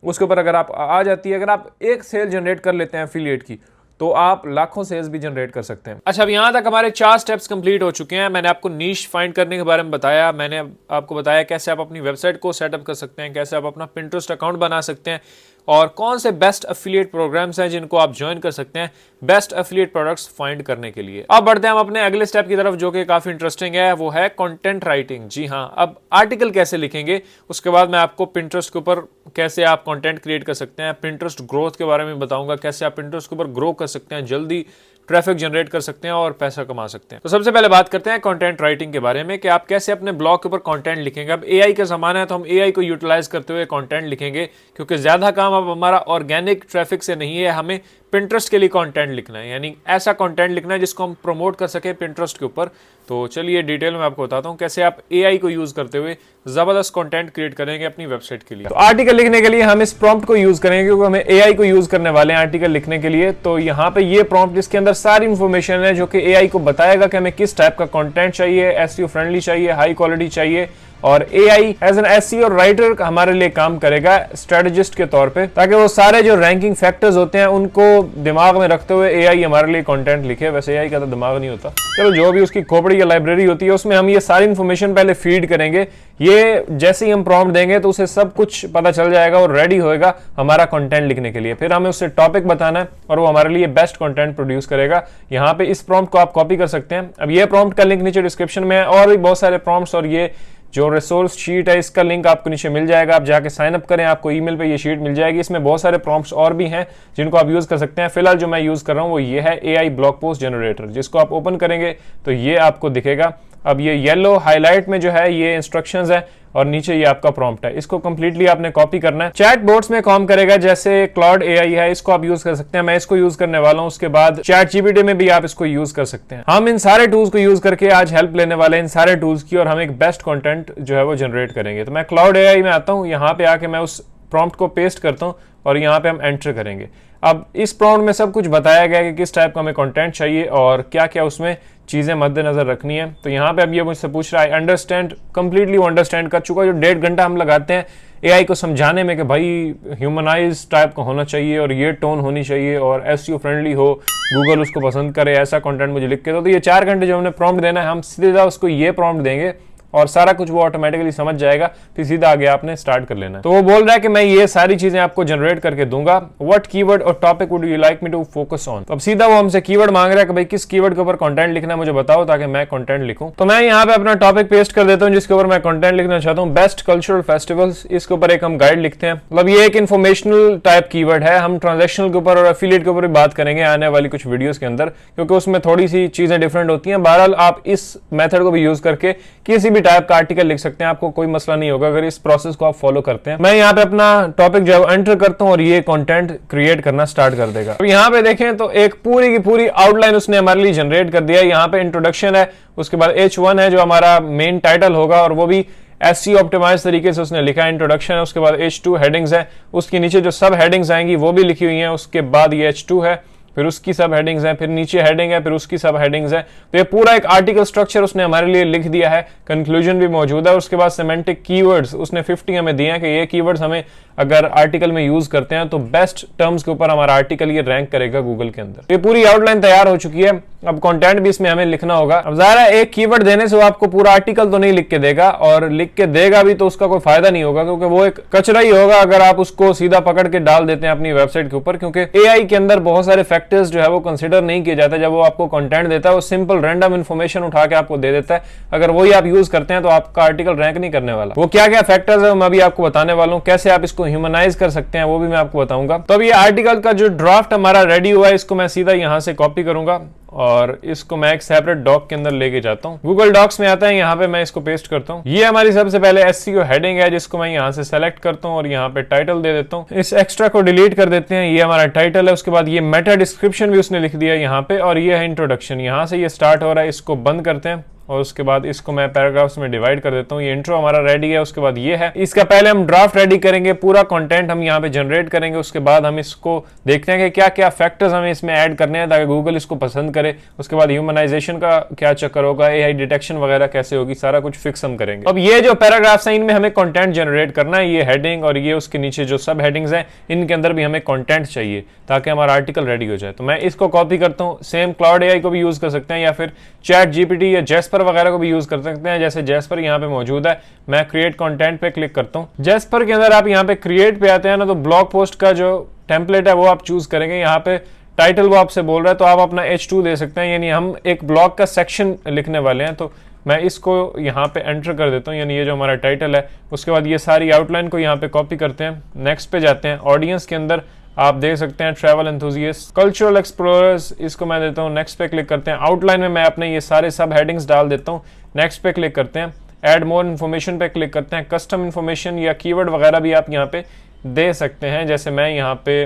उसके ऊपर अगर आप आ जाती है, अगर आप एक सेल जनरेट कर लेते हैं एफिलिएट की, तो आप लाखों सेल्स भी जनरेट कर सकते हैं। अच्छा, अब यहाँ तक हमारे 4 स्टेप्स कंप्लीट हो चुके हैं। मैंने आपको नीश फाइंड करने के बारे में बताया, मैंने आपको बताया कैसे आप अपनी वेबसाइट को सेटअप कर सकते हैं, कैसे आप अपना पिंटरेस्ट अकाउंट बना सकते हैं, और कौन से बेस्ट एफिलिएट प्रोग्राम्स हैं जिनको आप ज्वाइन कर सकते हैं बेस्ट एफिलिएट प्रोडक्ट्स फाइंड करने के लिए। अब बढ़ते हैं हम अपने अगले स्टेप की तरफ, जो कि काफी इंटरेस्टिंग है, वो है कंटेंट राइटिंग। जी हाँ, अब आर्टिकल कैसे लिखेंगे, उसके बाद मैं आपको पिंटरेस्ट के ऊपर कैसे आप कंटेंट क्रिएट कर सकते हैं, पिंटरेस्ट ग्रोथ के बारे में बताऊंगा, कैसे आप पिंटरेस्ट के ऊपर ग्रो कर सकते हैं, जल्दी ट्रैफिक जनरेट कर सकते हैं और पैसा कमा सकते हैं। तो सबसे पहले बात करते हैं कंटेंट राइटिंग के बारे में कि आप कैसे अपने ब्लॉग के ऊपर कंटेंट लिखेंगे। अब एआई का ज़माना है तो हम एआई को यूटिलाइज करते हुए कंटेंट लिखेंगे, क्योंकि ज़्यादा काम अब हमारा ऑर्गेनिक ट्रैफिक से नहीं है, हमें पिंटरेस्ट के लिए कंटेंट लिखना है, यानी ऐसा कंटेंट लिखना है जिसको हम प्रमोट कर सकें पिंटरेस्ट के ऊपर। तो चलिए डिटेल में आपको बताता हूँ कैसे आप एआई को यूज़ करते हुए ज़बरदस्त कंटेंट क्रिएट करेंगे अपनी वेबसाइट के लिए। तो आर्टिकल लिखने के लिए हम इस प्रॉम्प्ट को यूज़ करेंगे, क्योंकि हमें एआई को यूज़ करने वाले हैं आर्टिकल लिखने के लिए। तो यहाँ पे ये प्रॉम्प्ट, जिसके अंदर सारी इन्फॉर्मेशन है जो कि एआई को बताएगा कि हमें किस टाइप का कंटेंट चाहिए, एसईओ फ्रेंडली चाहिए, हाई क्वालिटी चाहिए, और AI as an SEO writer हमारे लिए काम करेगा स्ट्रेटेजिस्ट के तौर पे, ताकि वो सारे जो रैंकिंग फैक्टर्स होते हैं उनको दिमाग में रखते हुए AI हमारे लिए कंटेंट लिखे। वैसे AI का तो दिमाग नहीं होता, चलो जो भी उसकी खोपड़ी या लाइब्रेरी होती है उसमें हम ये सारी इन्फॉर्मेशन पहले फीड करेंगे। ये जैसे ही हम प्रॉम्प्ट देंगे तो उसे सब कुछ पता चल जाएगा और रेडी होएगा हमारा कंटेंट लिखने के लिए। फिर हमें उससे टॉपिक बताना है और वो हमारे लिए बेस्ट कंटेंट प्रोड्यूस करेगा। यहाँ पे इस प्रॉम्प्ट को आप कॉपी कर सकते हैं। अब ये प्रॉम्प्ट का लिंक नीचे डिस्क्रिप्शन में है, और भी बहुत सारे प्रॉम्प्ट्स और ये जो रिसोर्स शीट है इसका लिंक आपको नीचे मिल जाएगा। आप जाके साइन अप करें, आपको ईमेल पे ये शीट मिल जाएगी। इसमें बहुत सारे प्रॉम्प्ट्स और भी हैं जिनको आप यूज कर सकते हैं। फिलहाल जो मैं यूज कर रहा हूँ वो ये है AI ब्लॉग पोस्ट जनरेटर, जिसको आप ओपन करेंगे तो ये आपको दिखेगा। अब ये येलो हाईलाइट में जो है ये इंस्ट्रक्शंस है और नीचे ये आपका प्रॉम्प्ट है। इसको कंप्लीटली आपने कॉपी करना है। चैट बोट्स में काम करेगा, जैसे क्लाउड AI है, इसको आप यूज कर सकते हैं। मैं इसको यूज करने वाला हूं। उसके बाद चैट GPT में भी आप इसको यूज कर सकते हैं। हम इन सारे टूल्स को यूज करके आज हेल्प लेने वाले हैं इन सारे टूल्स की, और हम एक बेस्ट कंटेंट जो है वो जनरेट करेंगे। तो मैं क्लाउड AI में आता हूं, यहाँ पे आके मैं उस प्रॉम्प्ट को पेस्ट करता हूं और यहाँ पे हम एंटर करेंगे। अब इस प्रॉम्प्ट में सब कुछ बताया गया है कि किस टाइप का हमें कंटेंट चाहिए और क्या क्या उसमें चीजें मद्देनजर रखनी है। तो यहाँ पे अब ये मुझसे पूछ रहा है अंडरस्टैंड, कंप्लीटली वो अंडरस्टैंड कर चुका है। जो 1.5 घंटा हम लगाते हैं AI को समझाने में कि भाई ह्यूमनाइज टाइप का होना चाहिए और ये टोन होनी चाहिए और SEO फ्रेंडली हो, गूगल उसको पसंद करे, ऐसा कंटेंट मुझे लिख के दो। तो ये 4 घंटे जो हमने प्रॉम्प्ट देना है, हम सीधा उसको ये प्रॉम्प्ट देंगे और सारा कुछ वो ऑटोमेटिकली समझ जाएगा। फिर सीधा आगे आपने स्टार्ट कर लेना है। तो वो बोल रहा है कि मैं ये सारी चीजें आपको जनरेट करके दूंगा। व्हाट कीवर्ड और topic would you like me to focus on. तो अब सीधा वो हमसे कीवर्ड मांग रहा है कि भाई किस कीवर्ड के ऊपर कंटेंट लिखना है मुझे बताओ, ताकि मैं कंटेंट लिखूं। तो मैं यहाँ पे अपना टॉपिक पेस्ट कर देता हूँ जिसके ऊपर मैं कंटेंट लिखना चाहता हूँ, बेस्ट कल्चरल फेस्टिवल्स। इसके ऊपर एक हम गाइड लिखते हैं। मतलब ये एक इन्फॉर्मेशनल टाइप कीवर्ड है। हम ट्रांजेक्शनल के ऊपर और एफिलिएट के ऊपर भी बात करेंगे आने वाली कुछ वीडियोस के अंदर, क्योंकि उसमें थोड़ी सी चीजें डिफरेंट होती हैं। बहरहाल आप इस मेथड को भी यूज करके किसी भी टाइप का आर्टिकल लिख सकते हैं, आपको कोई मसला नहीं होगा अगर इस प्रोसेस को आप फॉलो करते हैं। मैं यहाँ पे अपना टॉपिक जो है एंटर करता हूँ और ये कंटेंट क्रिएट करना स्टार्ट कर देगा। अब यहाँ पे देखें तो एक पूरी की पूरी आउटलाइन उसने हमारे लिए जनरेट कर दिया है। यहाँ पे इंट्रोडक्शन है, उसके बाद H1 है जो हमारा मेन टाइटल होगा और वो भी SEO ऑप्टिमाइज तरीके से उसने लिखा है। इंट्रोडक्शन है, उसके बाद H2 हेडिंग्स है, उसके नीचे जो सब हेडिंग्स आएंगी वो भी लिखी हुई हैं। उसके बाद ये H2 है, फिर उसकी सब हेडिंग्स हैं, फिर नीचे हेडिंग है, फिर उसकी सब हेडिंग्स हैं। तो ये पूरा एक आर्टिकल स्ट्रक्चर उसने हमारे लिए लिख दिया है। कंक्लूजन भी मौजूद है। उसके बाद सेमेंटिक कीवर्ड्स उसने 50 हमें दिए हैं कि ये कीवर्ड्स हमें अगर आर्टिकल में यूज करते हैं तो बेस्ट टर्म्स के ऊपर हमारा आर्टिकल ये रैंक करेगा गूगल के अंदर। ये पूरी आउटलाइन तैयार हो चुकी है। अब कंटेंट भी इसमें हमें लिखना होगा। अब जाहिर है एक कीवर्ड देने से वो आपको पूरा आर्टिकल तो नहीं लिख के देगा, और लिख के देगा भी तो उसका कोई फायदा नहीं होगा, क्योंकि वो एक कचरा ही होगा अगर आप उसको सीधा पकड़ के डाल देते हैं अपनी वेबसाइट के ऊपर। क्योंकि AI के अंदर बहुत सारे फैक्टर्स जो है वो कंसिडर नहीं किए जाते जब वो आपको कंटेंट देता है। वो सिंपल रैंडम इन्फॉर्मेशन उठा के आपको दे देता है। अगर वही आप यूज करते हैं तो आपका आर्टिकल रैंक नहीं करने वाला। वो क्या क्या फैक्टर्स है मैं भी आपको बताने वाला हूँ। कैसे आप इसको ह्यूमनाइज कर सकते हैं वो भी मैं आपको बताऊंगा। तो अब ये आर्टिकल का जो ड्राफ्ट हमारा रेडी हुआ है, इसको मैं सीधा यहाँ से कॉपी करूंगा और इसको मैं एक सेपरेट डॉक के अंदर लेके जाता हूँ। गूगल डॉक्स में आता है, यहाँ पे मैं इसको पेस्ट करता हूँ। ये हमारी सबसे पहले SEO हेडिंग है जिसको मैं यहाँ से सेलेक्ट करता हूँ और यहाँ पे टाइटल दे देता हूँ। इस एक्स्ट्रा को डिलीट कर देते हैं। ये हमारा टाइटल है। उसके बाद ये मेटा डिस्क्रिप्शन भी उसने लिख दिया यहाँ पे, और ये है इंट्रोडक्शन। यहाँ से ये स्टार्ट हो रहा है, इसको बंद करते हैं और उसके बाद इसको मैं पैराग्राफ्स में डिवाइड कर देता हूँ। ये इंट्रो हमारा रेडी है। उसके बाद ये है, इसका पहले हम ड्राफ्ट रेडी करेंगे, पूरा कंटेंट हम यहाँ पे जनरेट करेंगे। उसके बाद हम इसको देखते हैं कि क्या क्या फैक्टर्स हमें इसमें ऐड करने हैं ताकि गूगल इसको पसंद करे। उसके बाद ह्यूमनाइजेशन का क्या चक्कर होगा, AI डिटेक्शन वगैरह कैसे होगी, सारा कुछ फिक्स हम करेंगे। अब ये जो पैराग्राफ्स हैं इनमें हमें कंटेंट जनरेट करना है। ये हेडिंग और ये उसके नीचे जो सब हेडिंग्स हैं इनके अंदर भी हमें कंटेंट चाहिए ताकि हमारा आर्टिकल रेडी हो जाए। तो मैं इसको कॉपी करता हूँ। सेम क्लाउड AI को भी यूज कर सकते हैं या फिर चैट GPT या जेस्पर वगैरह को भी यूज कर सकते हैं। जैसे जेस्पर यहाँ पे मौजूद है, मैं क्रिएट कंटेंट पे क्लिक करता हूँ। जेस्पर के अंदर आप यहाँ पे क्रिएट पे आते हैं ना, तो ब्लॉग पोस्ट का जो टेम्पलेट है वो आप चूज करेंगे। यहाँ पे टाइटल वो आपसे बोल रहा है तो आप अपना H2 दे सकते हैं, यानी हम एक ब्लॉग का सेक्शन लिखने वाले हैं। तो मैं इसको यहाँ पे एंटर कर देता हूँ, यानी ये जो हमारा टाइटल है। उसके बाद ये सारी आउटलाइन को यहाँ पे कॉपी करते हैं। नेक्स्ट पे जाते हैं। ऑडियंस के अंदर आप देख सकते हैं ट्रैवल एंथुजियास्ट, कल्चरल एक्सप्लोरर्स, इसको मैं देता हूँ। नेक्स्ट पे क्लिक करते हैं। आउटलाइन में मैं अपने ये सारे सब हेडिंग्स डाल देता हूँ। नेक्स्ट पे क्लिक करते हैं। ऐड मोर इन्फॉर्मेशन पे क्लिक करते हैं। कस्टम इन्फॉर्मेशन या कीवर्ड वगैरह भी आप यहाँ पे दे सकते हैं। जैसे मैं यहाँ पे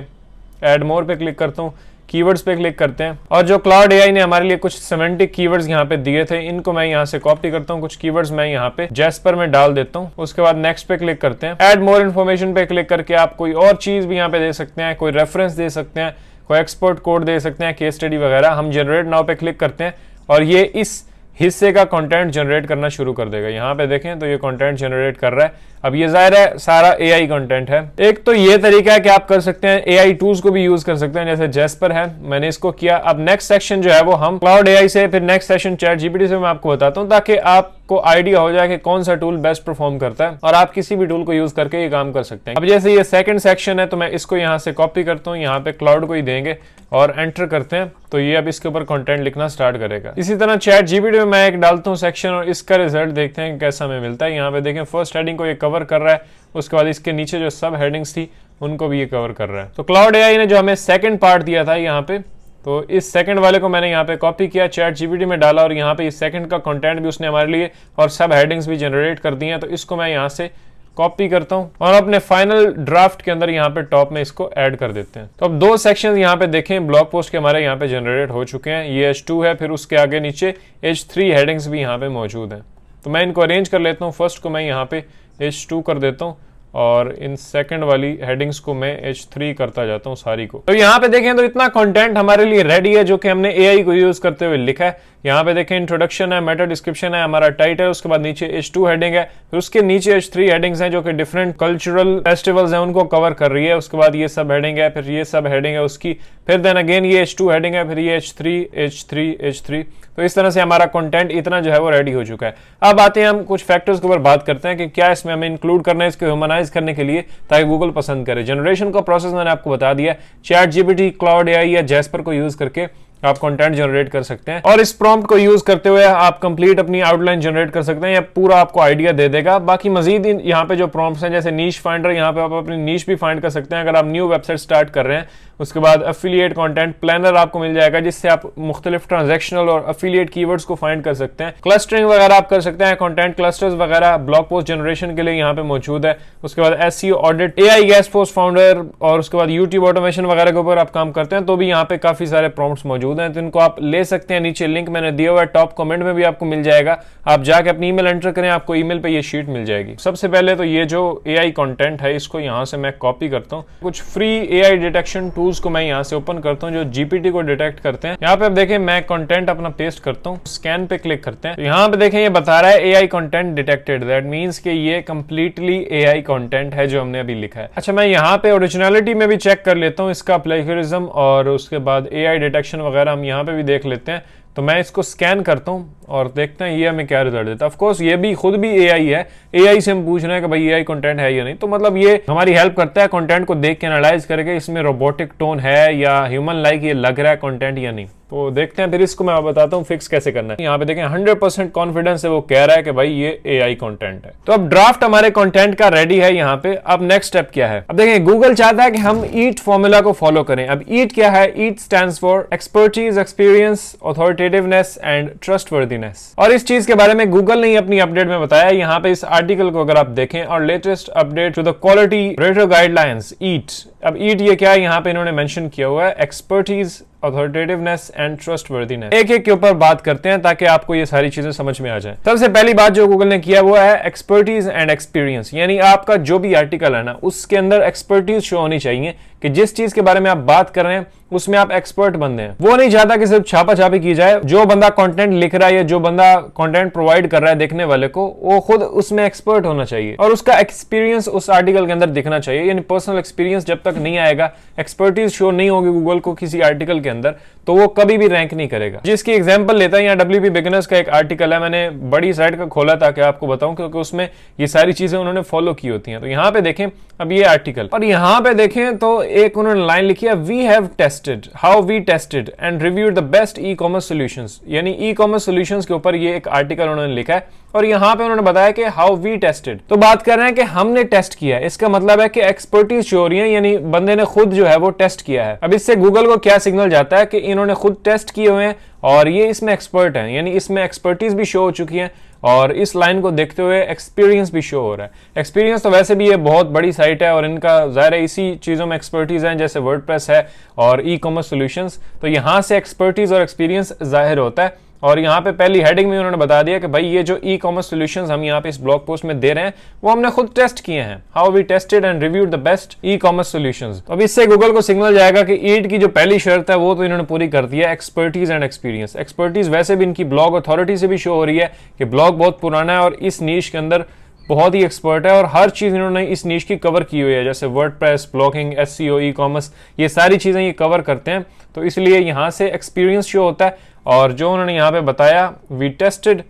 ऐड मोर पे क्लिक करता हूँ, कीवर्ड्स पे क्लिक करते हैं, और जो क्लाउड AI ने हमारे लिए कुछ सेमेंटिक कीवर्ड्स यहाँ पे दिए थे इनको मैं यहाँ से कॉपी करता हूँ। कुछ कीवर्ड्स मैं यहाँ पे जेस्पर में डाल देता हूँ। उसके बाद नेक्स्ट पे क्लिक करते हैं। ऐड मोर इन्फॉर्मेशन पे क्लिक करके आप कोई और चीज भी यहाँ पे दे सकते हैं, कोई रेफरेंस दे सकते हैं, कोई एक्सपोर्ट कोड दे सकते हैं, केस स्टडी वगैरह। हम जनरेट नाउ पे क्लिक करते हैं और ये इस हिस्से का कंटेंट जनरेट करना शुरू कर देगा। यहाँ पे देखें तो ये कंटेंट जनरेट कर रहा है। अब ये जाहिर है सारा AI कंटेंट है। एक तो ये तरीका है कि आप कर सकते हैं, AI टूल्स को भी यूज कर सकते हैं, जैसे जैस्पर है, मैंने इसको किया। अब नेक्स्ट सेक्शन जो है वो हम क्लाउड AI से, फिर नेक्स्ट सेशन चैट GPT से मैं आपको बताता हूँ, ताकि आपको आइडिया हो जाए कि कौन सा टूल बेस्ट परफॉर्म करता है और आप किसी भी टूल को यूज करके ये काम कर सकते हैं। अब जैसे ये सेकंड सेक्शन है तो मैं इसको यहाँ से कॉपी करता हूँ, यहाँ पे क्लाउड को ही देंगे और एंटर करते हैं तो ये अब इसके ऊपर कंटेंट लिखना स्टार्ट करेगा। इसी तरह चैट GPT में मैं एक डालता हूँ सेक्शन और इसका रिजल्ट देखते हैं कैसा हमें मिलता है। यहाँ पे देखें फर्स्ट हेडिंग को ये कवर कर रहा है, उसके बाद इसके नीचे जो सब हेडिंग्स थी उनको भी ये कवर कर रहा है। तो क्लाउड AI ने जो हमें सेकंड पार्ट दिया था यहाँ पे, तो इस सेकंड वाले को मैंने यहाँ पे कॉपी किया, चैट GPT में डाला और यहाँ पे इस सेकंड का कंटेंट भी उसने हमारे लिए और सब हेडिंग्स भी जनरेट कर दी हैं। तो इसको मैं यहाँ से कॉपी करता हूं और अपने फाइनल ड्राफ्ट के अंदर यहाँ पे टॉप में इसको ऐड कर देते हैं। तो अब दो सेक्शंस यहाँ पे देखें ब्लॉग पोस्ट के हमारे यहाँ पे जनरेट हो चुके हैं। ये H2 है, फिर उसके आगे नीचे H3 हेडिंग्स भी यहाँ पे मौजूद हैं। तो मैं इनको अरेंज कर लेता हूँ। फर्स्ट को मैं यहाँ पे H2 कर देता हूँ और इन सेकंड वाली हेडिंग्स को मैं H3 करता जाता हूँ सारी को। तो यहाँ पे देखें तो इतना कंटेंट हमारे लिए रेडी है जो कि हमने AI को यूज करते हुए लिखा है। यहाँ पे देखें इंट्रोडक्शन है, मेटा डिस्क्रिप्शन है, हमारा टाइटल है, उसके बाद नीचे H2 हेडिंग है, फिर उसके नीचे H3 हेडिंग्स हैं जो कि डिफरेंट कल्चरल फेस्टिवल्स हैं उनको कवर कर रही है। उसके बाद ये सब हेडिंग है, फिर ये सब हेडिंग है उसकी, फिर देन अगेन ये H2 हेडिंग है, फिर ये H3। तो इस तरह से हमारा कंटेंट इतना जो है वो रेडी हो चुका है। अब आते हैं हम कुछ फैक्टर्स के ऊपर बात करते हैं कि क्या इसमें हमें इंक्लूड करना है इसको ह्यूमनाइज करने के लिए ताकि गूगल पसंद करे। जनरेशन का प्रोसेस मैंने आपको बता दिया, चैट GPT, क्लाउड AI या जैस्पर को यूज करके आप कंटेंट जनरेट कर सकते हैं और इस प्रॉम्प्ट को यूज करते हुए आप कंप्लीट अपनी आउटलाइन जनरेट कर सकते हैं, या पूरा आपको आइडिया दे देगा। बाकी मजीद यहाँ पे जो प्रॉम्प्ट्स हैं जैसे नीश फाइंडर, यहाँ पे आप अपनी नीश भी फाइंड कर सकते हैं अगर आप न्यू वेबसाइट स्टार्ट कर रहे हैं। उसके बाद एफिलिएट कंटेंट प्लानर आपको मिल जाएगा जिससे आप मुख्तलिफ ट्रांजैक्शनल और एफिलिएट कीवर्ड्स को फाइंड कर सकते हैं। क्लस्टरिंग वगैरह आप कर सकते हैं, कंटेंट क्लस्टर्स वगैरह ब्लॉग पोस्ट जनरेशन के लिए यहाँ पे मौजूद है। उसके बाद SEO audit, AI guest post founder और उसके बाद यूट्यूब ऑटोमेशन वगैरह के ऊपर आप काम करते हैं तो भी यहाँ पे काफी सारे प्रॉम्प्ट्स मौजूद हैं, तो इनको आप ले सकते हैं। नीचे लिंक मैंने दिया हुआ है, टॉप कमेंट में भी आपको मिल जाएगा, आप जाके अपनी ईमेल एंटर करें, आपको ईमेल पे ये शीट मिल जाएगी। सबसे पहले तो ये जो AI कंटेंट है इसको यहाँ से मैं कॉपी करता हूँ। कुछ फ्री AI डिटेक्शन टूल्स को मैं यहाँ से ओपन करता हूँ जो GPT को डिटेक्ट करते हैं। यहाँ पे आप देखें मैं कंटेंट अपना पेस्ट करता हूँ, स्कैन पे क्लिक करते हैं, यहाँ पे देखें ये बता रहा है AI content detected. That means कि ये कंप्लीटली AI कंटेंट है जो हमने अभी लिखा है। अच्छा, मैं यहाँ पे ओरिजिनलिटी में भी चेक कर लेता हूँ इसका प्लेगरिज्म और उसके बाद AI डिटेक्शन वगैरह हम यहाँ पे भी देख लेते हैं। तो मैं इसको स्कैन करता हूँ और देखते हैं ये हमें क्या रिजल्ट देता है। ऑफ कोर्स ये भी खुद भी AI है, AI से हम पूछ रहे हैं कि भाई AI कंटेंट है या नहीं, तो मतलब ये हमारी हेल्प करता है कंटेंट को देख के एनालाइज करके इसमें रोबोटिक टोन है या ह्यूमन लाइक ये लग रहा है कंटेंट या नहीं। तो देखते हैं, फिर इसको मैं बताता हूँ फिक्स कैसे करना है। यहाँ पे देखें 100% कॉन्फिडेंस से वो कह रहा है कि भाई ये AI कंटेंट है। तो अब ड्राफ्ट हमारे कंटेंट का रेडी है यहाँ पे। अब नेक्स्ट स्टेप क्या है? अब देखें गूगल चाहता है कि हम ईट फॉर्मूला को फॉलो करें। अब ईट क्या है? EEAT stands for expertise, experience, authoritativeness and trustworthiness. और इस चीज के बारे में गूगल ने अपनी अपडेट में बताया। यहाँ पे इस आर्टिकल को अगर आप देखें और latest update to the quality rater guidelines EEAT. अब ईट ये क्या है यहाँ पे इन्होंने मेंशन किया हुआ है, एक्सपर्टीज, अथॉरिटेटिवनेस एंड ट्रस्टवर्दीनेस। एक एक के ऊपर बात करते हैं ताकि आपको ये सारी चीजें समझ में आ जाए। सबसे पहली बात जो गूगल ने किया वो है एक्सपर्टीज एंड एक्सपीरियंस, यानी आपका जो भी आर्टिकल है ना उसके अंदर एक्सपर्टीज शो होनी चाहिए कि जिस चीज के बारे में आप बात कर रहे हैं उसमें आप एक्सपर्ट बंदे हैं। वो नहीं चाहता कि सिर्फ छापा छापी की जाए। जो बंदा कंटेंट लिख रहा है या जो बंदा कंटेंट प्रोवाइड कर रहा है देखने वाले को, वो खुद उसमें एक्सपर्ट होना चाहिए और उसका एक्सपीरियंस उस आर्टिकल के अंदर दिखना चाहिए। यानी पर्सनल एक्सपीरियंस जब तक नहीं आएगा, एक्सपर्टीज शो नहीं होगी गूगल को किसी आर्टिकल के अंदर, तो वो कभी भी रैंक नहीं करेगा। जिसकी एग्जांपल लेता है यहाँ WP बिगिनर्स का एक आर्टिकल है, मैंने बड़ी साइट का खोला ताकि आपको बताऊं क्योंकि उसमें ये सारी चीजें उन्होंने फॉलो की होती हैं। तो यहाँ पे देखें अब ये आर्टिकल, और यहाँ पे देखें तो एक उन्होंने लाइन लिखी है, we have tested how we tested and reviewed the best ecommerce solutions. यानी ई कॉमर्स सॉल्यूशंस के ऊपर ये एक आर्टिकल उन्होंने लिखा है और यहाँ पे उन्होंने बताया कि हाउ वी टेस्टेड। तो बात कर रहे हैं कि हमने टेस्ट किया है, इसका मतलब है कि एक्सपर्टीज शो हो रही है, यानी बंदे ने खुद जो है वो टेस्ट किया है। अब इससे गूगल को क्या सिग्नल जाता है कि इन्होंने खुद टेस्ट किए हुए हैं और ये इसमें एक्सपर्ट हैं, यानी इसमें एक्सपर्टीज भी शो हो चुकी है और इस लाइन को देखते हुए एक्सपीरियंस भी शो हो रहा है। एक्सपीरियंस तो वैसे भी ये बहुत बड़ी साइट है और इनका ज़ाहिर है इसी चीज़ों में एक्सपर्टीज है जैसे वर्डप्रेस है और ई कॉमर्स सॉल्यूशंस, तो यहाँ से एक्सपर्टीज और एक्सपीरियंस जाहिर होता है। और यहाँ पे पहली हेडिंग में उन्होंने बता दिया कि भाई ये जो ई कॉमर्स सॉल्यूशंस हम यहाँ पे इस ब्लॉग पोस्ट में दे रहे हैं वो हमने खुद टेस्ट किए हैं। How we tested and reviewed the best ecommerce solutions. अब इससे गूगल को सिग्नल जाएगा कि ईट की जो पहली शर्त है वो तो इन्होंने पूरी कर दी है, एक्सपर्टीज एंड एक्सपीरियंस। एक्सपर्टीज वैसे भी इनकी ब्लॉग अथॉरिटी से भी शो हो रही है कि ब्लॉग बहुत पुराना है और इस नीश के अंदर बहुत ही एक्सपर्ट है और हर चीज इन्होंने इस नीश की कवर की हुई है, जैसे WordPress, blogging, SEO, e commerce, ये सारी चीजें ये कवर करते हैं। तो इसलिए यहाँ से एक्सपीरियंस शो होता है और जो उन्होंने यहाँ पे बताया वी टेस्टेड,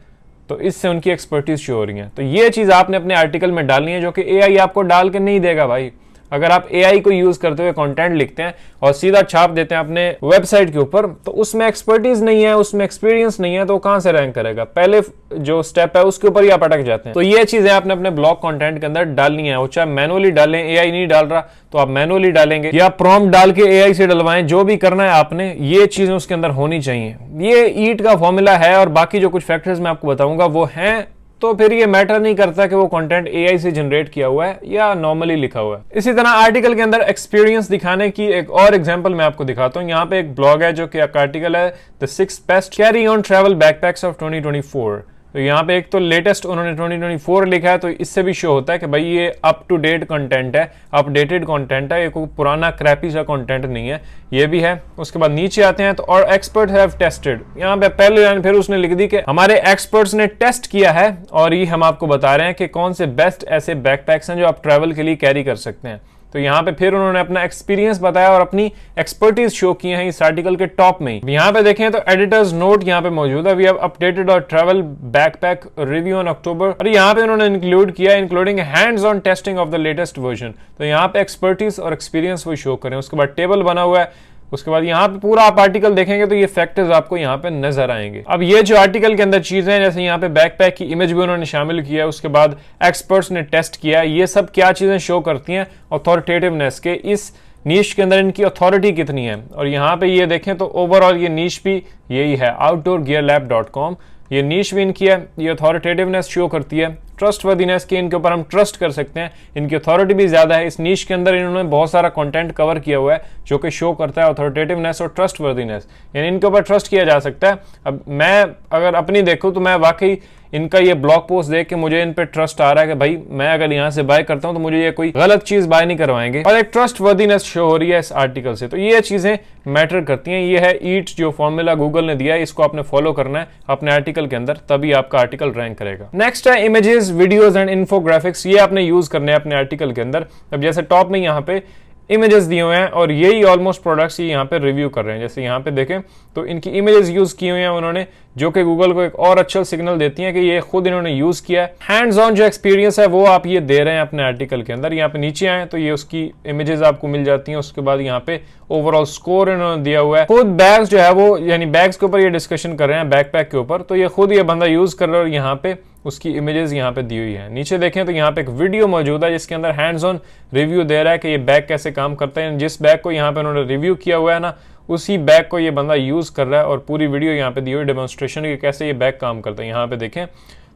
तो इससे उनकी एक्सपर्टीज शो हो रही है। तो ये चीज आपने अपने आर्टिकल में डालनी है जो कि एआई आपको डाल के नहीं देगा भाई। अगर आप एआई को यूज करते हुए कंटेंट लिखते हैं और सीधा छाप देते हैं अपने वेबसाइट के ऊपर, तो उसमें एक्सपर्टीज नहीं है, उसमें एक्सपीरियंस नहीं है, तो कहां से रैंक करेगा? पहले जो स्टेप है उसके ऊपर ही आप अटक जाते हैं। तो ये चीजें आपने अपने ब्लॉग कंटेंट के अंदर डालनी है, वो चाहे मैनुअली डालें, एआई नहीं डाल रहा तो आप मैनुअली डालेंगे या प्रॉम्प्ट डाल के एआई से डलवाएं, जो भी करना है आपने, ये चीजें उसके अंदर होनी चाहिए। ये ईट का फॉर्मूला है और बाकी जो कुछ फैक्टर्स मैं आपको बताऊंगा वो हैं। तो फिर ये मैटर नहीं करता कि वो कंटेंट एआई से जनरेट किया हुआ है या नॉर्मली लिखा हुआ है। इसी तरह आर्टिकल के अंदर एक्सपीरियंस दिखाने की एक और एग्जांपल मैं आपको दिखाता हूँ। यहाँ पे एक ब्लॉग है जो कि एक आर्टिकल है the 6 best carry on travel backpacks of 2024। तो यहाँ पे एक तो लेटेस्ट उन्होंने 2024 लिखा है, तो इससे भी शो होता है कि भाई ये अप टू डेट कंटेंट है, अपडेटेड कंटेंट है, ये कोई पुराना क्रैपी सा कंटेंट नहीं है, ये भी है। उसके बाद नीचे आते हैं तो और एक्सपर्ट हैव टेस्टेड, यहाँ पे पहले लाइन फिर उसने लिख दी कि हमारे एक्सपर्ट्स ने टेस्ट किया है और ये हम आपको बता रहे हैं कि कौन से बेस्ट ऐसे बैकपैक्स हैं जो आप ट्रैवल के लिए कैरी कर सकते हैं। तो यहाँ पे फिर उन्होंने अपना एक्सपीरियंस बताया और अपनी एक्सपर्टीज शो की है इस आर्टिकल के टॉप में ही। यहाँ पे देखें तो एडिटर्स नोट यहाँ पे मौजूद है, वी हैव अपडेटेड और travel backpack review on October, और यहाँ पे उन्होंने इंक्लूड किया including hands on testing of the latest version. तो यहाँ पे एक्सपर्टीज और एक्सपीरियंस वो शो करें। उसके बाद टेबल बना हुआ है, उसके बाद यहाँ पे पूरा आप आर्टिकल देखेंगे तो ये फैक्टर्स आपको यहाँ पे नजर आएंगे। अब ये जो आर्टिकल के अंदर चीजें हैं, जैसे यहाँ पे बैकपैक की इमेज भी उन्होंने शामिल किया है, उसके बाद एक्सपर्ट्स ने टेस्ट किया, ये सब क्या चीजें शो करती हैं अथॉरिटेटिवनेस के, इस नीश के अंदर इनकी अथॉरिटी कितनी है। और यहाँ पे ये देखें तो ओवरऑल ये नीश भी यही है, outdoorgearlab.com, ये नीश भी इनकी है, ये अथॉरिटेटिवनेस शो करती है, ट्रस्टवर्दीनेस की, इनके ऊपर हम ट्रस्ट कर सकते हैं, इनकी अथॉरिटी भी ज्यादा है। इस नीश के अंदर इन्होंने बहुत सारा कंटेंट कवर किया हुआ है जो कि शो करता है अथॉरिटेटिवनेस और ट्रस्टवर्दीनेस, यानी इनके ऊपर ट्रस्ट किया जा सकता है। अब मैं अगर अपनी देखूं तो मैं वाकई इनका ये ब्लॉग पोस्ट देख के मुझे इन पे ट्रस्ट आ रहा है कि भाई मैं अगर यहाँ से बाय करता हूँ तो मुझे ये कोई गलत चीज बाय नहीं करवाएंगे, और एक ट्रस्टवर्दीनेस शो हो रही है इस आर्टिकल से। तो ये चीजें मैटर करती हैं। ये है ईट जो फॉर्मूला गूगल ने दिया है, इसको आपने फॉलो करना है अपने आर्टिकल के अंदर, तभी आपका आर्टिकल रैंक करेगा। नेक्स्ट है इमेजेस, वीडियोस एंड इन्फोग्राफिक्स, ये आपने यूज करने हैं अपने आर्टिकल के अंदर। अब जैसे टॉप में यहाँ पे इमेजेस दिए हुए हैं और यही ऑलमोस्ट प्रोडक्ट्स ये यहाँ पे रिव्यू कर रहे हैं। जैसे यहाँ पे देखें तो इनकी इमेजेस यूज की हुई हैं उन्होंने, जो कि गूगल को एक और अच्छा सिग्नल देती हैं कि ये खुद इन्होंने यूज किया है। हैंड्स ऑन जो एक्सपीरियंस है वो आप ये दे रहे हैं अपने आर्टिकल के अंदर। यहाँ पे नीचे आए तो ये उसकी इमेजेस आपको मिल जाती हैं। उसके बाद यहाँ पे ओवरऑल स्कोर इन्होंने दिया हुआ है। खुद बैग्स जो है वो, यानी बैग्स के ऊपर ये डिस्कशन कर रहे हैं, बैकपैक के ऊपर, तो ये खुद ये बंदा यूज कर रहा है और यहाँ पे उसकी इमेजेस यहाँ पे दी हुई है। नीचे देखें तो यहाँ पे एक वीडियो मौजूद है जिसके अंदर हैंड्स ऑन रिव्यू दे रहा है कि ये बैग कैसे काम करता है। जिस बैग को यहाँ पे उन्होंने रिव्यू किया हुआ है ना, उसी बैग को ये बंदा यूज कर रहा है और पूरी वीडियो यहाँ पे दी हुई डेमोन्स्ट्रेशन कि कैसे ये बैग काम करता है। यहाँ पे देखें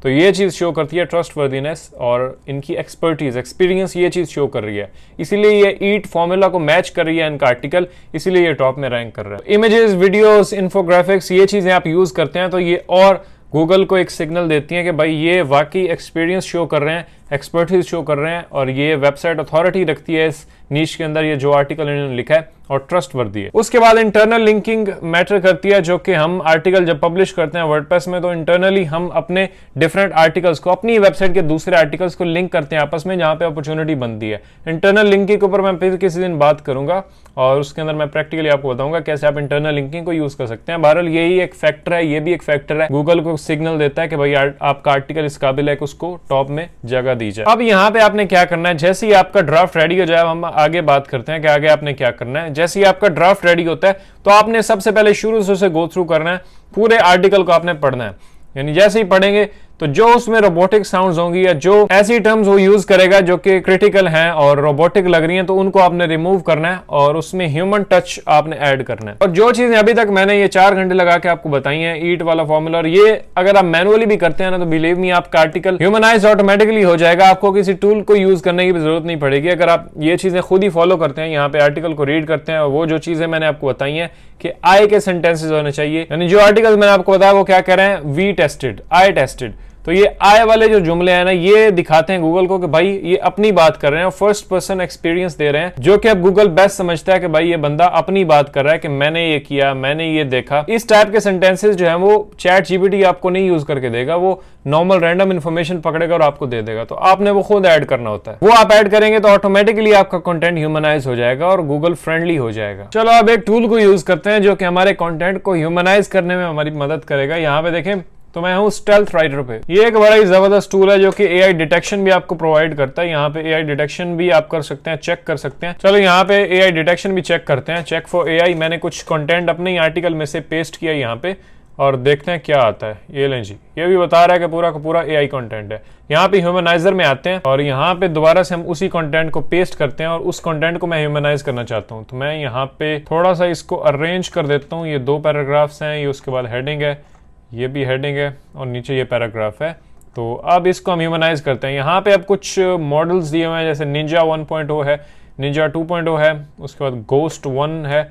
तो ये चीज शो करती है ट्रस्टवर्दीनेस और इनकी एक्सपर्टीज, एक्सपीरियंस, ये चीज शो कर रही है। इसीलिए ये ईट फॉर्मूला को मैच कर रही है इनका आर्टिकल, इसीलिए ये टॉप में रैंक कर रहा है। इमेजेस, वीडियोस, इन्फोग्राफिक्स, ये चीजें आप यूज करते हैं तो ये और गूगल को एक सिग्नल देती है कि भाई ये वाकई एक्सपीरियंस शो कर रहे हैं, एक्सपर्टीज शो कर रहे हैं और ये वेबसाइट अथॉरिटी रखती है इस नीश के अंदर, ये जो आर्टिकल इन्होंने लिखा है, और ट्रस्टवर्दी है। उसके बाद इंटरनल लिंकिंग मैटर करती है, जो कि हम आर्टिकल जब पब्लिश करते हैं वर्डप्रेस में तो इंटरनली हम अपने डिफरेंट आर्टिकल्स को अपनी वेबसाइट के दूसरे आर्टिकल्स को लिंक करते हैं आपस में, जहां पे अपॉर्चुनिटी बनती है। इंटरनल लिंकिंग के ऊपर मैं फिर किसी दिन बात करूंगा और उसके अंदर मैं प्रैक्टिकली आपको बताऊंगा कैसे आप इंटरनल लिंकिंग को यूज कर सकते हैं। बहरहाल यही एक फैक्टर है, ये भी एक फैक्टर है, गूगल को सिग्नल देता है कि भाई आपका आर्टिकल इस काबिल है कि उसको टॉप में जगह दी जाए। अब यहाँ पे आपने क्या करना है, जैसे ही आपका ड्राफ्ट रेडी हो जाए, हम आगे बात करते हैं कि आगे आपने क्या करना है। जैसे ही आपका ड्राफ्ट रेडी होता है तो आपने सबसे पहले शुरू से गो थ्रू करना है, पूरे आर्टिकल को आपने पढ़ना है। यानी जैसे ही पढ़ेंगे तो जो उसमें रोबोटिक साउंड्स होंगी या जो ऐसी टर्म्स वो यूज करेगा जो कि क्रिटिकल हैं और रोबोटिक लग रही हैं, तो उनको आपने रिमूव करना है और उसमें ह्यूमन टच आपने ऐड करना है। और जो चीजें अभी तक मैंने ये 4 घंटे लगा के आपको बताई हैं, ईट वाला फॉर्मूला, और ये अगर आप मैनुअली भी करते हैं ना, तो बिलीव मी आपका आर्टिकल ह्यूमनाइज ऑटोमेटिकली हो जाएगा। आपको किसी टूल को यूज करने की भी जरूरत नहीं पड़ेगी अगर आप ये चीजें खुद ही फॉलो करते हैं, यहाँ पे आर्टिकल को रीड करते हैं। और वो जो चीजें मैंने आपको बताई हैं कि आई के सेंटेंसेस होने चाहिए, यानी जो आर्टिकल मैंने आपको बताया वो क्या कह रहे हैं, वी टेस्टेड, आई टेस्टेड। तो ये आय वाले जो जुमले हैं ना, ये दिखाते हैं गूगल को कि भाई ये अपनी बात कर रहे हैं और फर्स्ट पर्सन एक्सपीरियंस दे रहे हैं, जो कि अब गूगल बेस्ट समझता है कि भाई ये बंदा अपनी बात कर रहा है कि मैंने ये किया, मैंने ये देखा। इस टाइप के सेंटेंसेस जो है वो चैट जीपीटी आपको नहीं यूज करके देगा, वो नॉर्मल रैंडम इन्फॉर्मेशन पकड़ेगा और आपको दे देगा। तो आपने वो खुद ऐड करना होता है, वो आप ऐड करेंगे तो ऑटोमेटिकली आपका कंटेंट ह्यूमनाइज हो जाएगा और गूगल फ्रेंडली हो जाएगा। चलो अब एक टूल को यूज करते हैं जो कि हमारे कंटेंट को ह्यूमनाइज करने में हमारी मदद करेगा। यहाँ पे देखें तो मैं हूं स्टेल्थ राइटर पे। ये एक बड़ा ही जबरदस्त टूल है जो कि एआई डिटेक्शन भी आपको प्रोवाइड करता है। यहाँ पे एआई डिटेक्शन भी आप कर सकते हैं, चेक कर सकते हैं। चलो यहाँ पे एआई डिटेक्शन भी चेक करते हैं, चेक फॉर एआई। मैंने कुछ कंटेंट अपने ही आर्टिकल में से पेस्ट किया यहाँ पे और देखते हैं क्या आता है। ये लें जी, ये भी बता रहा है कि पूरा का पूरा एआई कंटेंट है। यहाँ पे ह्यूमनाइजर में आते हैं और यहाँ पे दोबारा से हम उसी कंटेंट को पेस्ट करते हैं और उस कंटेंट को मैं ह्यूमनाइज करना चाहता हूँ। तो मैं यहाँ पे थोड़ा सा इसको अरेंज कर देता हूँ। ये 2 पैराग्राफ्स हैं, ये उसके बाद हेडिंग है, ये भी हेडिंग है और नीचे ये पैराग्राफ है। तो अब इसको हम ह्यूमनाइज करते हैं। यहाँ पे अब कुछ मॉडल्स दिए हुए हैं, जैसे निंजा 1.0 है, निंजा 2.0 है, उसके बाद गोस्ट 1 है।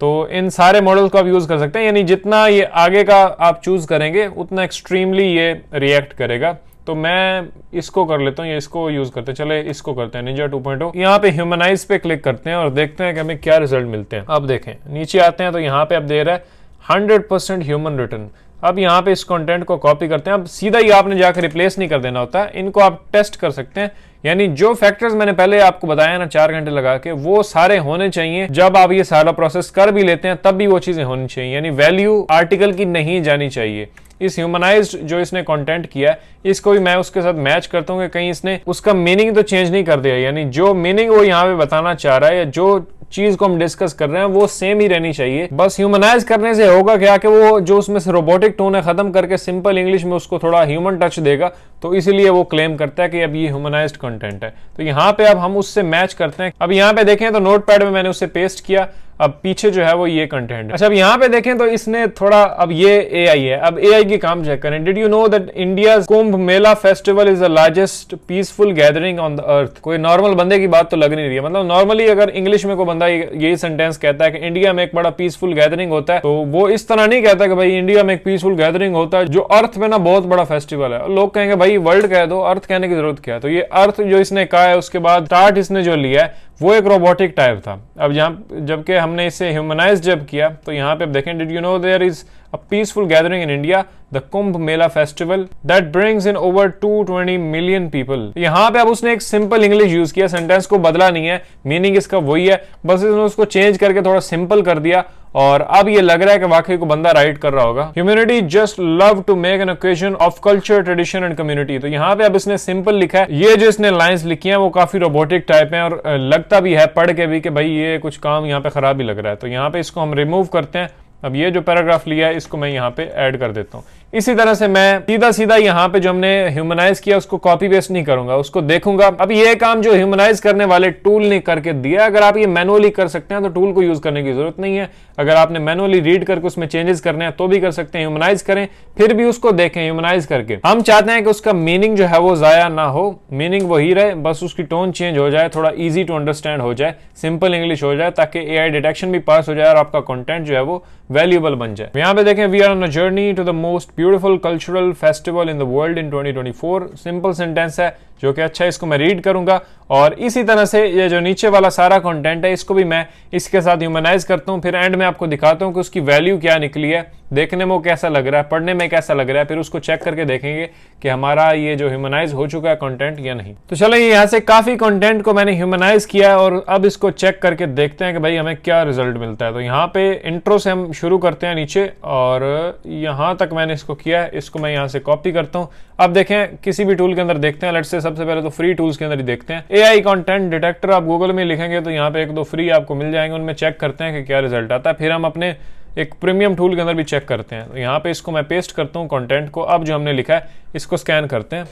तो इन सारे मॉडल्स को आप यूज कर सकते हैं, यानी जितना ये आगे का आप चूज करेंगे उतना एक्सट्रीमली ये रिएक्ट करेगा। तो मैं इसको कर लेता हूँ, ये इसको यूज करते हैं। चले इसको करते हैं, निंजा 2.0। यहाँ पे ह्यूमनाइज पे क्लिक करते हैं और देखते हैं कि हमें क्या रिजल्ट मिलते हैं। अब देखें नीचे आते हैं तो यहाँ पे अब दे रहा है 100% ह्यूमन रिटर्न। अब यहाँ पे इस कंटेंट को कॉपी करते हैं। अब सीधा ही आपने जाकर रिप्लेस नहीं कर देना होता, इनको आप टेस्ट कर सकते हैं। यानी जो फैक्टर्स मैंने पहले आपको बताया ना 4 घंटे लगा के, वो सारे होने चाहिए। जब आप ये सारा प्रोसेस कर भी लेते हैं तब भी वो चीजें होनी चाहिए, यानी वैल्यू आर्टिकल की नहीं जानी चाहिए। इस ह्यूमनाइज्ड जो इसने कंटेंट किया है, इसको भी मैं उसके साथ मैच करता हूँ कि कहीं इसने उसका मीनिंग तो चेंज नहीं कर दिया, यानी जो मीनिंग वो यहाँ पे बताना चाह रहा है या जो चीज को हम डिस्कस कर रहे हैं वो सेम ही रहनी चाहिए। बस ह्यूमनाइज करने से होगा क्या कि वो जो उसमें से रोबोटिक टोन है खत्म करके सिंपल इंग्लिश में उसको थोड़ा ह्यूमन टच देगा। तो इसीलिए वो क्लेम करता है कि अब ये ह्यूमनाइज्ड कंटेंट है। तो यहाँ पे अब हम उससे मैच करते हैं। अब यहाँ पे देखें तो नोटपैड में मैंने उसे पेस्ट किया, अब पीछे जो है वो ये कंटेंट है। अच्छा अब यहाँ पे देखें तो इसने थोड़ा, अब ये एआई है, अब एआई की काम चेक करें। Did you know that India Kumbh Mela festival is the largest peaceful gathering on the earth. कोई नॉर्मल बंदे की बात तो लग नहीं रही है। मतलब नॉर्मली अगर इंग्लिश में कोई बंदा यही सेंटेंस कहता है कि इंडिया में एक बड़ा पीसफुल गैदरिंग होता है, तो वो इस तरह नहीं कहता कि भाई इंडिया में एक पीसफुल गैदरिंग होता है जो अर्थ में ना बहुत बड़ा फेस्टिवल है। लोग कहेंगे भाई वर्ल्ड कह दो, अर्थ कहने की जरूरत क्या है। तो ये अर्थ जो इसने कहा है, उसके बाद स्टार्ट इसने जो लिया है वो एक रोबोटिक टाइप था। अब जबकि हमने इसे ह्यूमनाइज जब किया तो यहाँ पे अब देखें, did you know there is a peaceful gathering in India, the Kumbh Mela festival that brings in over 220 million people. यहाँ पे अब उसने एक सिंपल इंग्लिश यूज किया, सेंटेंस को बदला नहीं है, मीनिंग इसका वही है, बस इसने उसको चेंज करके थोड़ा सिंपल कर दिया और अब ये लग रहा है कि वाकई को बंदा राइट कर रहा होगा। Humanity just love to make an occasion of culture, tradition and community. तो यहाँ पे अब इसने सिंपल लिखा है। ये जो इसने लाइंस लिखी हैं वो काफी रोबोटिक टाइप हैं और लगता भी है पढ़ के भी कि भाई ये कुछ काम यहाँ पे खराब ही लग रहा है। तो यहाँ पे इसको हम रिमूव करते हैं। अब ये जो पैराग्राफ लिया है इसको मैं यहाँ पे ऐड कर देता हूँ। इसी तरह से मैं सीधा सीधा यहाँ पे जो हमने ह्यूमनाइज किया उसको कॉपी पेस्ट नहीं करूंगा, उसको देखूंगा। अब ये काम जो ह्यूमनाइज करने वाले टूल ने करके दिया, अगर आप ये मैनुअली कर सकते हैं तो टूल को यूज करने की जरूरत नहीं है। अगर आपने मैनुअली रीड करके उसमें चेंजेस करने हैं तो भी कर सकते हैं। ह्यूमनाइज करें फिर भी उसको देखें ह्यूमनाइज करके। हम चाहते हैं कि उसका मीनिंग जो है वो जाया ना हो, मीनिंग वही रहे, बस उसकी टोन चेंज हो जाए, थोड़ा ईजी टू अंडरस्टैंड हो जाए, सिंपल इंग्लिश हो जाए, ताकि एआई डिटेक्शन भी पास हो जाए और आपका कंटेंट जो है वो वैल्यूएबल बन जाए। यहाँ पे देखें, we are on a journey to the most beautiful cultural festival in the world in 2024। Simple sentence है जो कि अच्छा है, इसको मैं रीड करूंगा और इसी तरह से ये जो नीचे वाला सारा कंटेंट है इसको भी मैं इसके साथ ह्यूमनाइज करता हूं। फिर एंड में आपको दिखाता हूं कि उसकी वैल्यू क्या निकली है, देखने में वो कैसा लग रहा है, पढ़ने में कैसा लग रहा है, फिर उसको चेक करके देखेंगे कि हमारा ये जो ह्यूमनाइज हो चुका है कंटेंट या नहीं। तो चलो यहाँ से काफी कंटेंट को मैंने ह्यूमनाइज किया है और अब इसको चेक करके देखते हैं कि भाई हमें क्या रिजल्ट मिलता है। तो यहाँ पे इंट्रो से हम शुरू करते हैं नीचे और यहाँ तक मैंने इसको किया है, इसको मैं यहाँ से कॉपी करता हूँ। अब देखें किसी भी टूल के अंदर देखते हैं, लेट्स से सबसे पहले तो फ्री टूल्स के अंदर ही देखते हैं। एआई कंटेंट डिटेक्टर आप गूगल में लिखेंगे तो यहाँ पे 1-2 फ्री आपको मिल जाएंगे, उनमें चेक करते हैं कि क्या रिजल्ट आता है। फिर हम अपने एक प्रीमियम टूल के अंदर भी चेक करते हैं। तो यहाँ पे इसको मैं पेस्ट करता हूँ कंटेंट को। अब जो हमने लिखा है इसको स्कैन करते हैं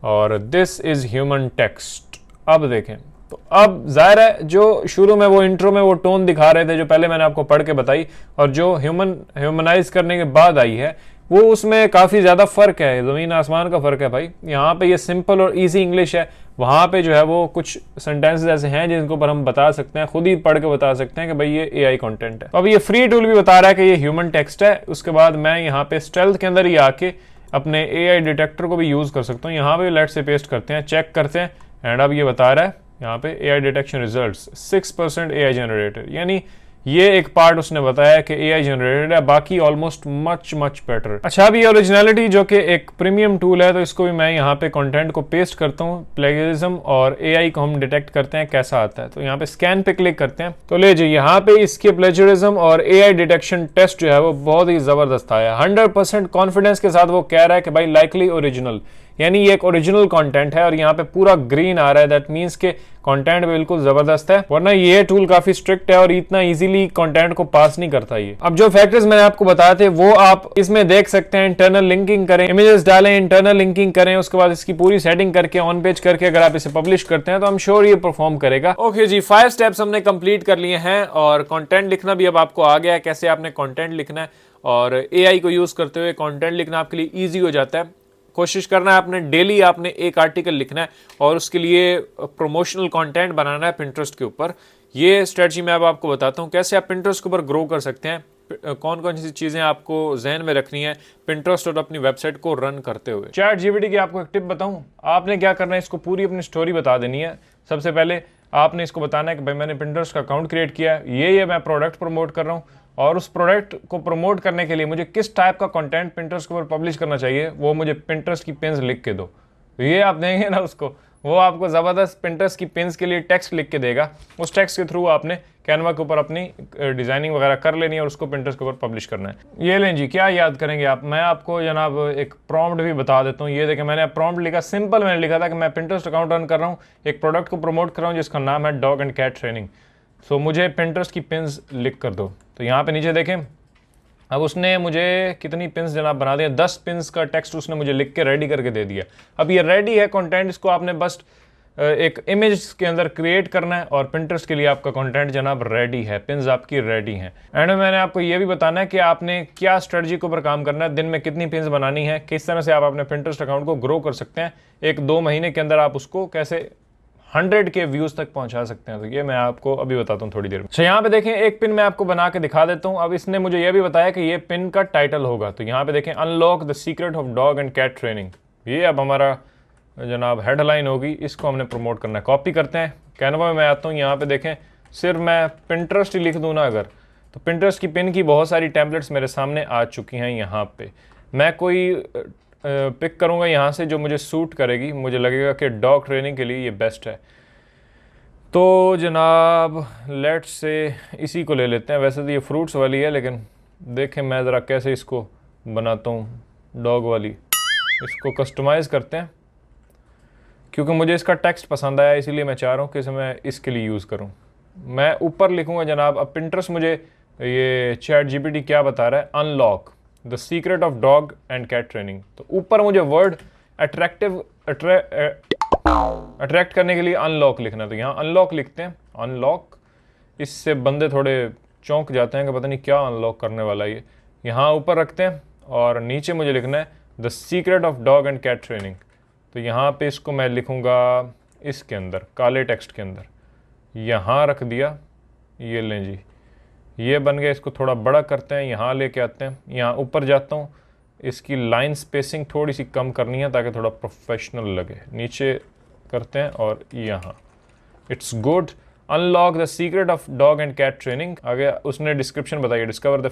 और दिस इज ह्यूमन टेक्स्ट। अब देखें तो अब जाहिर है जो शुरू में वो इंट्रो में वो टोन दिखा रहे थे जो पहले मैंने आपको पढ़ के बताई, और जो ह्यूमनाइज करने के बाद आई है वो उसमें काफ़ी ज़्यादा फ़र्क है, ज़मीन आसमान का फ़र्क है भाई। यहाँ पे ये सिंपल और इजी इंग्लिश है, वहाँ पे जो है वो कुछ सेंटेंसेस ऐसे हैं जिनको पर हम बता सकते हैं, खुद ही पढ़ के बता सकते हैं कि भाई ये एआई कंटेंट है। अब ये फ्री टूल भी बता रहा है कि ये ह्यूमन टेक्स्ट है। उसके बाद मैं यहाँ पे स्टेल्थ के अंदर ही आके अपने एआई डिटेक्टर को भी यूज़ कर सकता हूँ। यहाँ पे लेट से पेस्ट करते हैं, चेक करते हैं, एंड अब ये बता रहा है यहाँ पे AI detection results 6% AI generated, यानी ये एक पार्ट उसने बताया कि एआई जनरेटेड है, बाकी ऑलमोस्ट मच बेटर। अच्छा, अब ये ओरिजिनलिटी जो कि एक प्रीमियम टूल है, तो इसको भी मैं यहाँ पे कंटेंट को पेस्ट करता हूँ, प्लेगरिज्म और एआई को हम डिटेक्ट करते हैं कैसा आता है। तो यहाँ पे स्कैन पे क्लिक करते हैं, तो ले जी यहाँ पे इसके प्लेजरिज्म और एआई डिटेक्शन टेस्ट जो है वो बहुत ही जबरदस्त आया। 100% कॉन्फिडेंस के साथ वो कह रहा है कि भाई लाइकली ओरिजिनल, यानी ये एक ओरिजिनल कंटेंट है, और यहाँ पे पूरा ग्रीन आ रहा है, दैट मींस के कंटेंट बिल्कुल जबरदस्त है। वरना ये टूल काफी स्ट्रिक्ट है और इतना इजीली कंटेंट को पास नहीं करता ये। अब जो फैक्टर्स मैंने आपको बताए थे वो आप इसमें देख सकते हैं। इंटरनल लिंकिंग करें, इमेजेस डालें, इंटरनल लिंकिंग करें, उसके बाद इसकी पूरी सेटिंग करके ऑन पेज करके अगर आप इसे पब्लिश करते हैं तो I'm श्योर ये परफॉर्म करेगा। ओके जी, 5 स्टेप्स हमने कंप्लीट कर लिए हैं और कंटेंट लिखना भी अब आपको आ गया है, कैसे आपने कंटेंट लिखना है, और एआई को यूज करते हुए कंटेंट लिखना आपके लिए ईजी हो जाता है। कोशिश करना है आपने डेली आपने एक आर्टिकल लिखना है और उसके लिए प्रमोशनल कंटेंट बनाना है पिंटरेस्ट के ऊपर। ये स्ट्रेटजी मैं अब आपको बताता हूँ कैसे आप पिंटरेस्ट के ऊपर ग्रो कर सकते हैं, कौन कौन सी चीज़ें आपको जहन में रखनी है पिंटरेस्ट और अपनी वेबसाइट को रन करते हुए। चैट जीपीटी की आपको एक टिप बताऊं, आपने क्या करना है, इसको पूरी अपनी स्टोरी बता देनी है। सबसे पहले आपने इसको बताना है कि भाई मैंने पिंटरेस्ट का अकाउंट क्रिएट किया है, ये मैं प्रोडक्ट प्रमोट कर रहा हूँ, और उस प्रोडक्ट को प्रमोट करने के लिए मुझे किस टाइप का कंटेंट पिंटरेस्ट के ऊपर पब्लिश करना चाहिए, वो मुझे पिंटरेस्ट की पिन्स लिख के दो। तो ये आप देंगे ना उसको, वो आपको ज़बरदस्त पिंटरेस्ट की पिन्स के लिए टेक्स्ट लिख के देगा। उस टेक्स्ट के थ्रू आपने कैनवा के ऊपर अपनी डिज़ाइनिंग वगैरह कर लेनी है और उसको पिंटरेस्ट के ऊपर पब्लिश करना है। ये लें जी, क्या याद करेंगे आप, मैं आपको जनाब एक प्रॉम्प्ट भी बता देता हूँ। ये देखें, मैंने प्रॉम्प्ट लिखा, सिंपल मैंने लिखा था कि मैं पिंटरेस्ट अकाउंट रन कर रहा हूँ, एक प्रोडक्ट को प्रमोट कर रहा हूँ जिसका नाम है डॉग एंड कैट ट्रेनिंग, सो मुझे पिंटरेस्ट की पिन्स लिख कर दो। तो यहाँ पे नीचे देखें, अब उसने मुझे कितनी पिन्स जनाब बना दिया, 10 पिन्स का टेक्स्ट उसने मुझे लिख के रेडी करके दे दिया। अब ये रेडी है कंटेंट, इसको आपने बस एक इमेज के अंदर क्रिएट करना है और पिंटरेस्ट के लिए आपका कंटेंट जनाब रेडी है, पिन्स आपकी रेडी हैं। एंड में मैंने आपको ये भी बताना है कि आपने क्या स्ट्रेटजी के ऊपर काम करना है, दिन में कितनी पिन्स बनानी है, किस तरह से आप अपने पिंटरेस्ट अकाउंट को ग्रो कर सकते हैं, 1-2 महीने के अंदर आप उसको कैसे 100 के व्यूज तक पहुंचा सकते हैं। तो ये मैं आपको अभी बताता हूँ थोड़ी देर में। अच्छा, यहाँ पे देखें, एक पिन मैं आपको बना के दिखा देता हूँ। अब इसने मुझे ये भी बताया कि ये पिन का टाइटल होगा। तो यहाँ पे देखें, unlock the secret of dog and cat training, ये अब हमारा जनाब हेडलाइन होगी, इसको हमने प्रमोट करना है। कॉपी करते हैं, कैनवा में मैं आता हूँ, यहाँ पे देखें, सिर्फ मैं पिंटरेस्ट ही लिख दूँ ना अगर, तो पिंटरेस्ट की पिन की बहुत सारी टेम्पलेट्स मेरे सामने आ चुकी हैं। यहाँ पे मैं कोई पिक करूँगा यहाँ से जो मुझे सूट करेगी, मुझे लगेगा कि डॉग ट्रेनिंग के लिए ये बेस्ट है। तो जनाब लेट्स से इसी को ले लेते हैं। वैसे तो ये फ्रूट्स वाली है, लेकिन देखें मैं ज़रा कैसे इसको बनाता हूँ डॉग वाली। इसको कस्टमाइज़ करते हैं, क्योंकि मुझे इसका टेक्स्ट पसंद आया, इसीलिए मैं चाह रहा हूँ कि इसे मैं इसके लिए यूज़ करूँ। मैं ऊपर लिखूँगा जनाब, अब पिंटरेस्ट मुझे ये चैट जीपीटी क्या बता रहा है, unlock the secret of dog and cat training. तो ऊपर मुझे वर्ड अट्रैक्ट करने के लिए अनलॉक लिखना, तो यहाँ अनलॉक लिखते हैं, अनलॉक। इससे बंदे थोड़े चौंक जाते हैं कि पता नहीं क्या अनलॉक करने वाला ये। यहाँ ऊपर रखते हैं और नीचे मुझे लिखना है the secret of dog and cat training. तो यहाँ पे इसको मैं लिखूँगा इसके अंदर, काले टेक्स्ट के अंदर, यहाँ रख दिया। ये लें जी, ये बन गया। इसको थोड़ा बड़ा करते हैं, यहाँ लेके आते हैं, यहाँ ऊपर जाता हूँ, इसकी लाइन स्पेसिंग थोड़ी सी कम करनी है ताकि थोड़ा प्रोफेशनल लगे। नीचे करते हैं और यहाँ it's good, unlock the secret of dog and cat training. आगे उसने डिस्क्रिप्शन बताई, discover the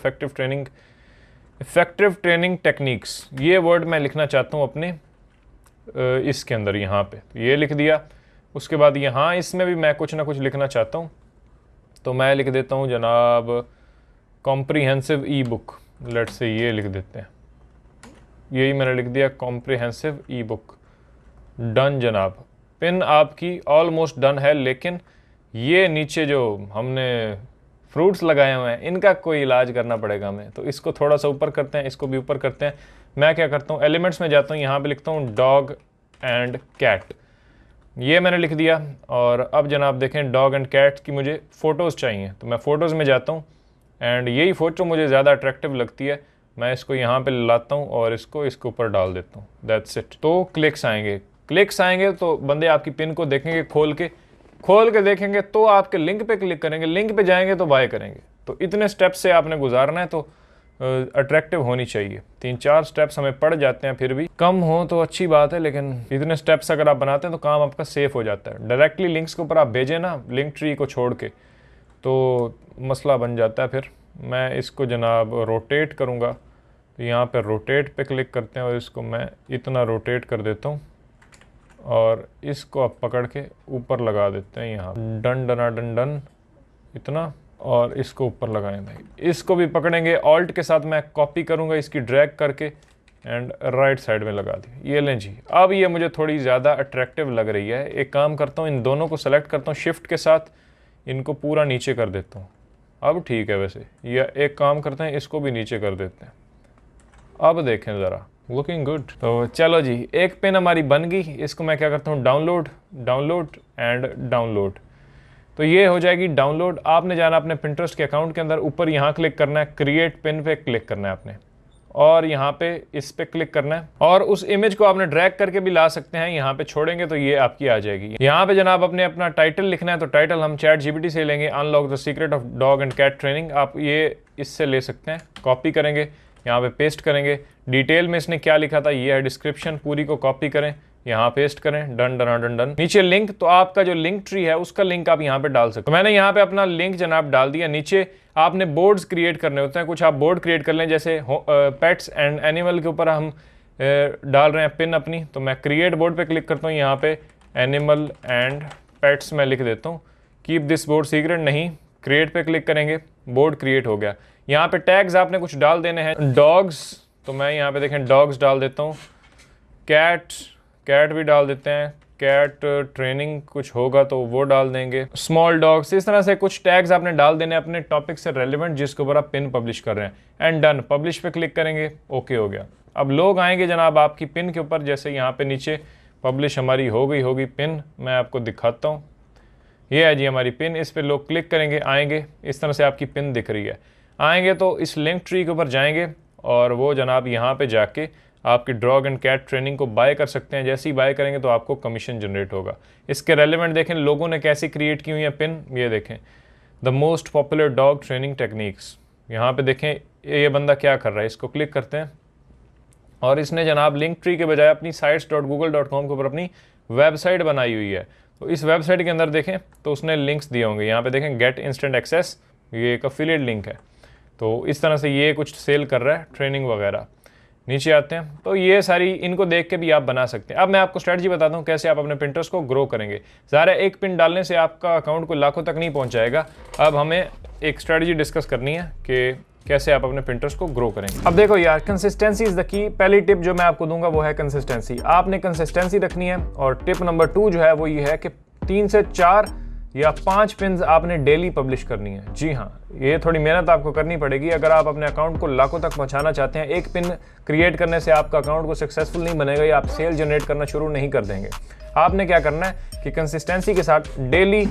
effective training techniques. ये वर्ड मैं लिखना चाहता हूँ अपने इसके अंदर, यहाँ पे तो ये लिख दिया। उसके बाद यहाँ इसमें भी मैं कुछ ना कुछ लिखना चाहता हूँ, तो मैं लिख देता हूँ जनाब कॉम्प्रिहेंसिव ई बुक। लेट से ये लिख देते हैं, यही मैंने लिख दिया, कॉम्प्रिहेंसिव ई बुक। डन जनाब, पिन आपकी ऑलमोस्ट डन है, लेकिन ये नीचे जो हमने फ्रूट्स लगाए हुए हैं, इनका कोई इलाज करना पड़ेगा हमें। तो इसको थोड़ा सा ऊपर करते हैं, इसको भी ऊपर करते हैं। मैं क्या करता हूँ, एलिमेंट्स में जाता हूँ, यहाँ पे लिखता हूँ डॉग एंड कैट, ये मैंने लिख दिया। और अब जनाब देखें डॉग एंड कैट की मुझे फ़ोटोज़ चाहिए, तो मैं फ़ोटोज़ में जाता हूँ एंड यही फ़ोटो मुझे ज़्यादा अट्रैक्टिव लगती है, मैं इसको यहाँ पे लाता हूँ और इसको इसके ऊपर डाल देता हूँ। That's it. तो क्लिक्स आएंगे तो बंदे आपकी पिन को देखेंगे, खोल के देखेंगे, तो आपके लिंक पे क्लिक करेंगे, लिंक पे जाएंगे तो बाय करेंगे। तो इतने स्टेप्स से आपने गुजारना है, तो अट्रैक्टिव होनी चाहिए। 3-4 स्टेप्स हमें पड़ जाते हैं, फिर भी कम हो तो अच्छी बात है, लेकिन इतने स्टेप्स अगर आप बनाते हैं तो काम आपका सेफ हो जाता है। डायरेक्टली लिंक्स के ऊपर आप भेजें ना, लिंक ट्री को छोड़ के, तो मसला बन जाता है। फिर मैं इसको जनाब रोटेट करूँगा, तो यहाँ पर रोटेट पे क्लिक करते हैं और इसको मैं इतना रोटेट कर देता हूँ और इसको आप पकड़ के ऊपर लगा देते हैं यहाँ, डन इतना, और इसको ऊपर लगाएं भाई। इसको भी पकड़ेंगे, ऑल्ट के साथ मैं कॉपी करूँगा इसकी, ड्रैग करके एंड राइट साइड में लगा दी। ये लें जी, अब ये मुझे थोड़ी ज़्यादा अट्रैक्टिव लग रही है। एक काम करता हूँ, इन दोनों को सेलेक्ट करता हूँ, शिफ्ट के साथ इनको पूरा नीचे कर देता हूँ। अब ठीक है वैसे, या एक काम करते हैं, इसको भी नीचे कर देते हैं। अब देखें ज़रा, लुकिंग गुड। तो चलो जी, एक पिन हमारी बन गई। इसको मैं क्या करता हूँ, डाउनलोड एंड डाउनलोड। तो ये हो जाएगी डाउनलोड। आपने जाना अपने पिंटरेस्ट के अकाउंट के अंदर, ऊपर यहाँ क्लिक करना है, क्रिएट पिन पे क्लिक करना है आपने, और यहाँ पे इस पे क्लिक करना है, और उस इमेज को आपने ड्रैग करके भी ला सकते हैं। यहाँ पे छोड़ेंगे तो ये आपकी आ जाएगी। यहाँ पे जनाब अपने अपना टाइटल लिखना है, तो टाइटल हम ChatGPT से लेंगे, unlock the secret of dog and cat training. आप ये इससे ले सकते हैं, कॉपी करेंगे, यहाँ पे पेस्ट करेंगे। डिटेल में इसने क्या लिखा था ये है डिस्क्रिप्शन, पूरी को कॉपी करें, यहाँ पेस्ट करें, डन। नीचे लिंक, तो आपका जो लिंक ट्री है उसका लिंक आप यहाँ पे डाल सकते हो। मैंने यहाँ पे अपना लिंक जनाब डाल दिया। नीचे आपने बोर्ड्स क्रिएट करने होते हैं, कुछ आप बोर्ड क्रिएट कर लें, जैसे पेट्स एंड एनिमल के ऊपर हम डाल रहे हैं पिन अपनी। तो मैं क्रिएट बोर्ड पे क्लिक करता हूँ, यहाँ पे एनिमल एंड पेट्स मैं लिख देता हूँ। कीप दिस बोर्ड सीक्रेट नहीं, क्रिएट पे क्लिक करेंगे, बोर्ड क्रिएट हो गया। यहाँ पे टैग्स आपने कुछ डाल देने हैं। डॉग्स, तो मैं यहाँ पे देखें डॉग्स डाल देता हूँ। कैट भी डाल देते हैं, कैट ट्रेनिंग कुछ होगा तो वो डाल देंगे। स्मॉल डॉग्स, इस तरह से कुछ टैग्स आपने डाल देने अपने टॉपिक से रेलिवेंट जिसके ऊपर आप पिन पब्लिश कर रहे हैं। एंड डन, पब्लिश पे क्लिक करेंगे, ओके हो गया। अब लोग आएंगे जनाब आपकी पिन के ऊपर, जैसे यहाँ पे नीचे पब्लिश हमारी हो गई होगी पिन, मैं आपको दिखाता हूँ। ये है जी हमारी पिन, इस पर लोग क्लिक करेंगे, आएंगे, इस तरह से आपकी पिन दिख रही है। आएंगे तो इस लिंक ट्री के ऊपर जाएंगे और वो जनाब यहाँ पे जाके आपकी डॉग एंड कैट ट्रेनिंग को बाय कर सकते हैं। जैसे ही बाय करेंगे तो आपको कमीशन जनरेट होगा। इसके रेलेवेंट देखें लोगों ने कैसी क्रिएट की हुई है पिन, ये देखें, the most popular dog training techniques. यहाँ पे देखें ये बंदा क्या कर रहा है, इसको क्लिक करते हैं और इसने जनाब लिंक ट्री के बजाय अपनी sites.google.com के ऊपर अपनी वेबसाइट बनाई हुई है। तो इस वेबसाइट के अंदर देखें तो उसने लिंक्स दिए होंगे, यहाँ पे देखें गेट इंस्टेंट एक्सेस, ये एक अफिलिएट लिंक है। तो इस तरह से ये कुछ सेल कर रहा है, ट्रेनिंग वगैरह। नीचे आते हैं तो ये सारी, इनको देख के भी आप बना सकते हैं। अब मैं आपको स्ट्रेटजी बताता हूँ कैसे आप अपने पिंटरेस्ट को ग्रो करेंगे। ज़ाहिर एक पिन डालने से आपका अकाउंट को लाखों तक नहीं पहुँचाएगा। अब हमें एक स्ट्रेटजी डिस्कस करनी है कि कैसे आप अपने पिंटरेस्ट को ग्रो करेंगे। अब देखो यार, कंसिस्टेंसी इज़ द की। पहली टिप जो मैं आपको दूंगा वो है कंसिस्टेंसी। आपने कंसिस्टेंसी रखनी है। और टिप नंबर 2 जो है वो ये है कि 3 से 4 या 5 पिन्स आपने डेली पब्लिश करनी है। जी हाँ, ये थोड़ी मेहनत आपको करनी पड़ेगी अगर आप अपने अकाउंट को लाखों तक पहुंचाना चाहते हैं। एक पिन क्रिएट करने से आपका अकाउंट को सक्सेसफुल नहीं बनेगा या आप सेल जनरेट करना शुरू नहीं कर देंगे। आपने क्या करना है कि कंसिस्टेंसी के साथ डेली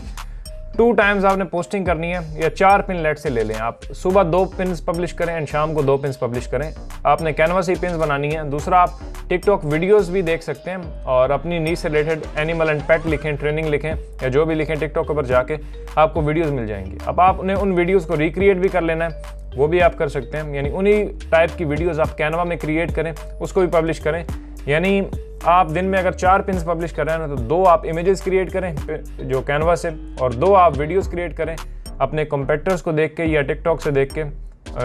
2 टाइम्स आपने पोस्टिंग करनी है, या 4 पिन लेट से ले लें आप। सुबह 2 पिन्स पब्लिश करें एंड शाम को 2 पिन्स पब्लिश करें। आपने कैनवा से पिन्स बनानी है। दूसरा, आप टिकटॉक वीडियोस भी देख सकते हैं और अपनी नीड से रिलेटेड एनिमल एंड पेट लिखें, ट्रेनिंग लिखें या जो भी लिखें, टिकटॉक के ऊपर जाके आपको वीडियोस मिल जाएंगी। अब आपने उन वीडियोस को रिक्रिएट भी कर लेना है, वो भी आप कर सकते हैं। यानी उन्हीं टाइप की वीडियोस आप कैनवा में क्रिएट करें, उसको भी पब्लिश करें। यानी आप दिन में अगर 4 पिन्स पब्लिश कर रहे हैं ना, तो 2 आप इमेजेस क्रिएट करें जो कैनवा से, और 2 आप वीडियोस क्रिएट करें अपने कंपेटिटर्स को देख के या टिकटॉक से देख के।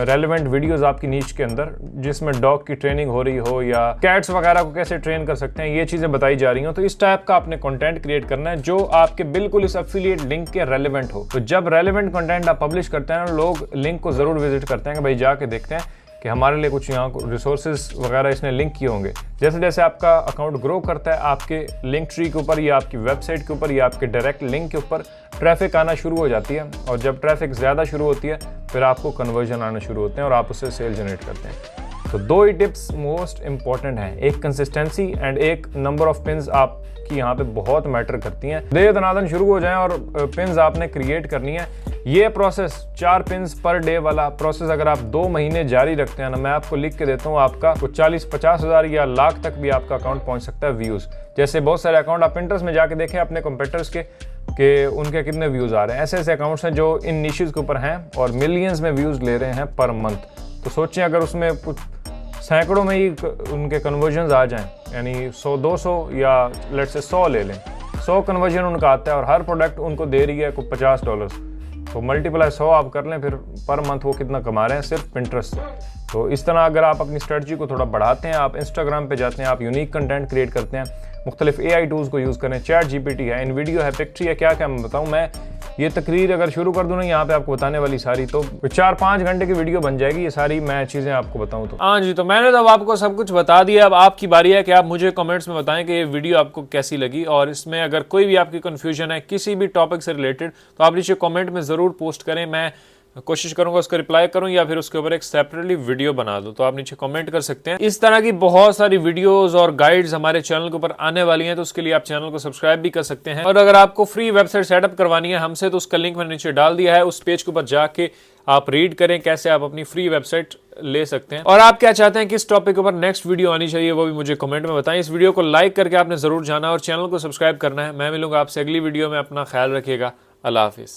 रेलेवेंट वीडियोस आपकी नीच के अंदर जिसमें डॉग की ट्रेनिंग हो रही हो या कैट्स वगैरह को कैसे ट्रेन कर सकते हैं, ये चीज़ें बताई जा रही हो। तो इस टाइप का आपने कंटेंट क्रिएट करना है जो आपके बिल्कुल इस एफिलिएट लिंक के रेलेवेंट हो। तो जब रेलेवेंट कंटेंट आप पब्लिश करते हैं, लोग लिंक को ज़रूर विजिट करते हैं कि भाई जाके देखते हैं कि हमारे लिए कुछ यहाँ रिसोर्सेज वगैरह इसने लिंक किए होंगे। जैसे जैसे आपका अकाउंट ग्रो करता है, आपके लिंक ट्री के ऊपर या आपकी वेबसाइट के ऊपर या आपके डायरेक्ट लिंक के ऊपर ट्रैफिक आना शुरू हो जाती है, और जब ट्रैफिक ज़्यादा शुरू होती है फिर आपको कन्वर्जन आना शुरू होते हैं और आप उससे सेल जनरेट करते हैं। तो 2 ही टिप्स मोस्ट इंपॉर्टेंट हैं, एक कंसिस्टेंसी एंड एक नंबर ऑफ पिन्स आपकी यहाँ पे बहुत मैटर करती हैं। दे दनादन शुरू हो जाएं और पिन्स आपने क्रिएट करनी है। ये प्रोसेस 4 पिन्स पर डे वाला प्रोसेस अगर आप 2 महीने जारी रखते हैं ना, मैं आपको लिख के देता हूँ, आपका 40-50 हज़ार या लाख तक भी आपका अकाउंट पहुँच सकता है व्यूज़। जैसे बहुत सारे अकाउंट आप पिंटरेस्ट में जाके देखें अपने कंपेटर्स के उनके कितने व्यूज़ आ रहे हैं। ऐसे ऐसे अकाउंट्स हैं जो इन निशेस के ऊपर हैं और मिलियंस में व्यूज़ ले रहे हैं पर मंथ। तो सोचें अगर उसमें कुछ सैकड़ों में ही उनके कन्वर्जन्स आ जाएं, यानी 100-200 या लेट्स से 100 ले लें, 100 कन्वर्जन उनका आता है और हर प्रोडक्ट उनको दे रही है को $50, तो मल्टीप्लाई 100 आप कर लें, फिर पर मंथ वो कितना कमा रहे हैं सिर्फ पिंटरेस्ट से। तो इस तरह अगर आप अपनी स्ट्रेटजी को थोड़ा बढ़ाते हैं, आप इंस्टाग्राम पे जाते हैं, आप यूनिक कंटेंट क्रिएट करते हैं, मुख्तलिफ AI टूल्स को यूज़ करें, चैट GPT है, इनवीडियो है, पिक्ट्री है, क्या क्या मैं बताऊँ। मैं ये तकरीर अगर शुरू कर दूँ ना यहाँ पे आपको बताने वाली सारी, तो 4-5 घंटे की वीडियो बन जाएगी, ये सारी मैं चीज़ें आपको बताऊँ तो। हाँ जी, तो मैंने तो आपको सब कुछ बता दिया। अब आपकी बारी है कि आप मुझे कमेंट्स में बताएं कि ये वीडियो आपको कैसी लगी, और इसमें अगर कोई भी आपकी कन्फ्यूजन है किसी भी टॉपिक से रिलेटेड तो आप नीचे कमेंट में ज़रूर पोस्ट करें। मैं कोशिश करूंगा उसका रिप्लाई करूं या फिर उसके ऊपर एक सेपरेटली वीडियो बना दूं, तो आप नीचे कमेंट कर सकते हैं। इस तरह की बहुत सारी वीडियोस और गाइड्स हमारे चैनल के ऊपर आने वाली हैं, तो उसके लिए आप चैनल को सब्सक्राइब भी कर सकते हैं। और अगर आपको फ्री वेबसाइट सेटअप करवानी है हमसे, तो उसका लिंक मैंने नीचे डाल दिया है, उस पेज के ऊपर जाके आप रीड करें कैसे आप अपनी फ्री वेबसाइट ले सकते हैं। और आप क्या चाहते हैं किस टॉपिक के ऊपर नेक्स्ट वीडियो आनी चाहिए, वो भी मुझे कमेंट में बताएं। इस वीडियो को लाइक करके आपने जरूर जाना और चैनल को सब्सक्राइब करना है। मैं मिलूंगा आपसे अगली वीडियो में। अपना ख्याल रखिएगा। अल्लाह हाफिज़।